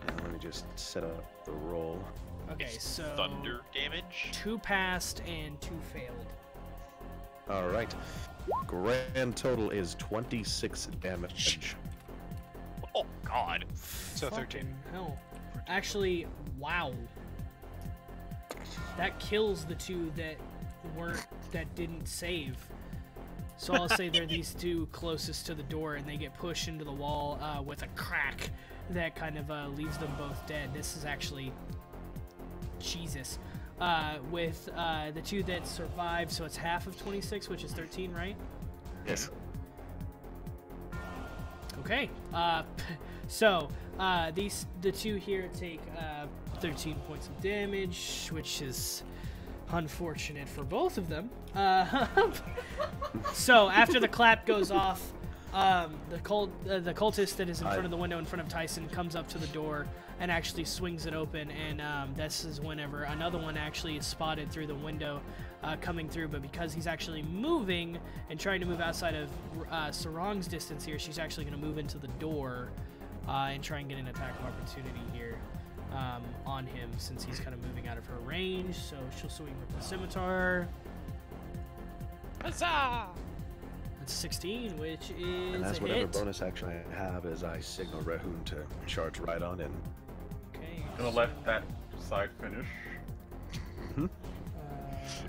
let me just set up the roll. Okay, It's so thunder damage. 2 passed and 2 failed. All right. Grand total is 26 damage. Oh God. So 13. Fucking hell. Actually, wow. That kills the two that didn't save. So I'll say they're these two closest to the door, and they get pushed into the wall with a crack that kind of leaves them both dead. This is actually Jesus. With the two that survive, so it's half of 26, which is 13, right? Yes. Okay. So the two here take 13 points of damage, which is unfortunate for both of them. So after the clap goes off, the cultist that is in front of the window in front of Tyson comes up to the door and actually swings it open, and this is whenever another one actually is spotted through the window coming through, but because he's actually moving and trying to move outside of Sarang's distance here, she's actually going to move into the door and try and get an attack of opportunity here on him, since he's kind of moving out of her range. So she'll swing with the scimitar. Huzzah! That's 16, which is And as a whatever hit. bonus action I have is I signal Rahun to charge right on in. Okay. Gonna let that side finish.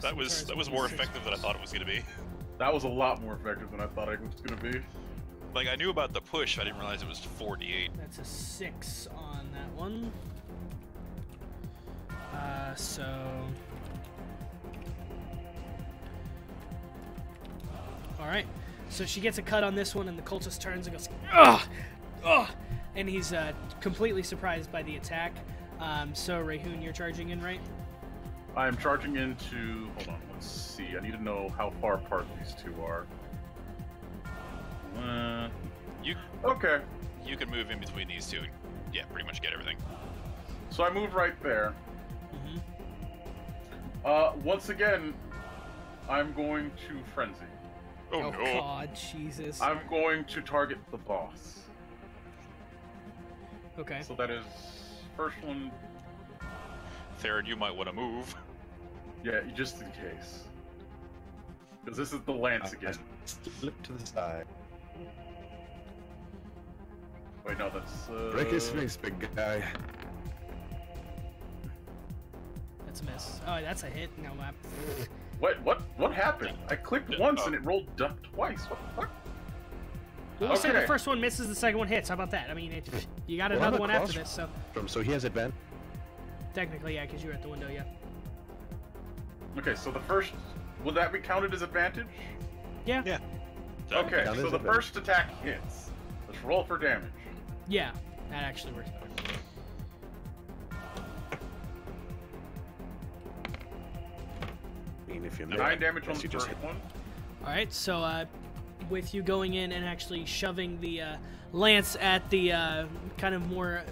That was more effective than I thought it was gonna be. That was a lot more effective than I thought it was gonna be. Like, I knew about the push, I didn't realize it was 48. That's a 6 on that one. So... Alright, so she gets a cut on this one, and the cultist turns and goes, ugh! Ugh! And he's completely surprised by the attack. So, Rahun, you're charging in, right? I am charging into... Hold on, let's see. I need to know how far apart these two are. Okay. You can move in between these two and, yeah, pretty much get everything. So I move right there. Once again, I'm going to Frenzy. Oh, Oh no. God, Jesus. I'm going to target the boss. Okay. So that is first one. Therein, you might want to move. Yeah, just in case. Because this is the lance again. Flip to the side. Wait, no, that's. Break his face, big guy. That's a miss. Oh, that's a hit. No, What happened? I clicked once and it rolled twice. What the fuck? We'll say the Okay. first one misses, the second one hits. How about that? I mean, you got another one after this, so So he has advantage. technically, yeah, because you're at the window, yeah. Okay, so the first. Will that be counted as advantage? Yeah. Yeah. Okay, Count so as the advantage. first attack hits. Let's roll for damage. Yeah, that actually works better. I mean, if you 9 damage on Yes, the you just first hit. one. All right, so with you going in and actually shoving the lance at the kind of more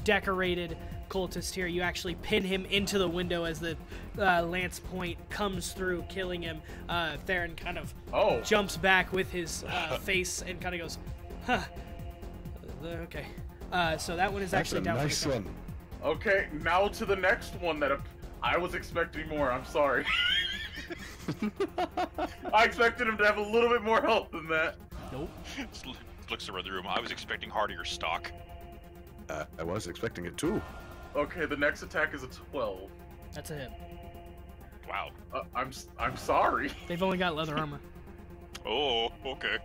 decorated cultist here, you actually pin him into the window as the lance point comes through, killing him. Therein kind of jumps back with his face and kind of goes, huh. Okay. So that one is That's actually a down nice for the one. Okay, now to the next one that I was expecting more. I'm sorry. I expected him to have a little bit more health than that. Nope. Just looks around the room. I was expecting hardier stock. I was expecting it too. Okay, the next attack is a 12. That's a hit. Wow. I'm sorry. They've only got leather armor. Oh, okay.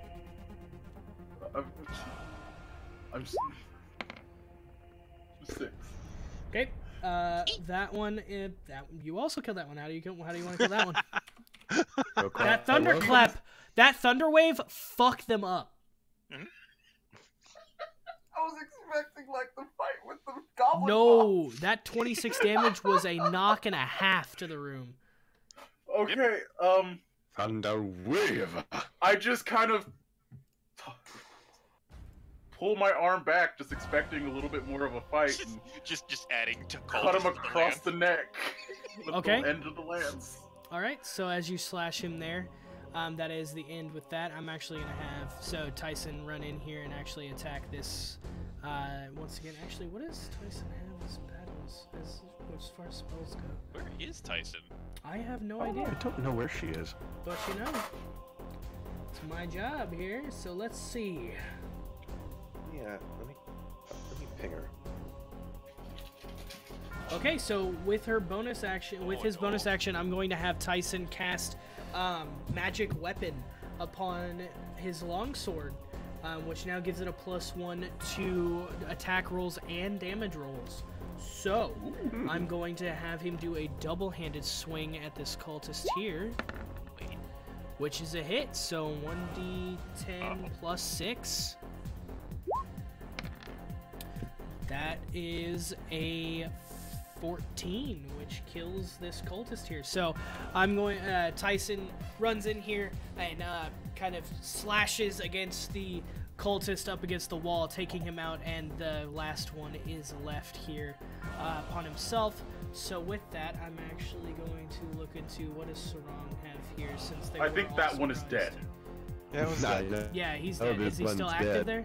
I'm 6. Okay. That one, you also killed that one. How do you want to kill that one? That thunderclap, that thunder wave, fucked them up. I was expecting like the fight with the goblin. No, that 26 damage was a knock and a half to the room. Okay, Thunder wave. I just kind of pull my arm back, just expecting a little bit more of a fight, and just adding to cut him across the neck with Okay. the end of the lance. All right, so as you slash him there, that is the end with that. I'm actually going to have Tyson run in here and actually attack this once again. Actually, what does Tyson have as battles as far as spells go? Where is Tyson? I have no idea. I don't know where she is. But you know. It's my job here, so let's see. Yeah, let me ping her. Okay, so with her bonus action, with his bonus action, I'm going to have Tyson cast magic weapon upon his longsword, which now gives it a +1 to attack rolls and damage rolls. So I'm going to have him do a double-handed swing at this cultist here, which is a hit. So 1d10 plus 6. That is a 14, which kills this cultist here. So I'm going. Tyson runs in here and kind of slashes against the cultist up against the wall, taking him out, and the last one is left here upon himself. So with that, I'm actually going to look into what does Sarang have here, since they I were think all that one is surprised. dead. Yeah, it was dead. Yeah, he's Oh, dead. Is this he still one's active dead. there?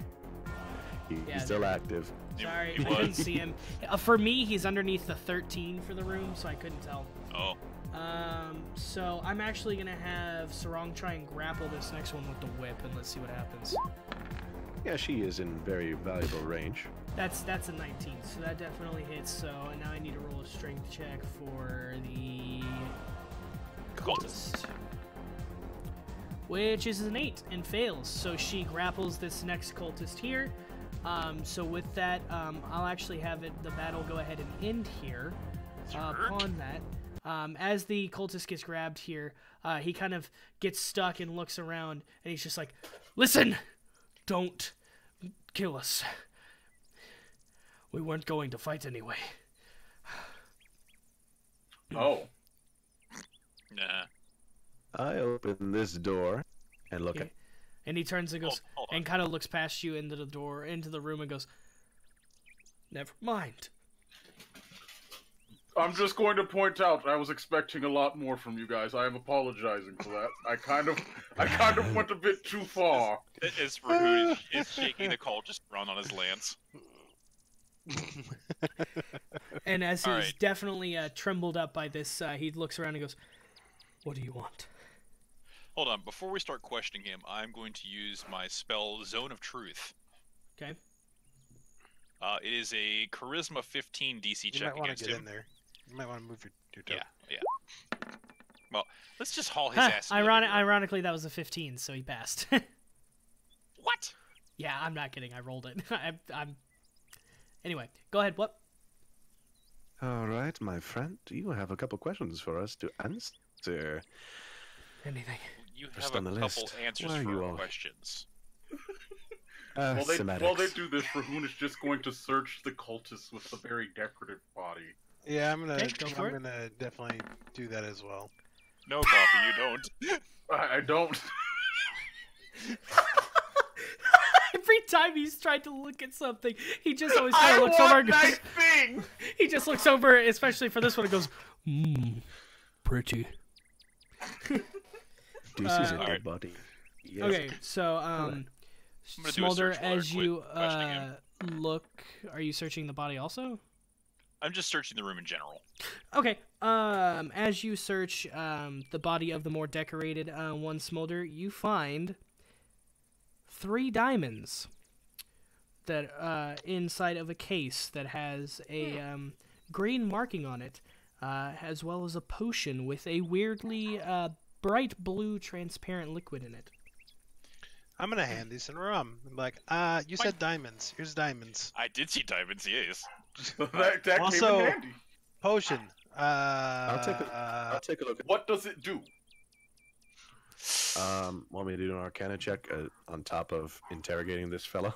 He's Yeah, still there. active. Sorry, He I couldn't was. see him. For me, he's underneath the 13 for the room, so I couldn't tell. Oh. So I'm actually gonna have Sarang try and grapple this next one with the whip, and let's see what happens. Yeah, she is in very valuable range. That's a 19, so that definitely hits. So now I need to roll a strength check for the cultist, which is an 8 and fails. So she grapples this next cultist here. So with that, I'll actually have the battle go ahead and end here. Upon that, as the cultist gets grabbed here, he kind of gets stuck and looks around, and he's just like, "Listen, don't kill us. We weren't going to fight anyway." Oh. Nah. I open this door and look Okay. And he turns and goes, Hold on. and kind of looks past you into the door, into the room, and goes, "Never mind." I'm just going to point out I was expecting a lot more from you guys. I am apologizing for that. I kind of went a bit too far. As Rahun is shaking the call, just run on his lance. And as he's Alright. definitely trembled up by this, he looks around and goes, "What do you want?" Hold on, before we start questioning him, I'm going to use my spell Zone of Truth. Okay. It is a Charisma 15 DC You check might want against to get him. in there. You might want to move your toe. Yeah. Well, let's just haul his Huh, ass. in the living room. ironically, that was a 15, so he passed. What? Yeah, I'm not kidding. I rolled it. I'm. Anyway, go ahead. What? All right, my friend, you have a couple questions for us to answer. Anything. You First have a on the couple list. answers Why are for you our all- questions. While they Semantics. do this, Rahun is just going to search the cultist with the very decorative body. Yeah, I'm Okay, go for it. gonna definitely do that as well. No, Coffee, you don't. I don't. Every time he's tried to look at something, he just always kind of looks over and goes, thing. he just looks over, especially for this one, and goes, pretty. This is a Alright. dead body. Yes. Okay, so, gonna do a Smolder, search while I as quit you questioning him. look, are you searching the body also? I'm just searching the room in general. Okay, as you search the body of the more decorated one, Smolder, you find 3 diamonds that inside of a case that has a green marking on it, as well as a potion with a weirdly bright blue transparent liquid in it. I'm gonna hand these to Naram. I'm like, you said diamonds. Here's diamonds. I did see diamonds, yes. that came Also- in handy. Potion. I'll take a look. What does it do? Want me to do an Arcana check on top of interrogating this fella?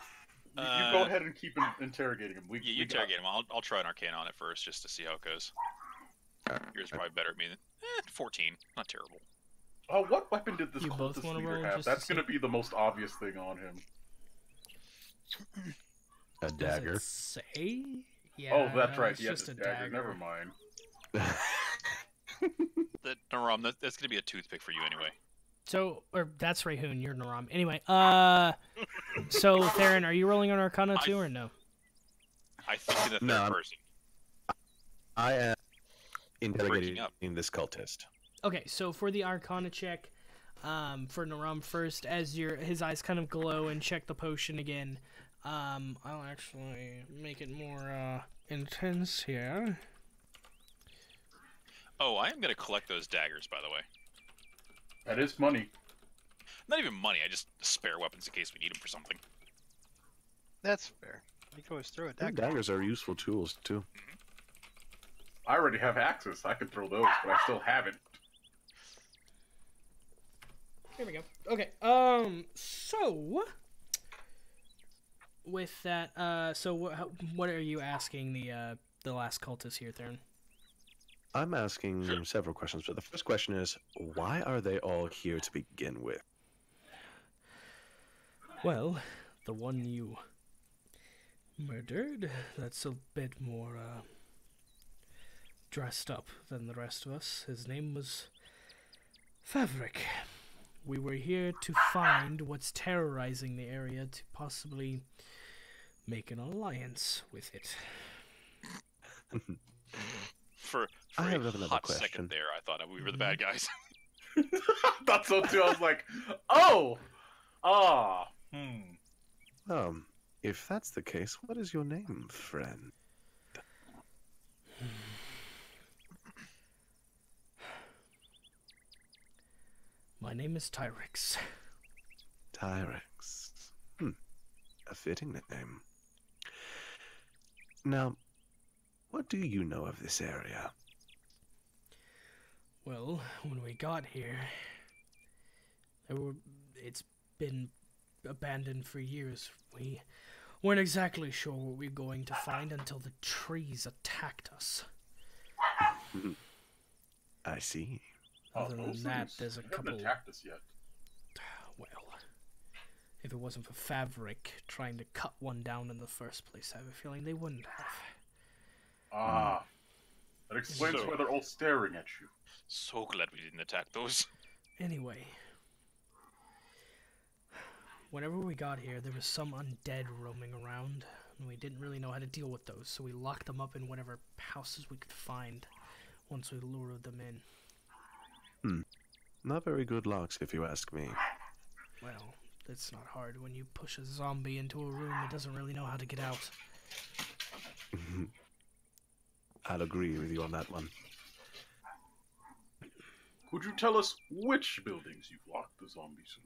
You go ahead and keep interrogating him. Yeah, you interrogate him. I'll try an Arcana on it first, just to see how it goes. Yours is probably better at me than 14. Not terrible. Oh, what weapon did this You both cultist wanna leader roll have? just to That's see? going to be the most obvious thing on him. A Does dagger. it say? Yeah, Oh, that's no, right. it's He has just a a dagger. Never mind. Naram, that's going to be a toothpick for you anyway. So, or that's Rahun, you're Naram. Anyway, so Therein, are you rolling on Arcana too, or no? I think in the No, third I'm- person. I am Breaking interrogating up. this cultist. Okay, so for the Arcana check, for Naram first, as his eyes kind of glow and check the potion again. I'll actually make it more intense here. Oh, I am gonna collect those daggers, by the way. That is money. Not even money. I just spare weapons in case we need them for something. That's fair. You can always throw a dagger. Daggers are useful tools too. I already have axes. I could throw those, but I still haven't. Here we go. Okay. So with that, so what are you asking the last cultist here, Therein? I'm asking several questions, but the first question is, why are they all here to begin with? Well, the one you murdered, that's a bit more dressed up than the rest of us. His name was Fabric. We were here to find what's terrorizing the area to possibly make an alliance with it. For I have a another hot question. second there, I thought we were the bad guys. I thought so too. I was like, oh! Ah. If that's the case, what is your name, friend? My name is Tyrix. Tyrix. A fitting name. Now, what do you know of this area? Well, when we got here, it's been abandoned for years. We weren't exactly sure what we were going to find until the trees attacked us. I see. Other than that, there's a They couple... haven't attacked us yet. Well, if it wasn't for Fabric trying to cut one down in the first place, I have a feeling they wouldn't have. Ah. That explains So- why they're all staring at you. So glad we didn't attack those. Anyway, whenever we got here, there was some undead roaming around, and we didn't really know how to deal with those, so we locked them up in whatever houses we could find once we lured them in. Not very good locks, if you ask me. Well, it's not hard. When you push a zombie into a room, it doesn't really know how to get out. I'll agree with you on that one. Could you tell us which buildings you've locked the zombies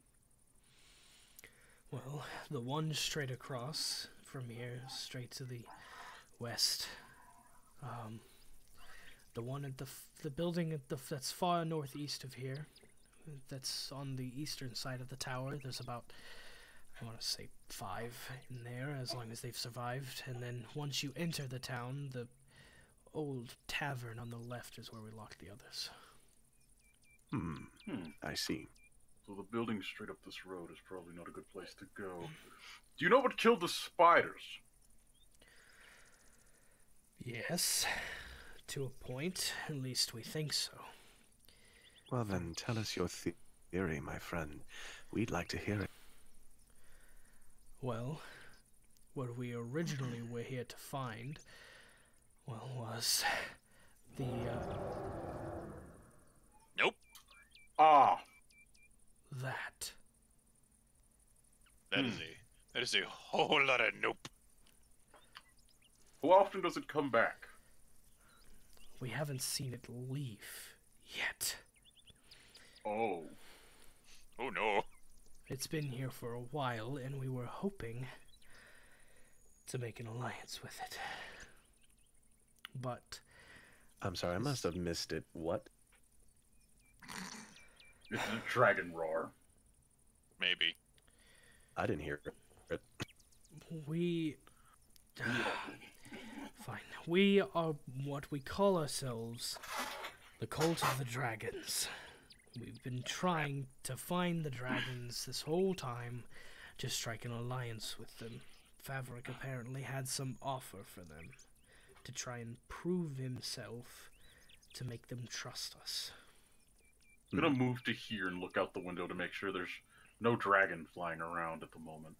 in? Well, the one straight across from here, straight to the west. The one at the building at that's far northeast of here. That's on the eastern side of the tower. There's about, I want to say 5 in there, as long as they've survived. And then once you enter the town, the old tavern on the left is where we locked the others. I see. So the building straight up this road is probably not a good place to go. Do you know what killed the spiders? Yes, to a point. At least we think so. Well then, tell us your theory, my friend. We'd like to hear it. Well, what we originally were here to find, well, was the, Nope. Ah. that. That is a whole lot of nope. How often does it come back? We haven't seen it leave yet. Oh. Oh no. It's been here for a while, and we were hoping to make an alliance with it. But... I'm sorry, I must have missed it. What? It's a dragon roar. Maybe. I didn't hear it. we... Fine. We are what we call ourselves the Cult of the Dragons. We've been trying to find the dragons this whole time to strike an alliance with them. Fabric apparently had some offer for them to try and prove himself to make them trust us. I'm gonna move to here and look out the window to make sure there's no dragon flying around at the moment.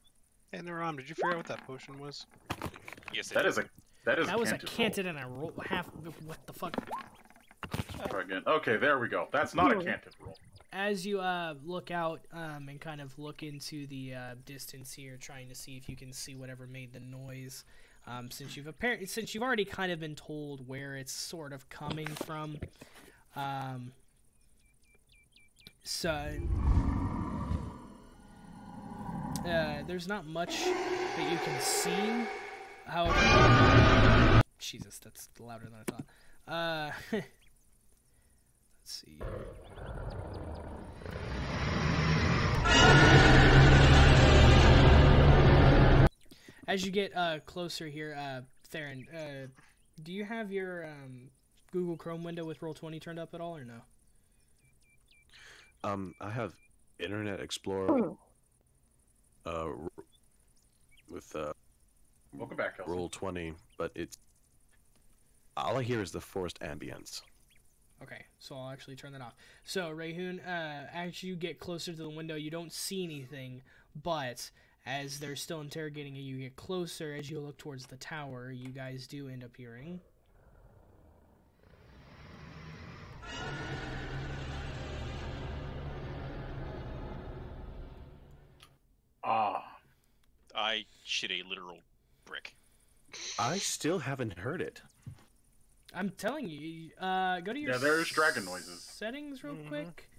Hey, Naram, did you figure out what that potion was? Yes, That is a That was a canted canted and a roll. What the fuck? roll. Try again. Okay, there we go. That's not a canted roll. as you look out and kind of look into the distance here, trying to see if you can see whatever made the noise, since you've already kind of been told where it's sort of coming from, so there's not much that you can see. However, Jesus, that's louder than I thought. Let's see. As you get closer here, Therein, do you have your Google Chrome window with Roll20 turned up at all, or no? I have Internet Explorer with Welcome back, Hellsing. Roll20, but it's all I hear is the forest ambience. Okay, so I'll actually turn that off. So, Rahun, as you get closer to the window, you don't see anything, but as they're still interrogating you, you get closer. As you look towards the tower, you guys do end up hearing. I shit a literal brick. I still haven't heard it. I'm telling you, go to your Yeah, there's dragon noises. Settings real quick.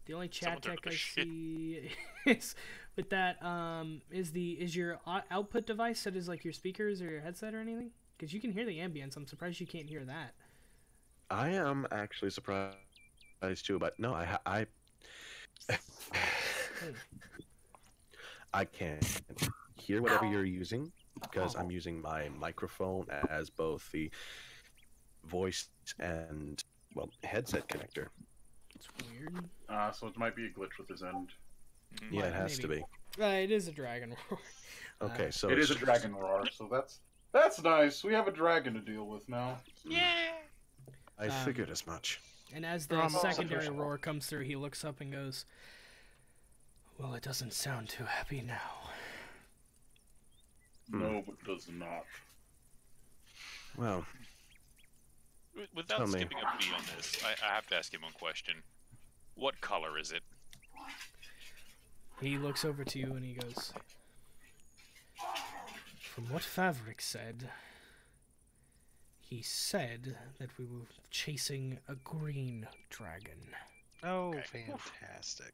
The only chat tech I see is with that is your output device set as like your speakers or your headset or anything? Because you can hear the ambience. I'm surprised you can't hear that. I am actually surprised too, but no, I can't hear whatever you're using because I'm using my microphone as both the voice and, well, headset connector. It's weird. So it might be a glitch with his end. Yeah, it has to be. It is a dragon roar. Okay, so it is a dragon roar, so that's nice. We have a dragon to deal with now. Yeah. I figured as much. And as the secondary roar comes through, he looks up and goes, "Well, it doesn't sound too happy now." No, it does not. Well, without skipping a beat on this, I have to ask him one question. What color is it? He looks over to you and he goes, "From what Favrik said, he said that we were chasing a green dragon." Oh, Okay. fantastic.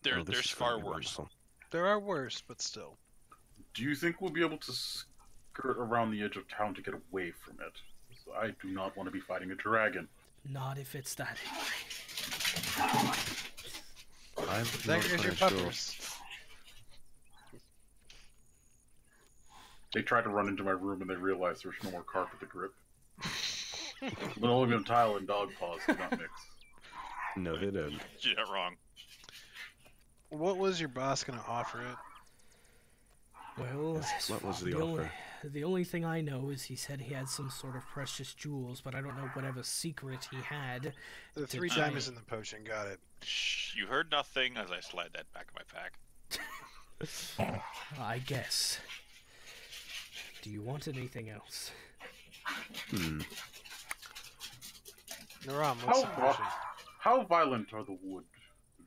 There's far worse. Wonderful. There are worse, but still. Do you think we'll be able to skirt around the edge of town to get away from it? So I do not want to be fighting a dragon. Not if it's that. I'm There not goes your quite sure. puppers. They tried to run into my room and they realized there's no more carpet to grip. Linoleum tile and dog paws do not mix. No, they don't. You're not wrong. What was your boss gonna offer it? Well, What was the offer? The only thing I know is he said he had some sort of precious jewels, but I don't know whatever secret he had. The 3 try- diamonds in the potion, got it. Shh, you heard nothing as I slide that back in my pack. I guess. Do you want anything else? Naram, what's the potion? How violent are the wood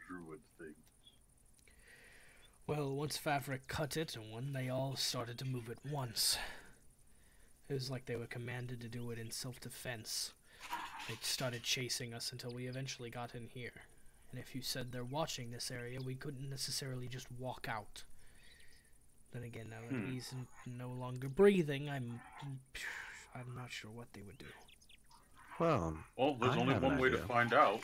druid things? Well, once Favrik cut it, and when they all started to move at once. It was like they were commanded to do it in self-defense. They started chasing us until we eventually got in here. And if you said they're watching this area, we couldn't necessarily just walk out. Then again, now that he's no longer breathing, I'm not sure what they would do. Well, There's I only have one an way to idea. find out.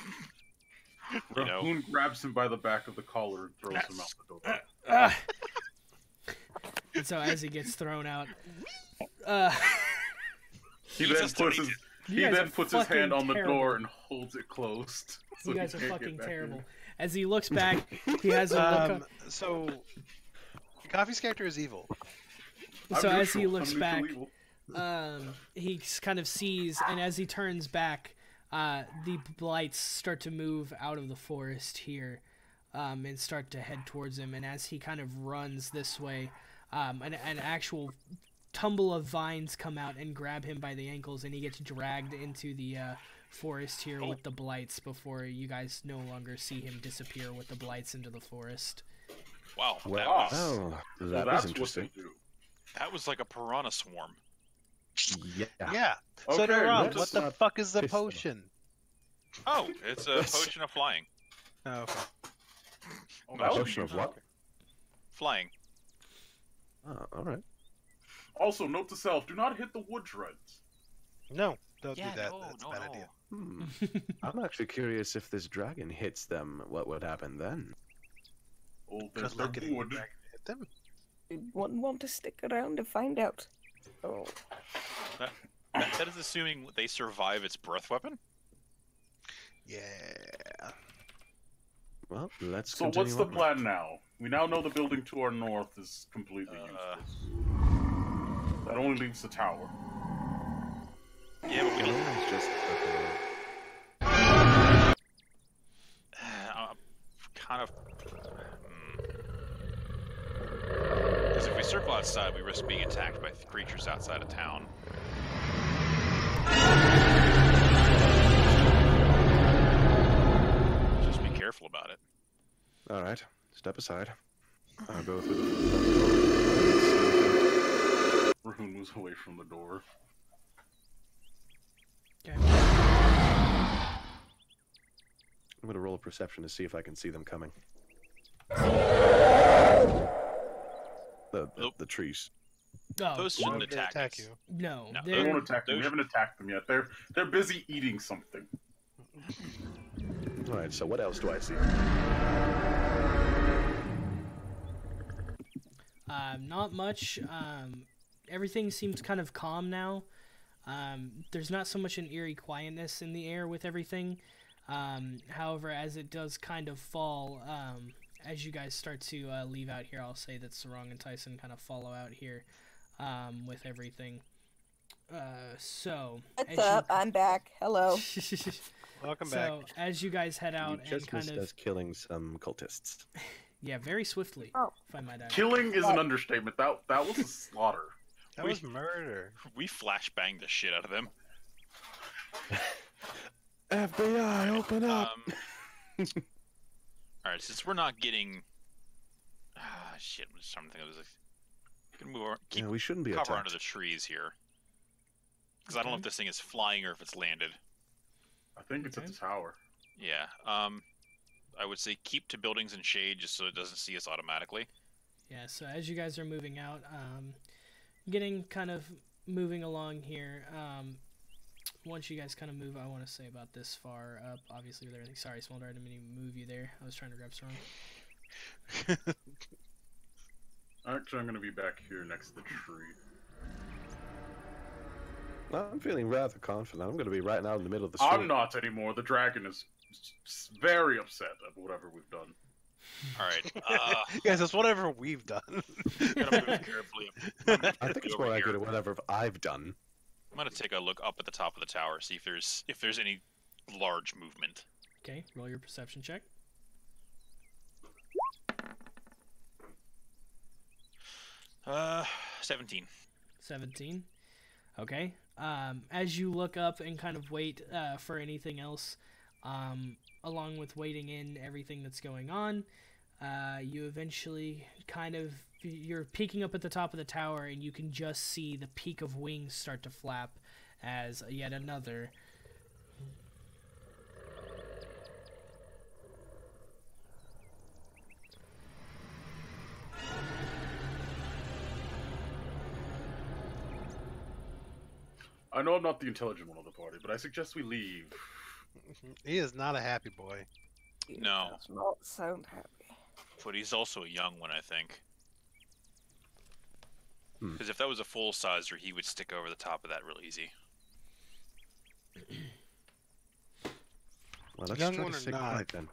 You know. Rahun grabs him by the back of the collar and throws him out the door. And so as he gets thrown out, He then puts his hand on the terrible. door and holds it closed. so you he guys are can't get fucking back terrible. in. As he looks back, he has a look up. So, Coffee's character is evil. So I'm as he neutral. looks I'm back, neutral evil. he kind of sees, and as he turns back, the blights start to move out of the forest here, and start to head towards him. And as he kind of runs this way, an actual tumble of vines come out and grab him by the ankles, and he gets dragged into the forest here with the blights before you guys no longer see him disappear with the blights into the forest. Wow, Well, that was interesting. that was like a piranha swarm. Yeah. Yeah. So Okay, Naram, let's what the not fuck is the piss them off. potion? Oh, it's a potion of flying. Oh, okay. Oh, A that would potion be of what? Flying. Oh, all right. Also, note to self: do not hit the wood shreds. No, don't Yeah, do that. no, That's no, a bad no. idea. I'm actually curious if this dragon hits them, what would happen then? Oh, Because they're look at it, wood. dragon hit them. Did one want to stick around to find out? Oh. That is assuming they survive its breath weapon. Yeah. Well, let's So continue what's the on. plan now? We now know the building to our north is completely useless. That only leaves the tower. Yeah, but we don't. It's just Kind of. Because if we circle outside, we risk being attacked by creatures outside of town. Just be careful about it. all right. Step aside. I'll go through the. Rahun moves away from the door. Okay. I'm gonna roll a perception to see if I can see them coming. The trees. Oh, Those Why shouldn't would they attack attack us. you? no, No, They they're won't attack them. We those- haven't attacked them yet. They're busy eating something. All right. So what else do I see? not much. Everything seems kind of calm now. There's not so much an eerie quietness in the air with everything. However, as it does kind of fall, as you guys start to leave out here, I'll say that Sarang and Tyson kind of follow out here with everything. So, What's up? I'm back. Hello. Welcome back. So, as you guys head out You and just kind missed of, us killing some cultists. yeah, very swiftly, Oh. if I might add. Killing is an understatement. That was a slaughter. That was murder. We flashbanged the shit out of them. FBI, open up! Alright, since we're not getting... shit, I'm just trying to think of this. Can move over, keep Yeah, we shouldn't be cover attacked. under the trees here. Because I don't know if this thing is flying or if it's landed. I think it's at the tower. Yeah, I would say keep to buildings and shade just so it doesn't see us automatically. Yeah, so as you guys are moving out, getting kind of moving along here, once you guys kind of move, I want to say about this far up, obviously with everything. Sorry, Smolder, I didn't mean to move you there. I was trying to grab Sarang. Actually, I'm going to be back here next to the tree. Well, I'm feeling rather confident. I'm going to be right now in the middle of the street. I'm not anymore. The dragon is very upset at whatever we've done. Alright, Guys, that's whatever we've done. gotta move carefully. I think it's more accurate at whatever I've done. I'm gonna take a look up at the top of the tower, see if there's any large movement. Okay, roll your perception check. 17. 17. Okay. As you look up and kind of wait for anything else, along with waiting in everything that's going on, you eventually you're peeking up at the top of the tower and you can just see the peak of wings start to flap as yet another I know I'm not the intelligent one of the party, but I suggest we leave. He is not a happy boy. No. Does not sound happy. But he's also a young one, I think. Hmm. Because if that was a full-sizer, he would stick over the top of that real easy. Well, let's Young try one to or stay not? quiet then.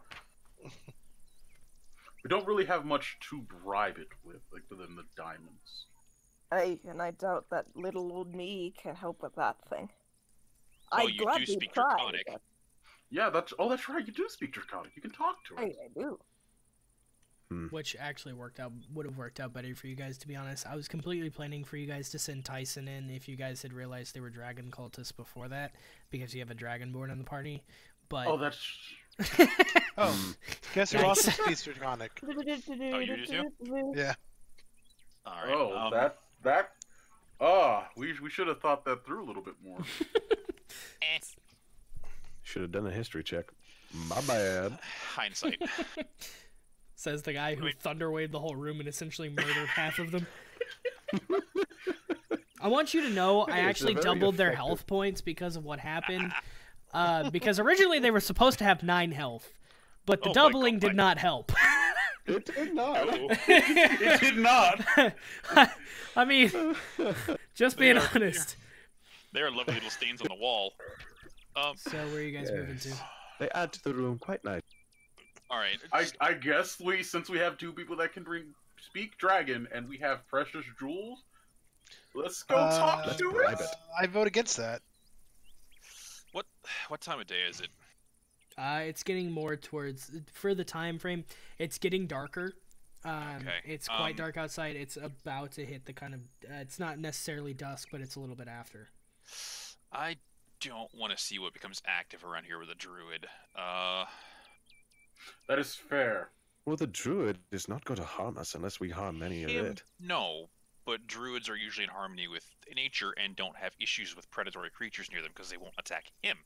We don't really have much to bribe it with, like other than the diamonds. I doubt that little old me can help with that thing. Oh, I'd you do gladly speak try, Draconic. but Yeah, that's right. You do speak Draconic. You can talk to I it. do. which actually would have worked out better for you guys, to be honest. I was completely planning for you guys to send Tyson in if you guys had realized they were dragon cultists before that, because you have a dragonborn in the party. But Oh, that's. Guess who also speaks Draconic? Oh, you do too? Yeah. All right. Oh, we should have thought that through a little bit more. Should have done a history check. My bad. Hindsight. Says the guy who thunderwaved the whole room and essentially murdered half of them. I want you to know I actually doubled their health points because of what happened. Because originally they were supposed to have 9 health, but the doubling did not help. It did not. It did not. I mean, just being honest. There are lovely little stains on the wall. So where are you guys moving to? They add to the room quite nice. All right. I guess since we have 2 people that can speak dragon and we have precious jewels, let's go talk to it. I vote against that. What time of day is it? It's getting more towards, for the time frame, it's getting darker. Okay. It's quite dark outside. It's about to hit the kind of, it's not necessarily dusk, but it's a little bit after. I don't want to see what becomes active around here with a druid. That is fair. Well, the druid is not going to harm us unless we harm any of it. No, but druids are usually in harmony with nature and don't have issues with predatory creatures near them because they won't attack him.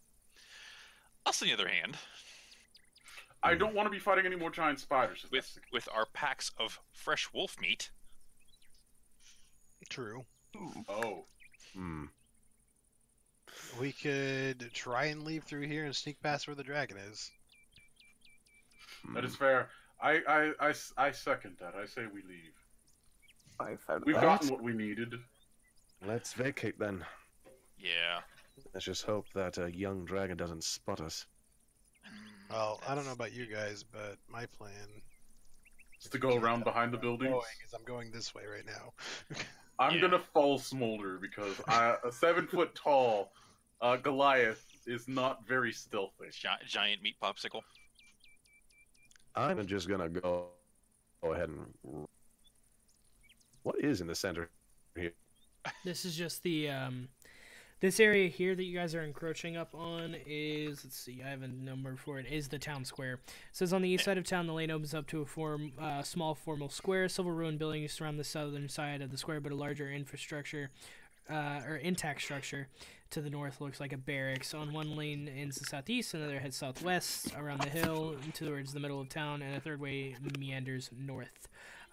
Us, on the other hand, I don't want to be fighting any more giant spiders. with our packs of fresh wolf meat. True. Oh. We could try and leave through here and sneak past where the dragon is. That is fair. I second that. I say we leave. We've gotten what we needed. Let's vacate then. Yeah. Let's just hope that a young dragon doesn't spot us. Well, I don't know about you guys, but my plan is to go around behind the buildings. I'm going this way right now. I'm gonna fall Smolder because a 7 foot tall Goliath is not very stealthy. Giant meat popsicle. I'm just gonna go ahead and. What is in the center here? This is just the this area here that you guys are encroaching up on is, let's see, I have a number for it, is the town square. It says on the east side of town, the lane opens up to a small formal square. Several ruined buildings surround the southern side of the square, but a larger infrastructure, or intact structure to the north looks like a barracks. On one lane ends the southeast, another heads southwest around the hill towards the middle of town, and a third way meanders north.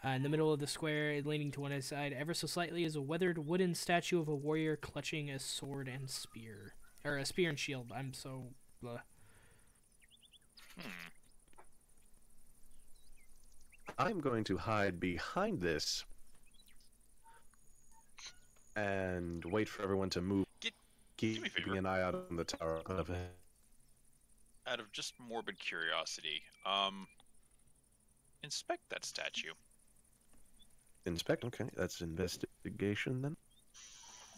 In the middle of the square, leaning to one side ever so slightly, is a weathered wooden statue of a warrior clutching a sword and spear. Or a spear and shield. I'm so... Blah. I'm going to hide behind this and wait for everyone to move. Keeping an eye out on the tower. Out of just morbid curiosity, inspect that statue. Inspect? Okay, that's investigation then.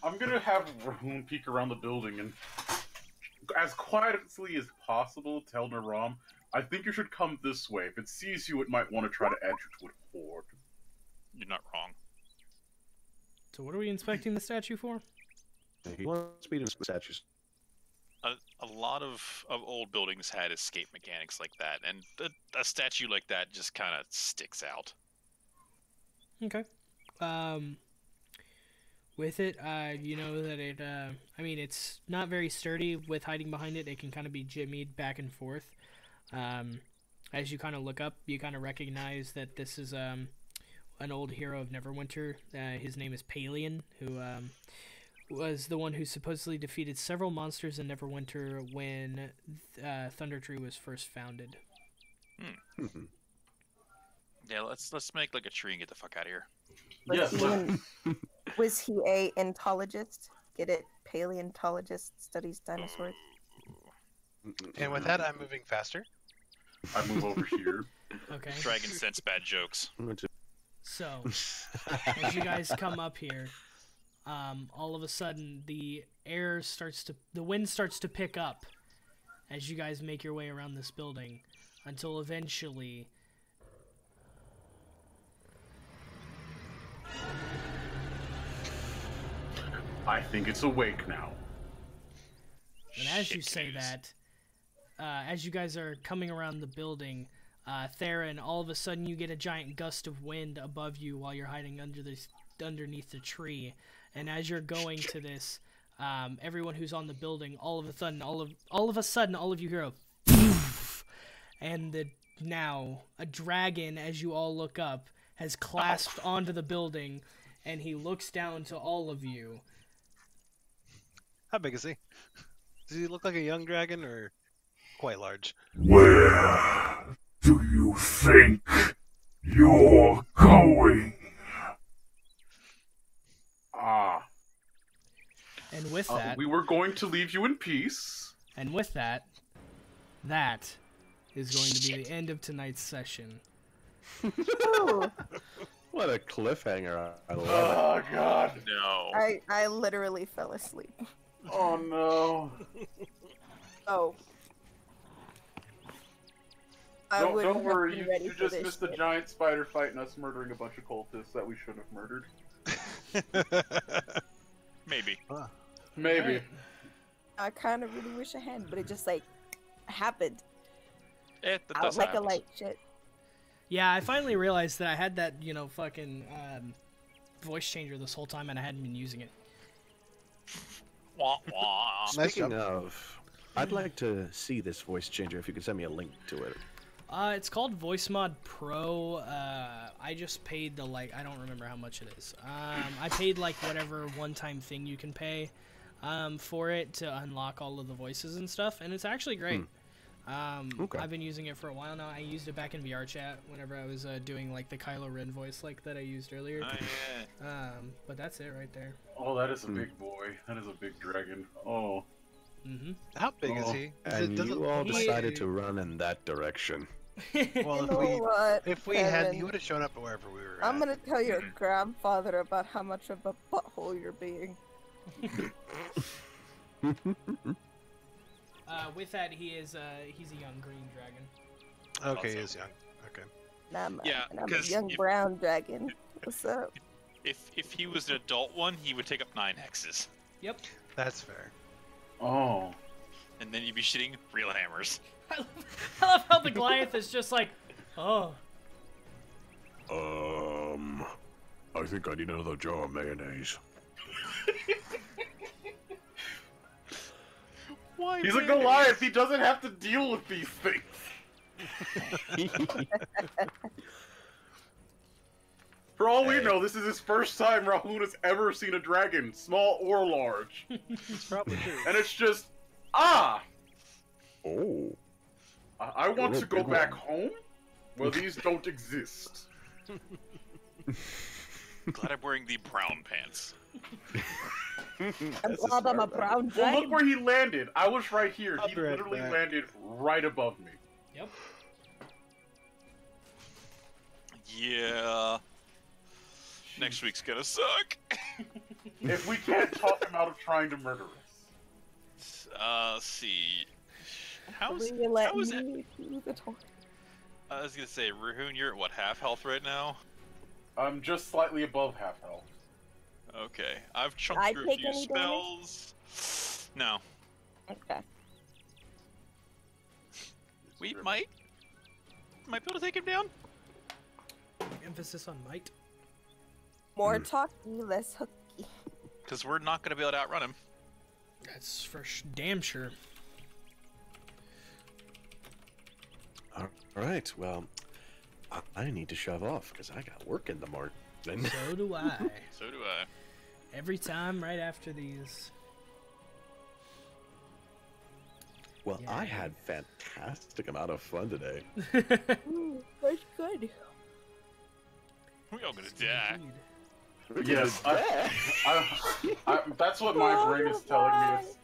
I'm gonna have Rahun peek around the building and, as quietly as possible, tell Naram, I think you should come this way. If it sees you, it might want to try to add you to a horde. You're not wrong. So what are we inspecting the statue for? He wants me to inspect statues. A lot of old buildings had escape mechanics like that, and a statue like that just kind of sticks out. Okay. With it, you know that it, I mean, it's not very sturdy with hiding behind it. It can kind of be jimmied back and forth. As you kind of look up, you kind of recognize that this is, an old hero of Neverwinter. His name is Palian, who, was the one who supposedly defeated several monsters in Neverwinter when Thunder Tree was first founded. Yeah, let's make like a tree and get the fuck out of here. Was he a entologist? Get it? Paleontologist, studies dinosaurs. And with that, I'm moving faster. I move over here. Okay. Dragon sense bad jokes. So, as you guys come up here, all of a sudden the wind starts to pick up as you guys make your way around this building, until eventually I think it's awake now. And as you Shit say news. that, as you guys are coming around the building, Therein, all of a sudden you get a giant gust of wind above you while you're hiding underneath the tree. And as you're going to this, everyone who's on the building, all of a sudden, all of you hear a poof, and now a dragon, as you all look up, has clasped onto the building, and he looks down to all of you. How big is he? Does he look like a young dragon or quite large? Where do you think you're going? Ah. And with that, We were going to leave you in peace. and with that, that is going to be the end of tonight's session. Ooh, What a cliffhanger! I love Oh god. No. I literally fell asleep. Oh no. Oh. I Don't wouldn't have worry, been you ready for just this missed the shit. giant spider fight and us murdering a bunch of cultists that we shouldn't have murdered. Maybe. Maybe. I kind of really wish I had, but it just like happened That out does like happen. a light. Shit. Yeah, I finally realized that I had that, fucking voice changer this whole time, and I hadn't been using it. Wah, wah. it. Speaking of, I'd like to see this voice changer. If you could send me a link to it. It's called Voice Mod Pro. I just paid the, I don't remember how much it is. I paid, whatever one-time thing you can pay for it to unlock all of the voices and stuff, and it's actually great. Okay. I've been using it for a while now. I used it back in VR chat whenever I was doing, the Kylo Ren voice, that I used earlier. Oh, yeah. But that's it right there. Oh, that is a big boy. That is a big dragon. Oh. Mm-hmm. How big is Oh. he? And does it you all look decided to run in that direction. Well, You know what, if we had, Kevin? he would have shown up wherever we were. I'm at. gonna tell your grandfather about how much of a butthole you're being. With that, he's a young green dragon. Okay, he Also- is young. Okay. And Yeah, I'm a 'cause young if- brown dragon. What's up? If he was an adult one, he would take up 9 hexes. Yep. That's fair. Oh. And then you'd be shitting real hammers. I love how the Goliath is just like, oh. I think I need another jar of mayonnaise. Why? He's a Goliath. He doesn't have to deal with these things. For all we know, this is his first time Rahun has ever seen a dragon, small or large. It's probably true. And it's just, Oh. I want Oh, to go big back one. home where these don't exist. Glad I'm wearing the brown pants. I'm That's a glad I'm a smart brown Well, dragon. look where he landed. I was right here. I'll He be right literally back. landed right above me. Yep. Yeah. Next week's gonna suck. If we can't talk him out of trying to murder us. Let's see. How's Will you let how is it? me do the talk? I was gonna say, Rahun, you're at what, half health right now? I'm just slightly above half health. Okay, I've chunked I through a take few any damage? spells. No, Okay. we might be able to take him down. Emphasis on might. More talking, less hooky. Because we're not gonna be able to outrun him. That's for damn sure. All right. Well, I need to shove off because I got work in the morning. So do I. So do I. Every time right after these. Well, Yeah. I had fantastic amount of fun today. That's good. We all gonna die. Yes, that's what my brain is telling me. Is,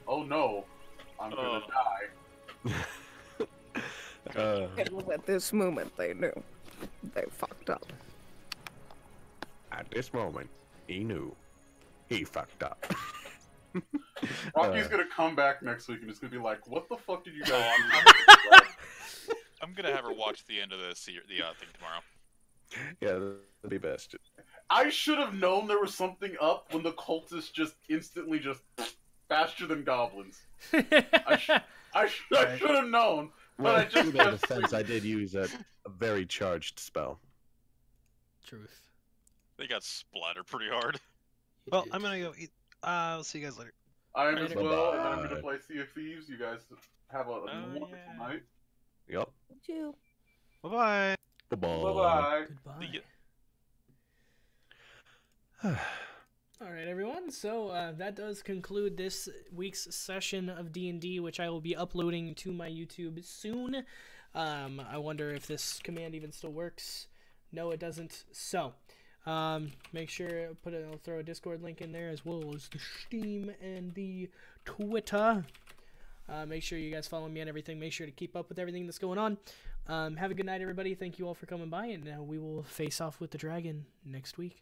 oh no, I'm gonna die. It was at this moment they knew. They fucked up. At this moment, he knew. He fucked up. Rockie's gonna come back next week and it's gonna be like, "What the fuck did you guys do?" I'm gonna have her watch the end of the thing tomorrow. Yeah, that'd be best. I should have known there was something up when the cultists just instantly just faster than goblins. I should have known. Well, But I just to their defense, I did use a very charged spell. Truth. They got splattered pretty hard. Well, I'm gonna go eat. I'll see you guys later. I am as Later. well, and I'm Bye-bye. gonna play Sea of Thieves. You guys have a wonderful yeah. night. Yep. Two. Bye bye. Bye-bye. Bye-bye. Goodbye. Yeah. All right, everyone. So that does conclude this week's session of D&D, which I will be uploading to my YouTube soon. I wonder if this command even still works. No, it doesn't. So, make sure I'll throw a Discord link in there as well as the Steam and the Twitter. Make sure you guys follow me on everything. Make sure to keep up with everything that's going on. Have a good night, everybody. Thank you all for coming by, and we will face off with the dragon next week.